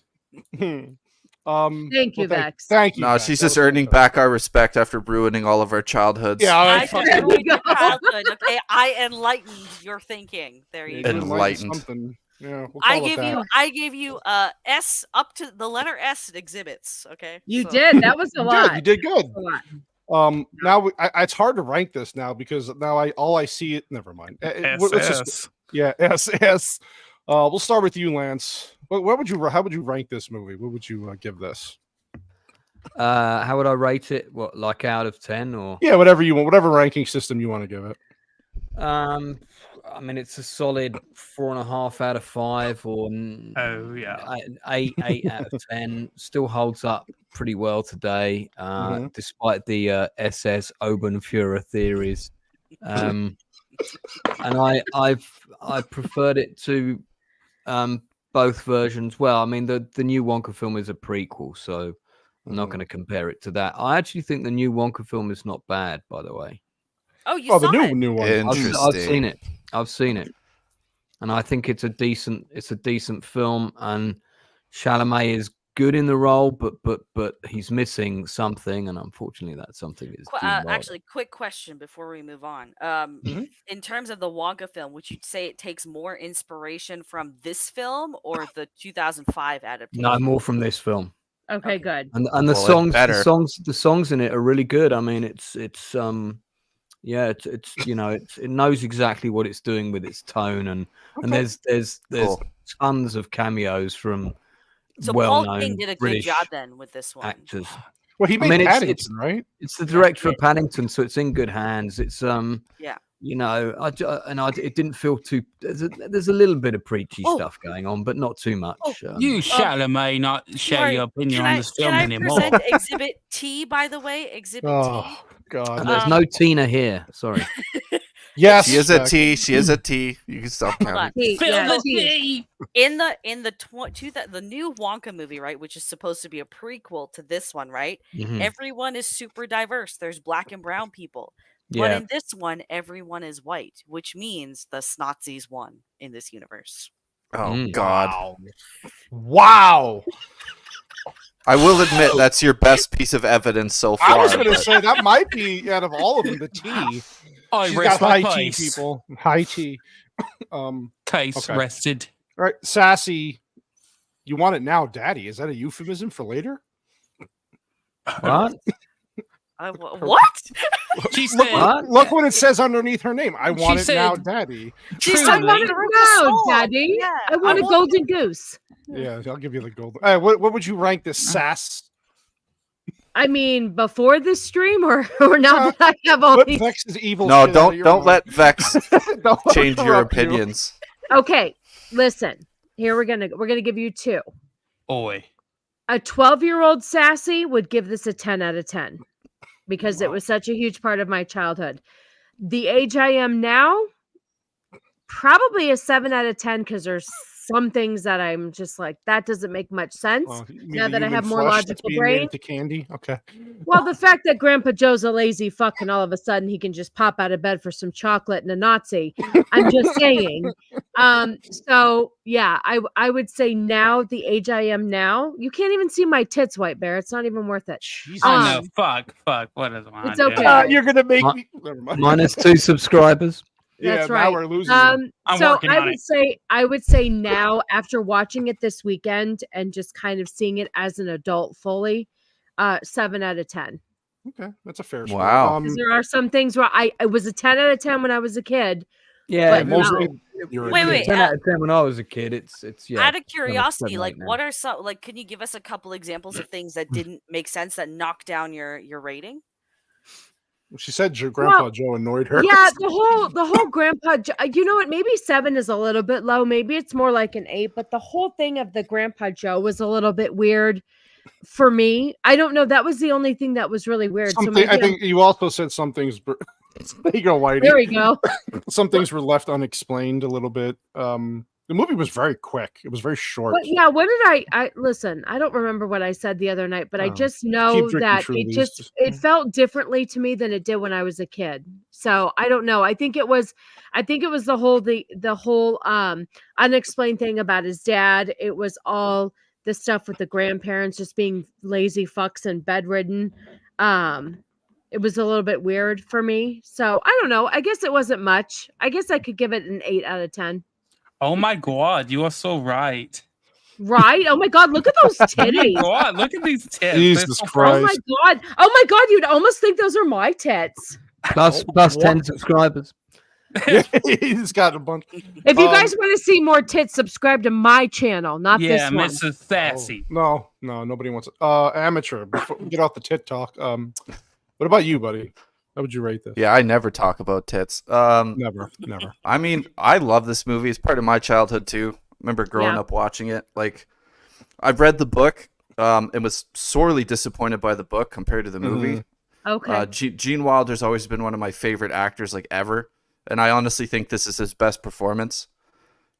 Thank you, Vex. Thank you. No, she's just earning back our respect after ruining all of our childhoods. Yeah, I didn't ruin your childhood, okay? I enlightened your thinking. There you go. Enlightened. Yeah, I gave you S up to the letter S exhibits. Okay, you did. That was a lot. You did good. Now it's hard to rank this now because now all I see. Never mind. SS. Yeah, SS. We'll start with you, Lance. How would you rank this movie? What would you give this? How would I rate it? What, like out of 10 or? Yeah, whatever you want, whatever ranking system you want to give it. I mean, it's a solid 4.5 out of 5, or 8 out of 10. Still holds up pretty well today, despite the SS Obenführer theories. And I preferred it to both versions. Well, I mean, the new Wonka film is a prequel, so I'm not going to compare it to that. I actually think the new Wonka film is not bad, by the way. Oh, you saw the it? new one. I've seen it, and I think it's a decent film. And Chalamet is good in the role, but he's missing something, and unfortunately, that something is. Actually, quick question before we move on. In terms of the Wonka film, would you say it takes more inspiration from this film or the 2005 adaptation? No, more from this film. Okay, good. And the songs in it are really good. I mean, it's it knows exactly what it's doing with its tone, and there's tons of cameos from well-known Paul King did a British good job then with this one. actors. Well, he made Paddington, right? It's the director of Paddington, so it's in good hands. It's yeah. It didn't feel too. There's a little bit of preachy stuff going on, but not too much. You Chalamet not share your opinion on this film anymore. Can I present Exhibit T, by the way? Exhibit T. God. And there's no Tina here. Sorry. Yes, she is a T. She is a T. You can stop counting. In the new Wonka movie, right, which is supposed to be a prequel to this one, right? Mm-hmm. Everyone is super diverse. There's black and brown people. But in this one, everyone is white, which means the Nazis won in this universe. Oh, God. Wow. I will admit that's your best piece of evidence so far. I was going to say that might be, out of all of them, the T. She's got high T, people. High T. Case rested. All right, Sassy, you want it now, Daddy. Is that a euphemism for later? What? What? She said, look what it says underneath her name. I want it now, Daddy. I want it now, Daddy. Yeah, I want a golden goose. Yeah, I'll give you the golden. What would you rank this sass? I mean, before this stream, or now that I have all these. Vex is evil. No, don't let Vex change your opinions. Okay, listen. Here we're gonna give you 2. Oi. A 12-year-old Sassy would give this a 10 out of 10 because it was such a huge part of my childhood. The age I am now, probably a 7 out of 10 because there's some things that I'm just like, that doesn't make much sense now that I have more logical brain. To candy, okay. Well, the fact that Grandpa Joe's a lazy fuck and all of a sudden he can just pop out of bed for some chocolate and a Nazi. I'm just saying. So yeah, I would say now, the age I am now, you can't even see my tits, White Bear. It's not even worth it. I know. Fuck. What is my It's okay. You're gonna make me minus 2 subscribers. That's right. Now we're losing. So I would say now, after watching it this weekend and just kind of seeing it as an adult fully, 7 out of 10. Okay, that's a fair score. Wow. There are some things where I was a 10 out of 10 when I was a kid. Yeah, mostly. Wait. 10 out of 10 when I was a kid. It's Out of curiosity, like, what are some, like, can you give us a couple examples of things that didn't make sense that knocked down your rating? She said Grandpa Joe annoyed her. Yeah, the whole Grandpa Joe. You know what? Maybe 7 is a little bit low. Maybe it's more like an 8. But the whole thing of the Grandpa Joe was a little bit weird for me. I don't know. That was the only thing that was really weird. I think you also said some things. There you go, Whitey. There we go. Some things were left unexplained a little bit. The movie was very quick. It was very short. But yeah, what did I listen? I don't remember what I said the other night, but I just know that it felt differently to me than it did when I was a kid. So I don't know. I think it was the whole unexplained thing about his dad. It was all the stuff with the grandparents just being lazy fucks and bedridden. It was a little bit weird for me. So I don't know. I guess it wasn't much. I guess I could give it an 8 out of 10. Oh my God, you are so right. Right? Oh my God, look at those titties. Oh my God, look at these tits. Jesus Christ. Oh my God, you'd almost think those are my tits. Plus 10 subscribers. He's got a bunch. If you guys want to see more tits, subscribe to my channel, not this one. Yeah, Mrs. Sassy. No, nobody wants it. Amateur, before we get off the tit talk. What about you, buddy? How would you rate this? Yeah, I never talk about tits. Never. I mean, I love this movie. It's part of my childhood too. Remember growing up watching it. Like, I've read the book and was sorely disappointed by the book compared to the movie. Okay. Gene Wilder's always been one of my favorite actors, like, ever. And I honestly think this is his best performance.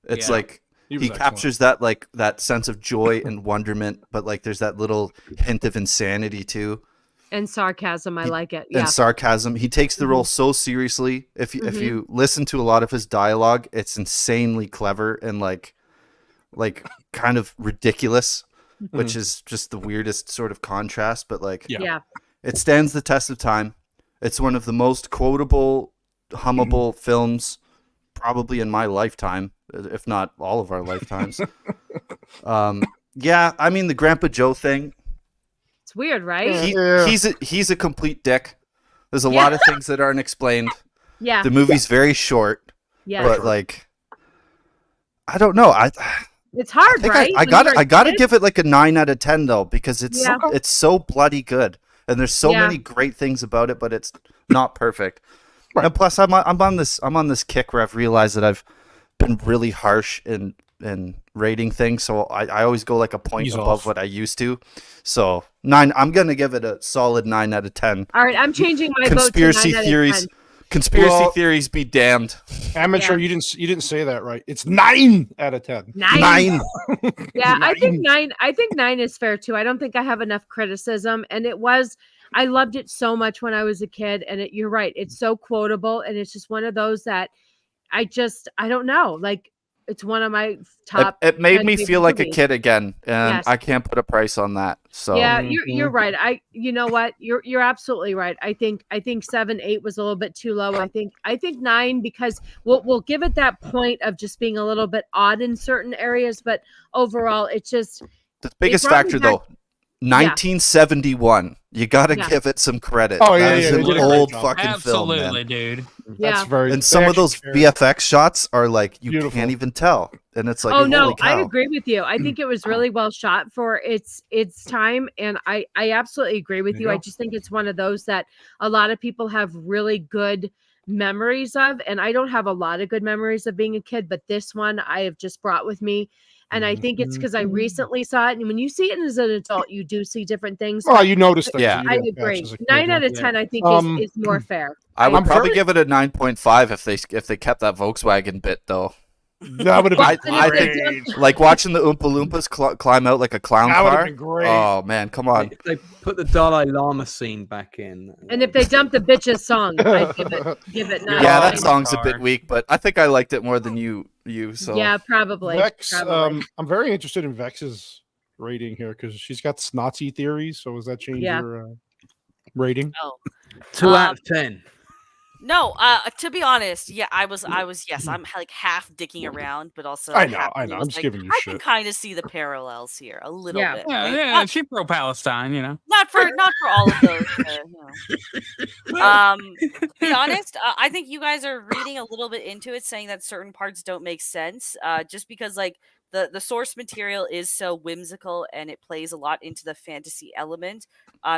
It's like he captures that, like, that sense of joy and wonderment, but like there's that little hint of insanity too. And sarcasm, I like it. Yeah. And sarcasm. He takes the role so seriously. If you listen to a lot of his dialogue, it's insanely clever and like kind of ridiculous, which is just the weirdest sort of contrast. But like, it stands the test of time. It's one of the most quotable, hummable films probably in my lifetime, if not all of our lifetimes. Yeah, I mean, the Grandpa Joe thing. It's weird, right? He's a complete dick. There's a lot of things that aren't explained. Yeah. The movie's very short. Yeah. But like, I don't know. It's hard, right? I gotta give it like a 9 out of 10 though, because it's so bloody good, and there's so many great things about it, but it's not perfect. Right. And plus, I'm on this kick where I've realized that I've been really harsh in rating things, so I always go like a point above what I used to. So 9, I'm gonna give it a solid 9 out of 10. All right, I'm changing my vote to 9 out of 10. Conspiracy theories be damned. Amateur, you didn't say that right. It's 9 out of 10. 9. Yeah, 9. I think 9 is fair too. I don't think I have enough criticism, and I loved it so much when I was a kid, and you're right. It's so quotable, and it's just one of those that I don't know. Like, it's one of my top. It made me feel like a kid again, and I can't put a price on that. So yeah, you're right. You know what? You're absolutely right. I think 7, 8 was a little bit too low. I think 9, because we'll give it that point of just being a little bit odd in certain areas, but overall, it's just the biggest factor though. 1971. You got to give it some credit. Oh yeah, that is an old fucking film, man. Absolutely, dude. That's very. And some of those VFX shots are like you can't even tell, and it's like, oh no, I agree with you. I think it was really well shot for its time, and I absolutely agree with you. I just think it's one of those that a lot of people have really good memories of, and I don't have a lot of good memories of being a kid, but this one I have just brought with me. And I think it's because I recently saw it. And when you see it as an adult, you do see different things. Oh, you noticed that. Yeah. I agree. 9 out of 10, I think, is more fair. I would probably give it a 9.5 if they kept that Volkswagen bit, though. That would have been great. I think, like watching the Oompa Loompas climb out like a clown car. That would have been great. Oh, man, come on. If they put the Dalai Lama scene back in. And if they dumped the bitch's song, I'd give it 9. Yeah, that song's a bit weak, but I think I liked it more than you. So yeah, probably. Vex, I'm very interested in Vex's rating here because she's got snotty theories. So does that change your rating? Oh. 2 out of 10. No, to be honest, I was yes, I'm like half dicking around, but also I know. I'm just giving you shit. I can kind of see the parallels here a little bit. Yeah, she pro Palestine, you know. Not for all of those. To be honest, I think you guys are reading a little bit into it, saying that certain parts don't make sense, just because like the source material is so whimsical and it plays a lot into the fantasy element.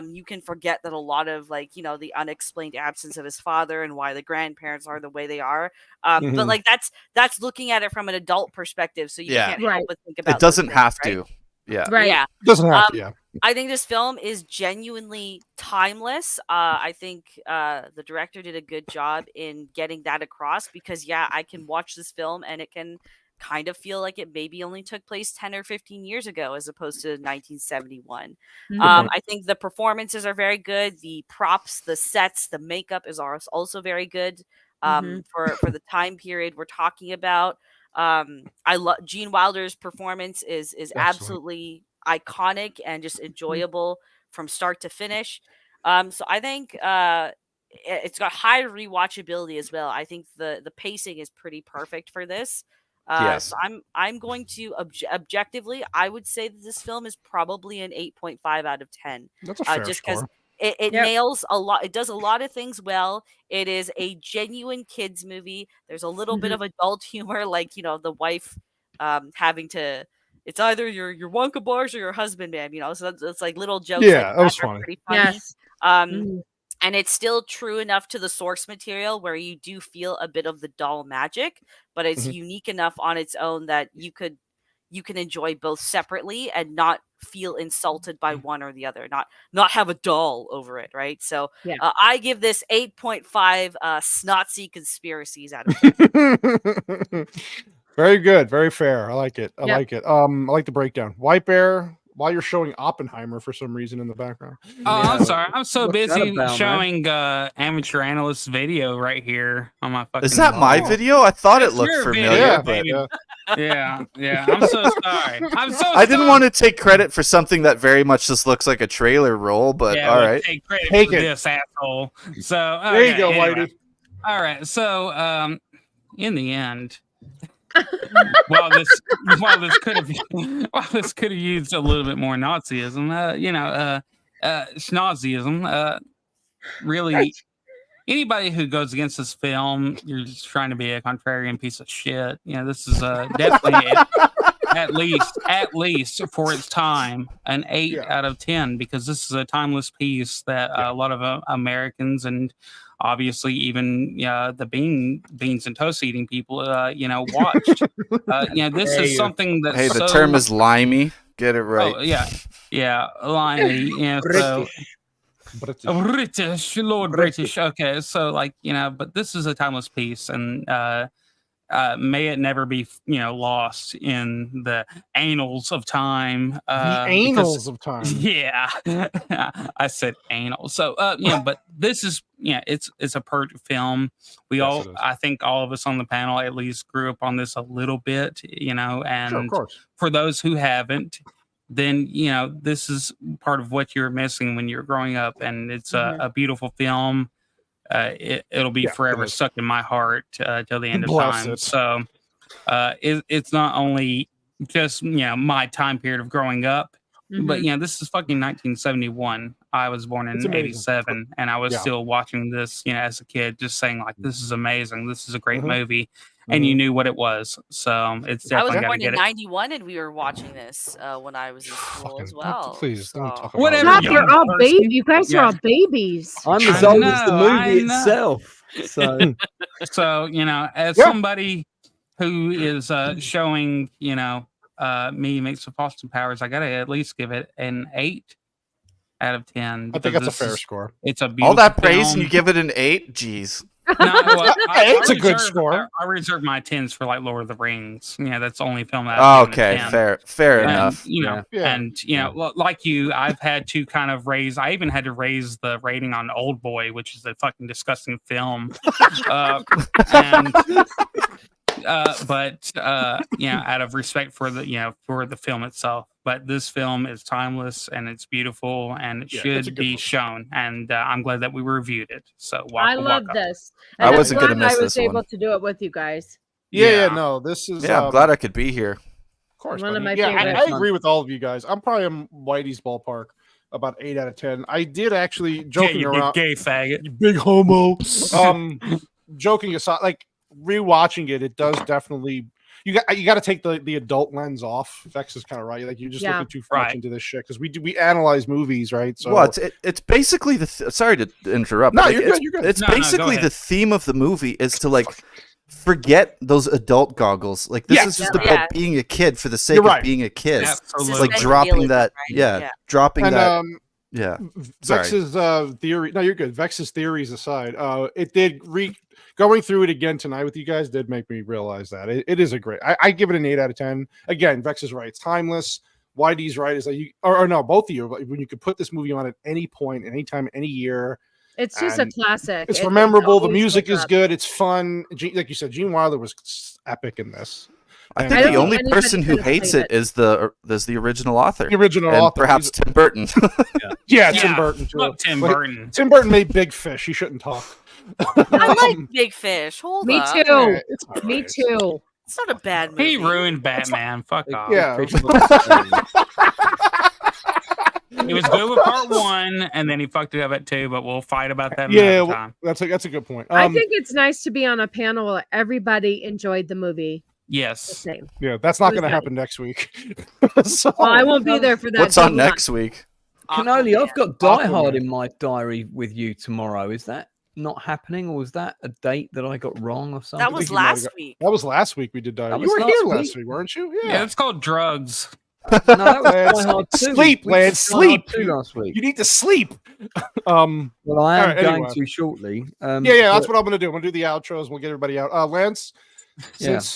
You can forget that a lot of like, you know, the unexplained absence of his father and why the grandparents are the way they are. But like that's looking at it from an adult perspective. So you can't help but think about it. Doesn't have to. Yeah. Right. Yeah. It doesn't have to. Yeah. I think this film is genuinely timeless. I think the director did a good job in getting that across because I can watch this film and it can kind of feel like it maybe only took place 10 or 15 years ago as opposed to 1971. I think the performances are very good. The props, the sets, the makeup is also very good for the time period we're talking about. I love Gene Wilder's performance is absolutely iconic and just enjoyable from start to finish. So I think it's got high rewatchability as well. I think the pacing is pretty perfect for this. So I'm going to objectively, I would say that this film is probably an 8.5 out of 10. That's a fair just because score. it nails a lot. It does a lot of things well. It is a genuine kids movie. There's a little bit of adult humor, like the wife having to. It's either your Wonka bars or your husband, man. So it's like little jokes. Yeah, that was funny. Pretty funny. Yes. And it's still true enough to the source material where you do feel a bit of the doll magic, but it's unique enough on its own that you can enjoy both separately and not feel insulted by one or the other, not have a doll over it, right? So I give this 8.5 snotsy conspiracies out of 10. Very good, very fair. I like it. I like it. I like the breakdown. White Bear, while you're showing Oppenheimer for some reason in the background. Oh, I'm sorry. I'm so busy showing amateur analyst video right here on my fucking. Is that my video? I thought it looked familiar. Yeah. I'm so sorry. I didn't want to take credit for something that very much just looks like a trailer roll, but all right. Take credit for this asshole. So there you go, Whitey. All right. So in the end. while this could have used a little bit more Nazism, schnozism, really, anybody who goes against this film, you're just trying to be a contrarian piece of shit. This is definitely at least for its time an 8 out of 10, because this is a timeless piece that a lot of Americans and obviously even the beans and toast eating people watched. This is something that the term is limey. Get it right. Oh, limey. So British, Lord British. Okay, so but this is a timeless piece, and may it never be lost in the annals of time. The annals of time. Yeah, I said anal. So but this is it's a perfect film. I think all of us on the panel at least grew up on this a little bit, and sure, of course. For those who haven't, then this is part of what you're missing when you're growing up, and it's a beautiful film. It'll be forever stuck in my heart till the end of time. So it's not only just my time period of growing up, but this is fucking 1971. I was born in 87, and I was still watching this as a kid, just saying this is amazing, this is a great movie, and you knew what it was. So it's definitely. I was born in 91, and we were watching this when I was in school as well. Please don't talk about whatever. You're all babies. You guys are all babies. I'm as old as the movie itself. So as somebody who is showing me mix of Austin Powers, I gotta at least give it an 8 out of 10. I think that's a fair score. It's a beautiful all that praise film. And you give it an 8? Jeez. It's a good score. I reserve my 10s for Lord of the Rings. That's the only film that I've given a 10. Fair enough. And like you, I've had to kind of raise. I even had to raise the rating on Old Boy, which is a fucking disgusting film. But out of respect for the film itself. But this film is timeless and it's beautiful and it should be shown. And I'm glad that we reviewed it. So I love this. I wasn't going to miss this one. I was able to do it with you guys. No, this is. Yeah, I'm glad I could be here. Of course, one of my I agree with all of you guys. I'm probably in Whitey's ballpark. About 8 out of 10. I did actually joking around. Big gay faggot. You big homo. Joking aside, rewatching it, it does definitely. You got to take the adult lens off. Vex is kind of right. You're just looking too much into this shit because we analyze movies, right? So it's basically sorry to interrupt. No, you're good. It's basically the theme of the movie is to forget those adult goggles. This is just about being a kid for the sake of being a kid. Absolutely. Dropping that. Dropping that. Vex's theory. No, you're good. Vex's theories aside, it did going through it again tonight with you guys did make me realize that it is a great. I give it an 8 out of 10. Again, Vex is right; it's timeless. YD's right is that you or no, both of you. When you could put this movie on at any point, anytime, any year. It's just a classic. It's memorable. The music is good. It's fun. Like you said, Gene Wilder was epic in this. I think the only person who hates it is the original author. The original author. Perhaps Tim Burton. yeah, Tim Burton. Too. Tim Burton. Tim Burton made Big Fish. He shouldn't talk. I like Big Fish. Hold Me up. too. Right. Me too. It's not a bad movie. He ruined Batman. Fuck off. Yeah. It was good with part 1, and then he fucked it up at 2. But we'll fight about that another time. That's a good point. I think it's nice to be on a panel where everybody enjoyed the movie. Yes. The same. Yeah, that's not going to happen next week. Well, I won't be there for that. What's on next week? Canoli, I've got Die Hard in my diary with you tomorrow. Is that not happening, or was that a date that I got wrong or something? That was last week. That was last week we did Die Hard. You were here last week, weren't you? Yeah, it's called drugs. No, that was Die Hard 2. Sleep, Lance. Sleep. Last week. You need to sleep. Well, I am going anyway. to shortly. That's what I'm going to do. I'm going to do the outros. We'll get everybody out. Lance, Yeah. since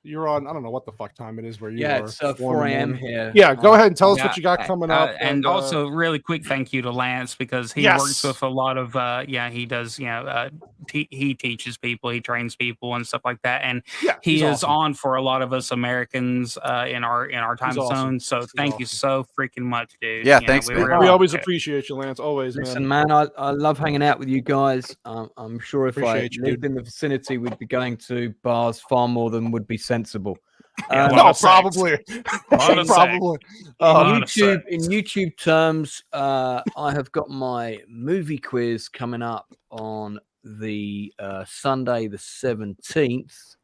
you're on, I don't know what the fuck time it is where you are. It's 4 a.m. here. Yeah, go ahead and tell us what you got coming up. And also, really quick thank you to Lance because he works with a lot of, he does, he teaches people, he trains people and stuff like that. And he is on for a lot of us Americans in our time zone. So thank you so freaking much, dude. Yeah, thanks, we always appreciate you, Lance. Always, Listen, man, I love hanging out with you guys. I'm sure if I lived in the vicinity, we'd be going to bars far more than would be sensible. No, probably. Probably. In YouTube terms, I have got my movie quiz coming up on the Sunday the 17th,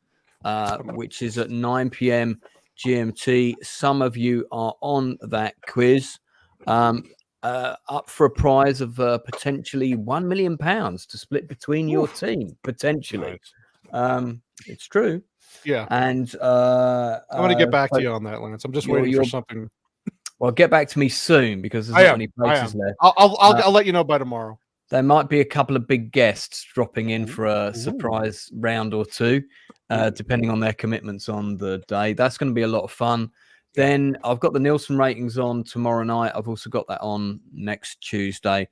which is at 9 p.m. GMT. Some of you are on that quiz. Up for a prize of potentially £1 million to split between your team, potentially. It's true. Yeah. And I'm going to get back to you on that, Lance. I'm just waiting for something. Well, get back to me soon because there's not any places left. I'll let you know by tomorrow. There might be a couple of big guests dropping in for a surprise round or two, depending on their commitments on the day. That's going to be a lot of fun. Then I've got the Nielsen ratings on tomorrow night. I've also got that on next Tuesday.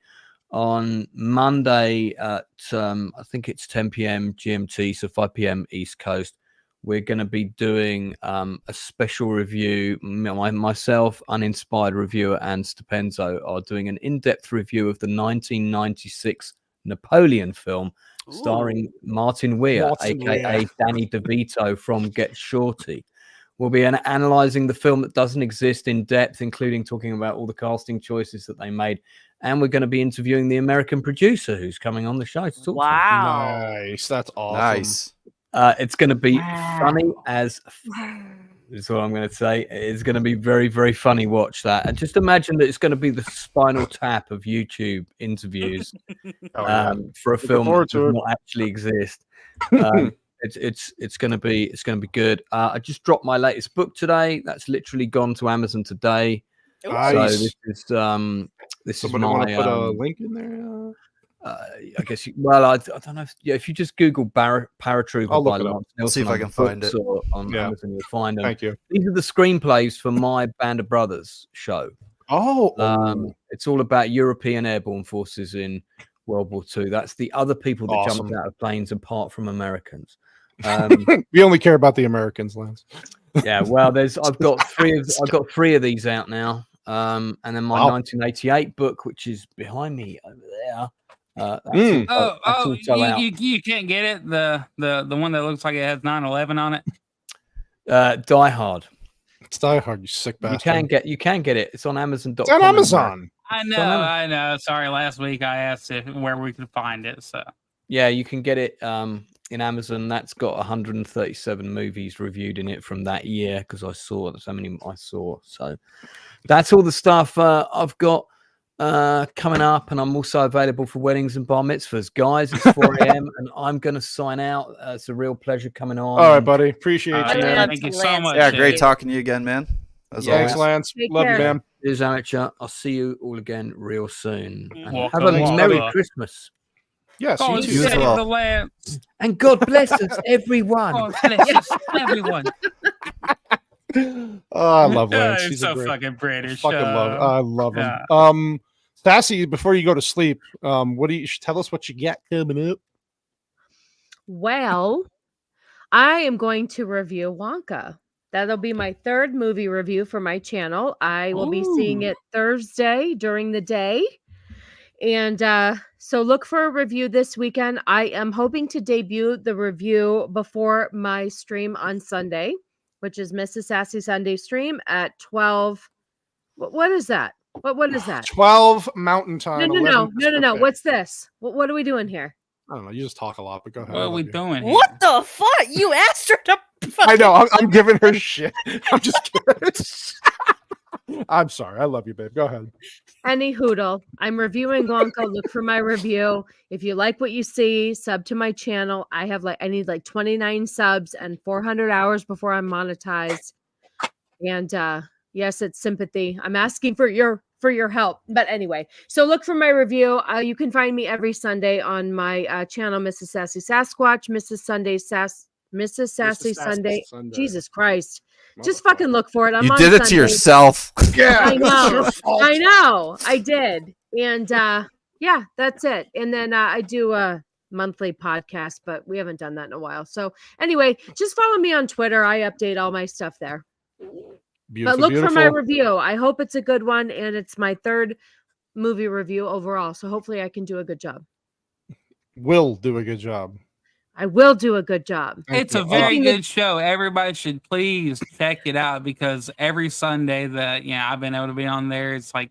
On Monday at, I think it's 10 p.m. GMT, so 5 p.m. East Coast, we're going to be doing a special review. Myself, Uninspired Reviewer, and Stupenzo are doing an in-depth review of the 1996 Napoleon film starring Martin Weir, a.k.a. Danny DeVito from Get Shorty. We'll be analysing the film that doesn't exist in depth, including talking about all the casting choices that they made. And we're going to be interviewing the American producer who's coming on the show to talk to us. Nice. That's awesome. Nice. It's going to be funny as is what I'm going to say. It's going to be very, very funny. Watch that. And just imagine that it's going to be the Spinal Tap of YouTube interviews for a film that does not actually exist. It's going to be good. I just dropped my latest book today. That's literally gone to Amazon today. Nice. So this is my want to put a link in there. I guess. I don't know. If you just Google Paratrooper by Lance Nelson, see if I can find it on Amazon. You'll find them. Thank you. These are the screenplays for my Band of Brothers show. It's all about European airborne forces in World War II. That's the other people that jumped out of planes apart from Americans. We only care about the Americans, Lance. Yeah, well, I've got three of these out now, and then my 1988 book, which is behind me over there. You can't get it. The one that looks like it has 9/11 on it. Die Hard. It's Die Hard. You sick bastard. You can get it. It's on Amazon.com. It's on Amazon. I know. Sorry, last week I asked where we could find it. So yeah, you can get it in Amazon. That's got 137 movies reviewed in it from that year because I saw so many. So that's all the stuff I've got coming up, and I'm also available for weddings and bar mitzvahs. Guys, it's 4 a.m. and I'm going to sign out. It's a real pleasure coming on. All right, buddy. Appreciate you. Thank you so much. Yeah, great talking to you again, man. Thanks, Lance. Love you, man. Here's Amateur. I'll see you all again real soon. And Welcome, have a Merry Christmas. Yes, God you save well. the lamps. And God bless us, everyone. God bless us, everyone. Oh, I love Lance. He's He's so a great, fucking British. I love him. Yeah. Sassy, before you go to sleep, what do you tell us what you get coming up? Well, I am going to review Wonka. That'll be my third movie review for my channel. I will be seeing it Thursday during the day. And so look for a review this weekend. I am hoping to debut the review before my stream on Sunday, which is Mrs. Sassy Sunday stream at 12. What is that? What is that? 12 Mountain Time. No. What's this? What are we doing here? I don't know. You just talk a lot, but go ahead. What are we doing here? What the fuck? You asked her to. I know. I'm giving her shit. I'm just kidding. I'm sorry. I love you, babe. Go ahead. Any hoodle. I'm reviewing Wonka. Look for my review. If you like what you see, sub to my channel. I need 29 subs and 400 hours before I'm monetized. And yes, it's sympathy. I'm asking for your help. But anyway, so look for my review. You can find me every Sunday on my channel, Mrs. Sassy Sasquatch, Mrs. Sassy Sunday. Jesus Christ. Just fucking look for it. You did it to yourself. Yeah, I know. I did. And yeah, that's it. And then I do a monthly podcast, but we haven't done that in a while. So anyway, just follow me on Twitter. I update all my stuff there. But look for my review. I hope it's a good one. And it's my third movie review overall. So hopefully I can do a good job. Will do a good job. I will do a good job. It's a very good show. Everybody should please check it out because every Sunday that I've been able to be on there, it's like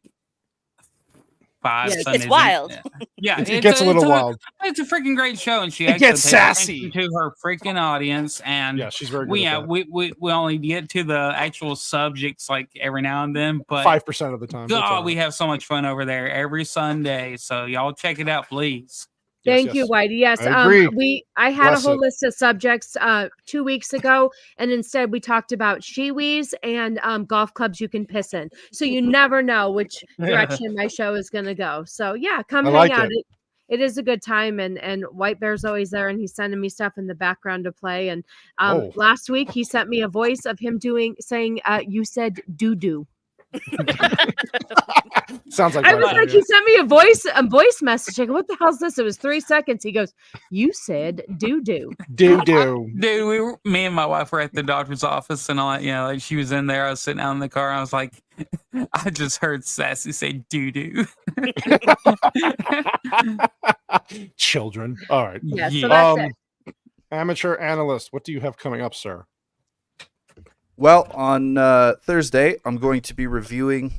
5 Sundays. It's wild. Yeah, it gets a little wild. It's a freaking great show, and she gets sassy to her freaking audience. And yeah, she's very good. We only get to the actual subjects like every now and then, but 5% of the time. God, we have so much fun over there every Sunday. So y'all check it out, please. Thank you, Whitey. Yes, I had a whole list of subjects 2 weeks ago, and instead we talked about shiwis and golf clubs you can piss in. So you never know which direction my show is going to go. So yeah, come hang out. It is a good time, and White Bear's always there, and he's sending me stuff in the background to play. And last week he sent me a voice of him saying, "You said doo doo." Sounds like I was like, he sent me a voice message. I go, what the hell's this? It was 3 seconds. He goes, "You said doo doo." Doo doo. Dude, me and my wife were at the doctor's office and all that. Like she was in there. I was sitting out in the car. I was like, I just heard Sassy say doo doo. Children. All right. Yeah. So that's it. Amateur analyst, what do you have coming up, sir? Well, on Thursday, I'm going to be reviewing,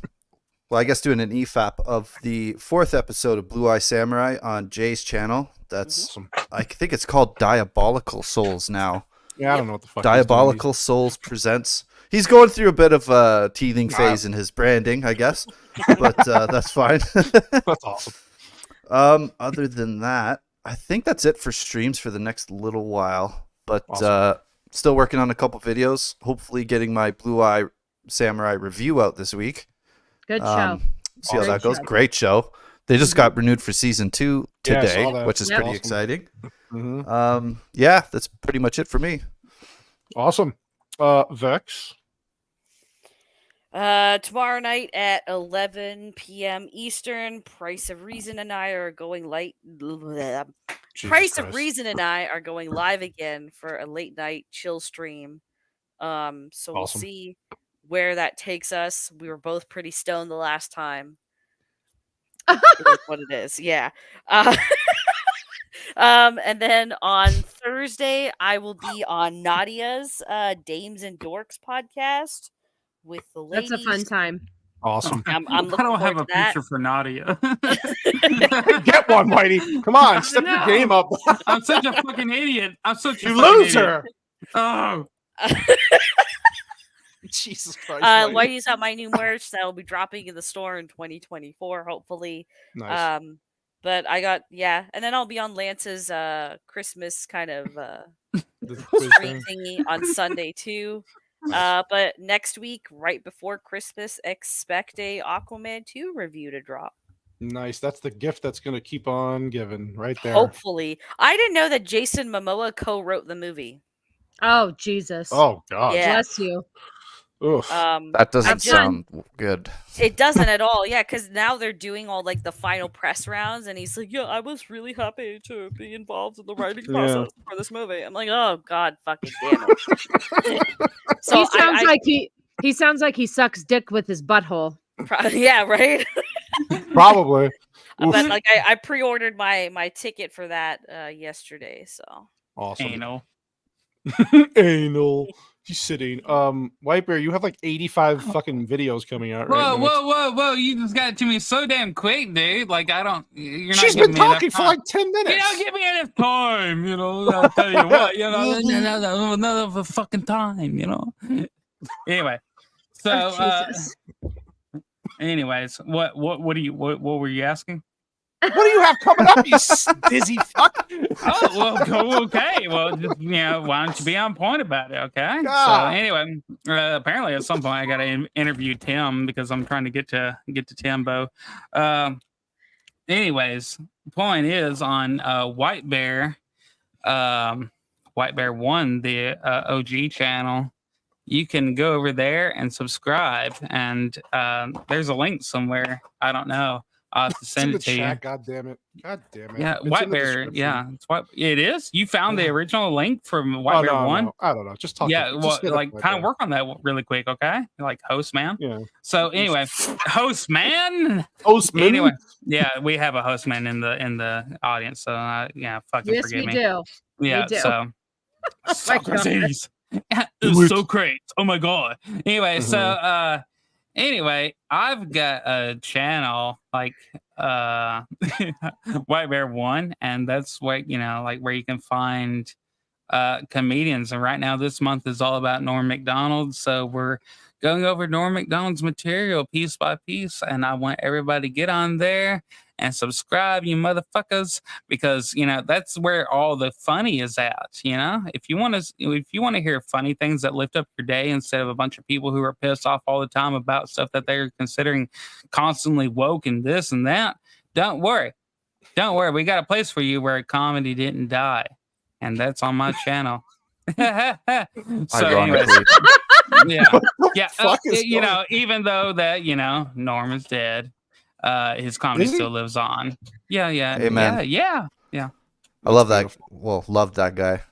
I guess doing an EFAP of the 4th episode of Blue Eye Samurai on Jay's channel. That's, I think it's called Diabolical Souls now. Yeah, I don't know what the fuck. Diabolical Souls presents. He's going through a bit of a teething phase in his branding, I guess, but that's fine. That's awesome. Other than that, I think that's it for streams for the next little while, but still working on a couple videos, hopefully getting my Blue Eye Samurai review out this week. Good show. See how that goes. Great show. They just got renewed for season 2 today, which is pretty exciting. Yeah, that's pretty much it for me. Awesome. Vex? Tomorrow night at 11 p.m. Eastern, Price of Reason and I are going Reason and I are going live again for a late night chill stream. So we'll see where that takes us. We were both pretty stoned the last time. It is what it is. Yeah. And then on Thursday, I will be on Nadia's Dames and Dorks podcast with the ladies. That's a fun time. Awesome. I'm looking I don't have forward a to that. picture for Nadia. Get one, Whitey. Come on, step your game up. I'm such a fucking idiot. I'm such a loser. Oh. Jesus Christ. Whitey's got my new merch that will be dropping in the store in 2024, hopefully. Nice. But I got, and then I'll be on Lance's Christmas kind of stream thingy on Sunday too. But next week, right before Christmas, expect a Aquaman 2 review to drop. Nice. That's the gift that's going to keep on giving right there. Hopefully. I didn't know that Jason Momoa co-wrote the movie. Oh, Jesus. Oh, God. Yeah. Bless you. That doesn't sound good. It doesn't at all. Yeah, because now they're doing all like the final press rounds, and he's like, "Yeah, I was really happy to be involved in the writing process for this movie." I'm like, "Oh God, fucking damn it!" So he sounds like he sucks dick with his butthole. Yeah, right. Probably. But like, I pre-ordered my ticket for that yesterday. So awesome. Anal. He's sitting. White Bear, you have like 85 fucking videos coming out right now. Whoa! You just got it to me so damn quick, dude. Like I don't. You're not. She's been talking for like 10 minutes. You don't give me enough time. You know. I'll tell you what. You know. Another fucking time. You know. Anyway. So. Anyways, what were you asking? What do you have coming up, you dizzy fuck? Oh, well, okay. Well, just, why don't you be on point about it, okay? God. So anyway, apparently at some point I got to interview Tim because I'm trying to get to Timbo. Anyways, the point is on White Bear 1, the OG channel. You can go over there and subscribe, and there's a link somewhere. I don't know. I'll have to send it to you. God damn it. Yeah, White Bear. Yeah, it is. You found the original link from White Bear 1? No. I don't know. Just talk. Yeah, well, like kind of work on that really quick, okay? Like host man. Yeah. So anyway, host man. Anyway, yeah, we have a host man in the audience. So fucking forgive me. Yes, we do. Yeah. We do. So Socrates. It was so great. Oh my god. Anyway, so anyway, I've got a channel like White Bear 1, and that's what like where you can find comedians. And right now this month is all about Norm Macdonald, so we're going over Norm Macdonald's material piece by piece, and I want everybody to get on there and subscribe, you motherfuckers, because that's where all the funny is at. If you want to hear funny things that lift up your day instead of a bunch of people who are pissed off all the time about stuff that they're considering constantly woke and this and that, don't worry, we got a place for you where comedy didn't die, and that's on my channel. So anyways, even though that Norm is dead, his comedy still lives on. Yeah. Amen. Yeah. I love that. Well, loved that guy.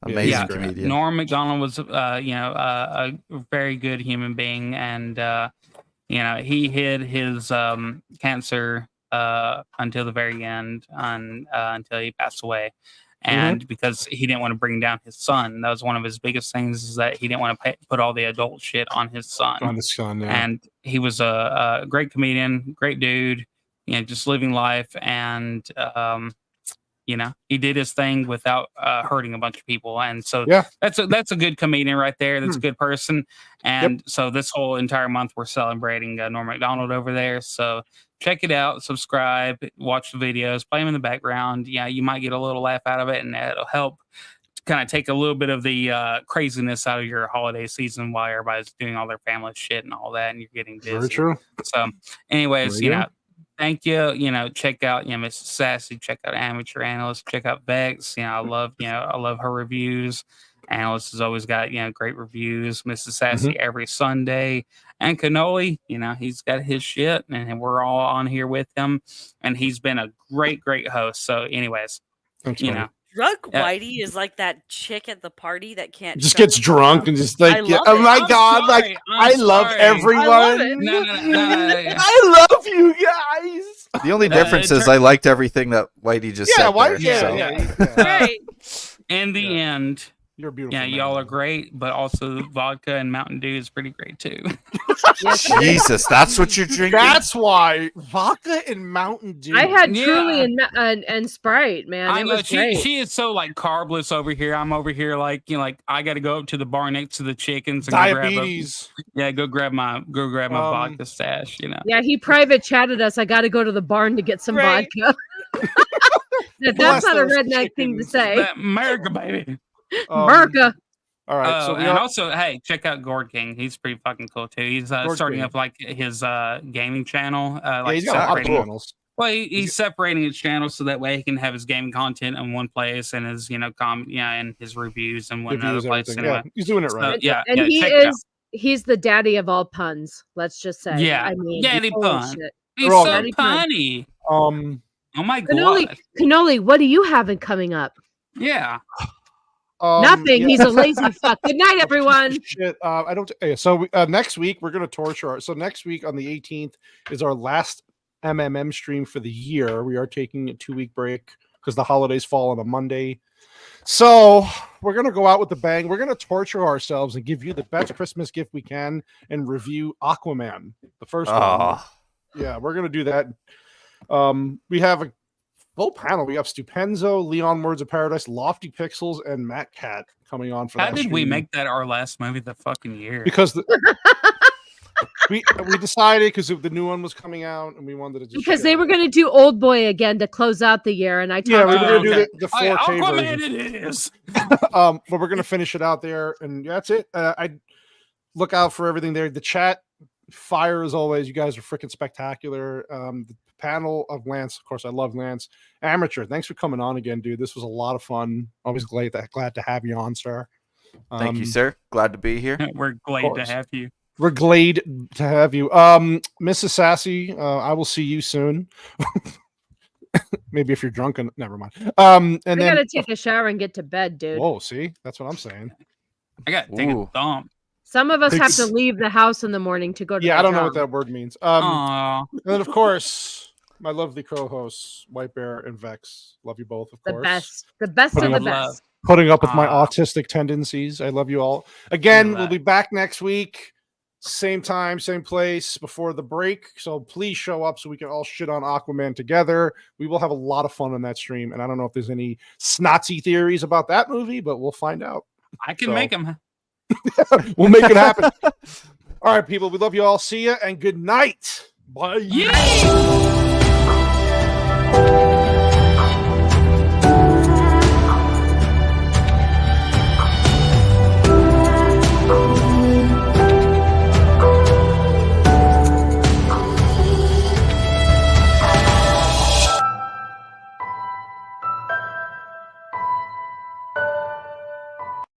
Amazing comedian. Norm Macdonald was, a very good human being, and he hid his cancer until the very end, until he passed away. And because he didn't want to bring down his son, that was one of his biggest things, is that he didn't want to put all the adult shit on his son. And he was a great comedian, great dude, just living life. And, he did his thing without hurting a bunch of people. And so that's a good comedian right there. That's a good person. And so this whole entire month we're celebrating Norm Macdonald over there. So check it out, subscribe, watch the videos, play them in the background. Yeah, you might get a little laugh out of it, and it'll help kind of take a little bit of the craziness out of your holiday season while everybody's doing all their family shit and all that, and you're getting busy. Very true. So anyways, thank you. Check out, Mrs. Sassy, check out Amateur Analyst, check out Vex. I love her reviews. Analyst has always got, great reviews. Mrs. Sassy every Sunday. And Cannoli, he's got his shit, and we're all on here with him. And he's been a great, great host. So anyways, Drunk Whitey is like that chick at the party that can't just gets drunk and just like, oh my god, like I love everyone. I love it. No. I love you guys. The only difference is I liked everything that Whitey just said. Right. In the end, you're beautiful. Yeah, y'all are great, but also vodka and Mountain Dew is pretty great too. Jesus, that's what you're drinking. That's why vodka and Mountain Dew. I had Truly and Sprite, man. I know she is so like carbless over here. I'm over here like I got to go up to the bar next to the chickens and diabetes. Go grab my vodka stash. Yeah, he private chatted us. I got to go to the barn to get some vodka. That's not a redneck thing to say. America, baby. America. All right. So also, hey, check out Gord King. He's pretty fucking cool too. He's starting up like his gaming channel. He's got a lot of channels. Well, he's separating his channels so that way he can have his gaming content in one place and his, and his reviews in one other place. Anyway. Yeah, he's doing it right. And he's the daddy of all puns. Let's just say. Yeah, I mean, daddy pun. Shit. He's so punny. Oh my god. Cannoli, what are you having coming up? Yeah. Nothing. Yeah. He's a lazy fuck. Good night, everyone. Shit. I don't. So next week we're gonna torture. So next week on the 18th is our last MMM stream for the year. We are taking a 2-week break because the holidays fall on a Monday. So we're gonna go out with a bang. We're gonna torture ourselves and give you the best Christmas gift we can and review Aquaman, the first one. Yeah, we're gonna do that. We have a full panel. We have Stupenzo, Leon Words of Paradise, Lofty Pixels, and Matt Cat coming on for that. How did we make that our last movie of the fucking year? Because we decided because the new one was coming out and we wanted to just because they were going to do Old Boy again to close out the year, and I told we were going to do the 4K Aquaman version. it is. But we're going to finish it out there, and that's it. I look out for everything there. The chat, fire as always. You guys are freaking spectacular. The panel of Lance, of course, I love Lance. Amateur, thanks for coming on again, dude. This was a lot of fun. Always glad to have you on, sir. Thank you, sir. Glad to be here. We're glad to have you. We're glad to have you. Mrs. Sassy, I will see you soon. Maybe if you're drunk and never mind. And I then gotta take a shower and get to bed, dude. Whoa, see, that's what I'm saying. I gotta take a dump. Some of us have to leave the house in the morning to go to. Yeah, the I don't job. know what that word means. And then of course, my lovely co-hosts, White Bear and Vex. Love you both, of course. The best of the best. Putting up with my autistic tendencies. I love you all. Again, we'll be back next week. Same time, same place before the break. So please show up so we can all shit on Aquaman together. We will have a lot of fun on that stream. And I don't know if there's any snotty theories about that movie, but we'll find out. I can make them. We'll make it happen. All right, people. We love you all. See ya and good night. Bye. Yeah.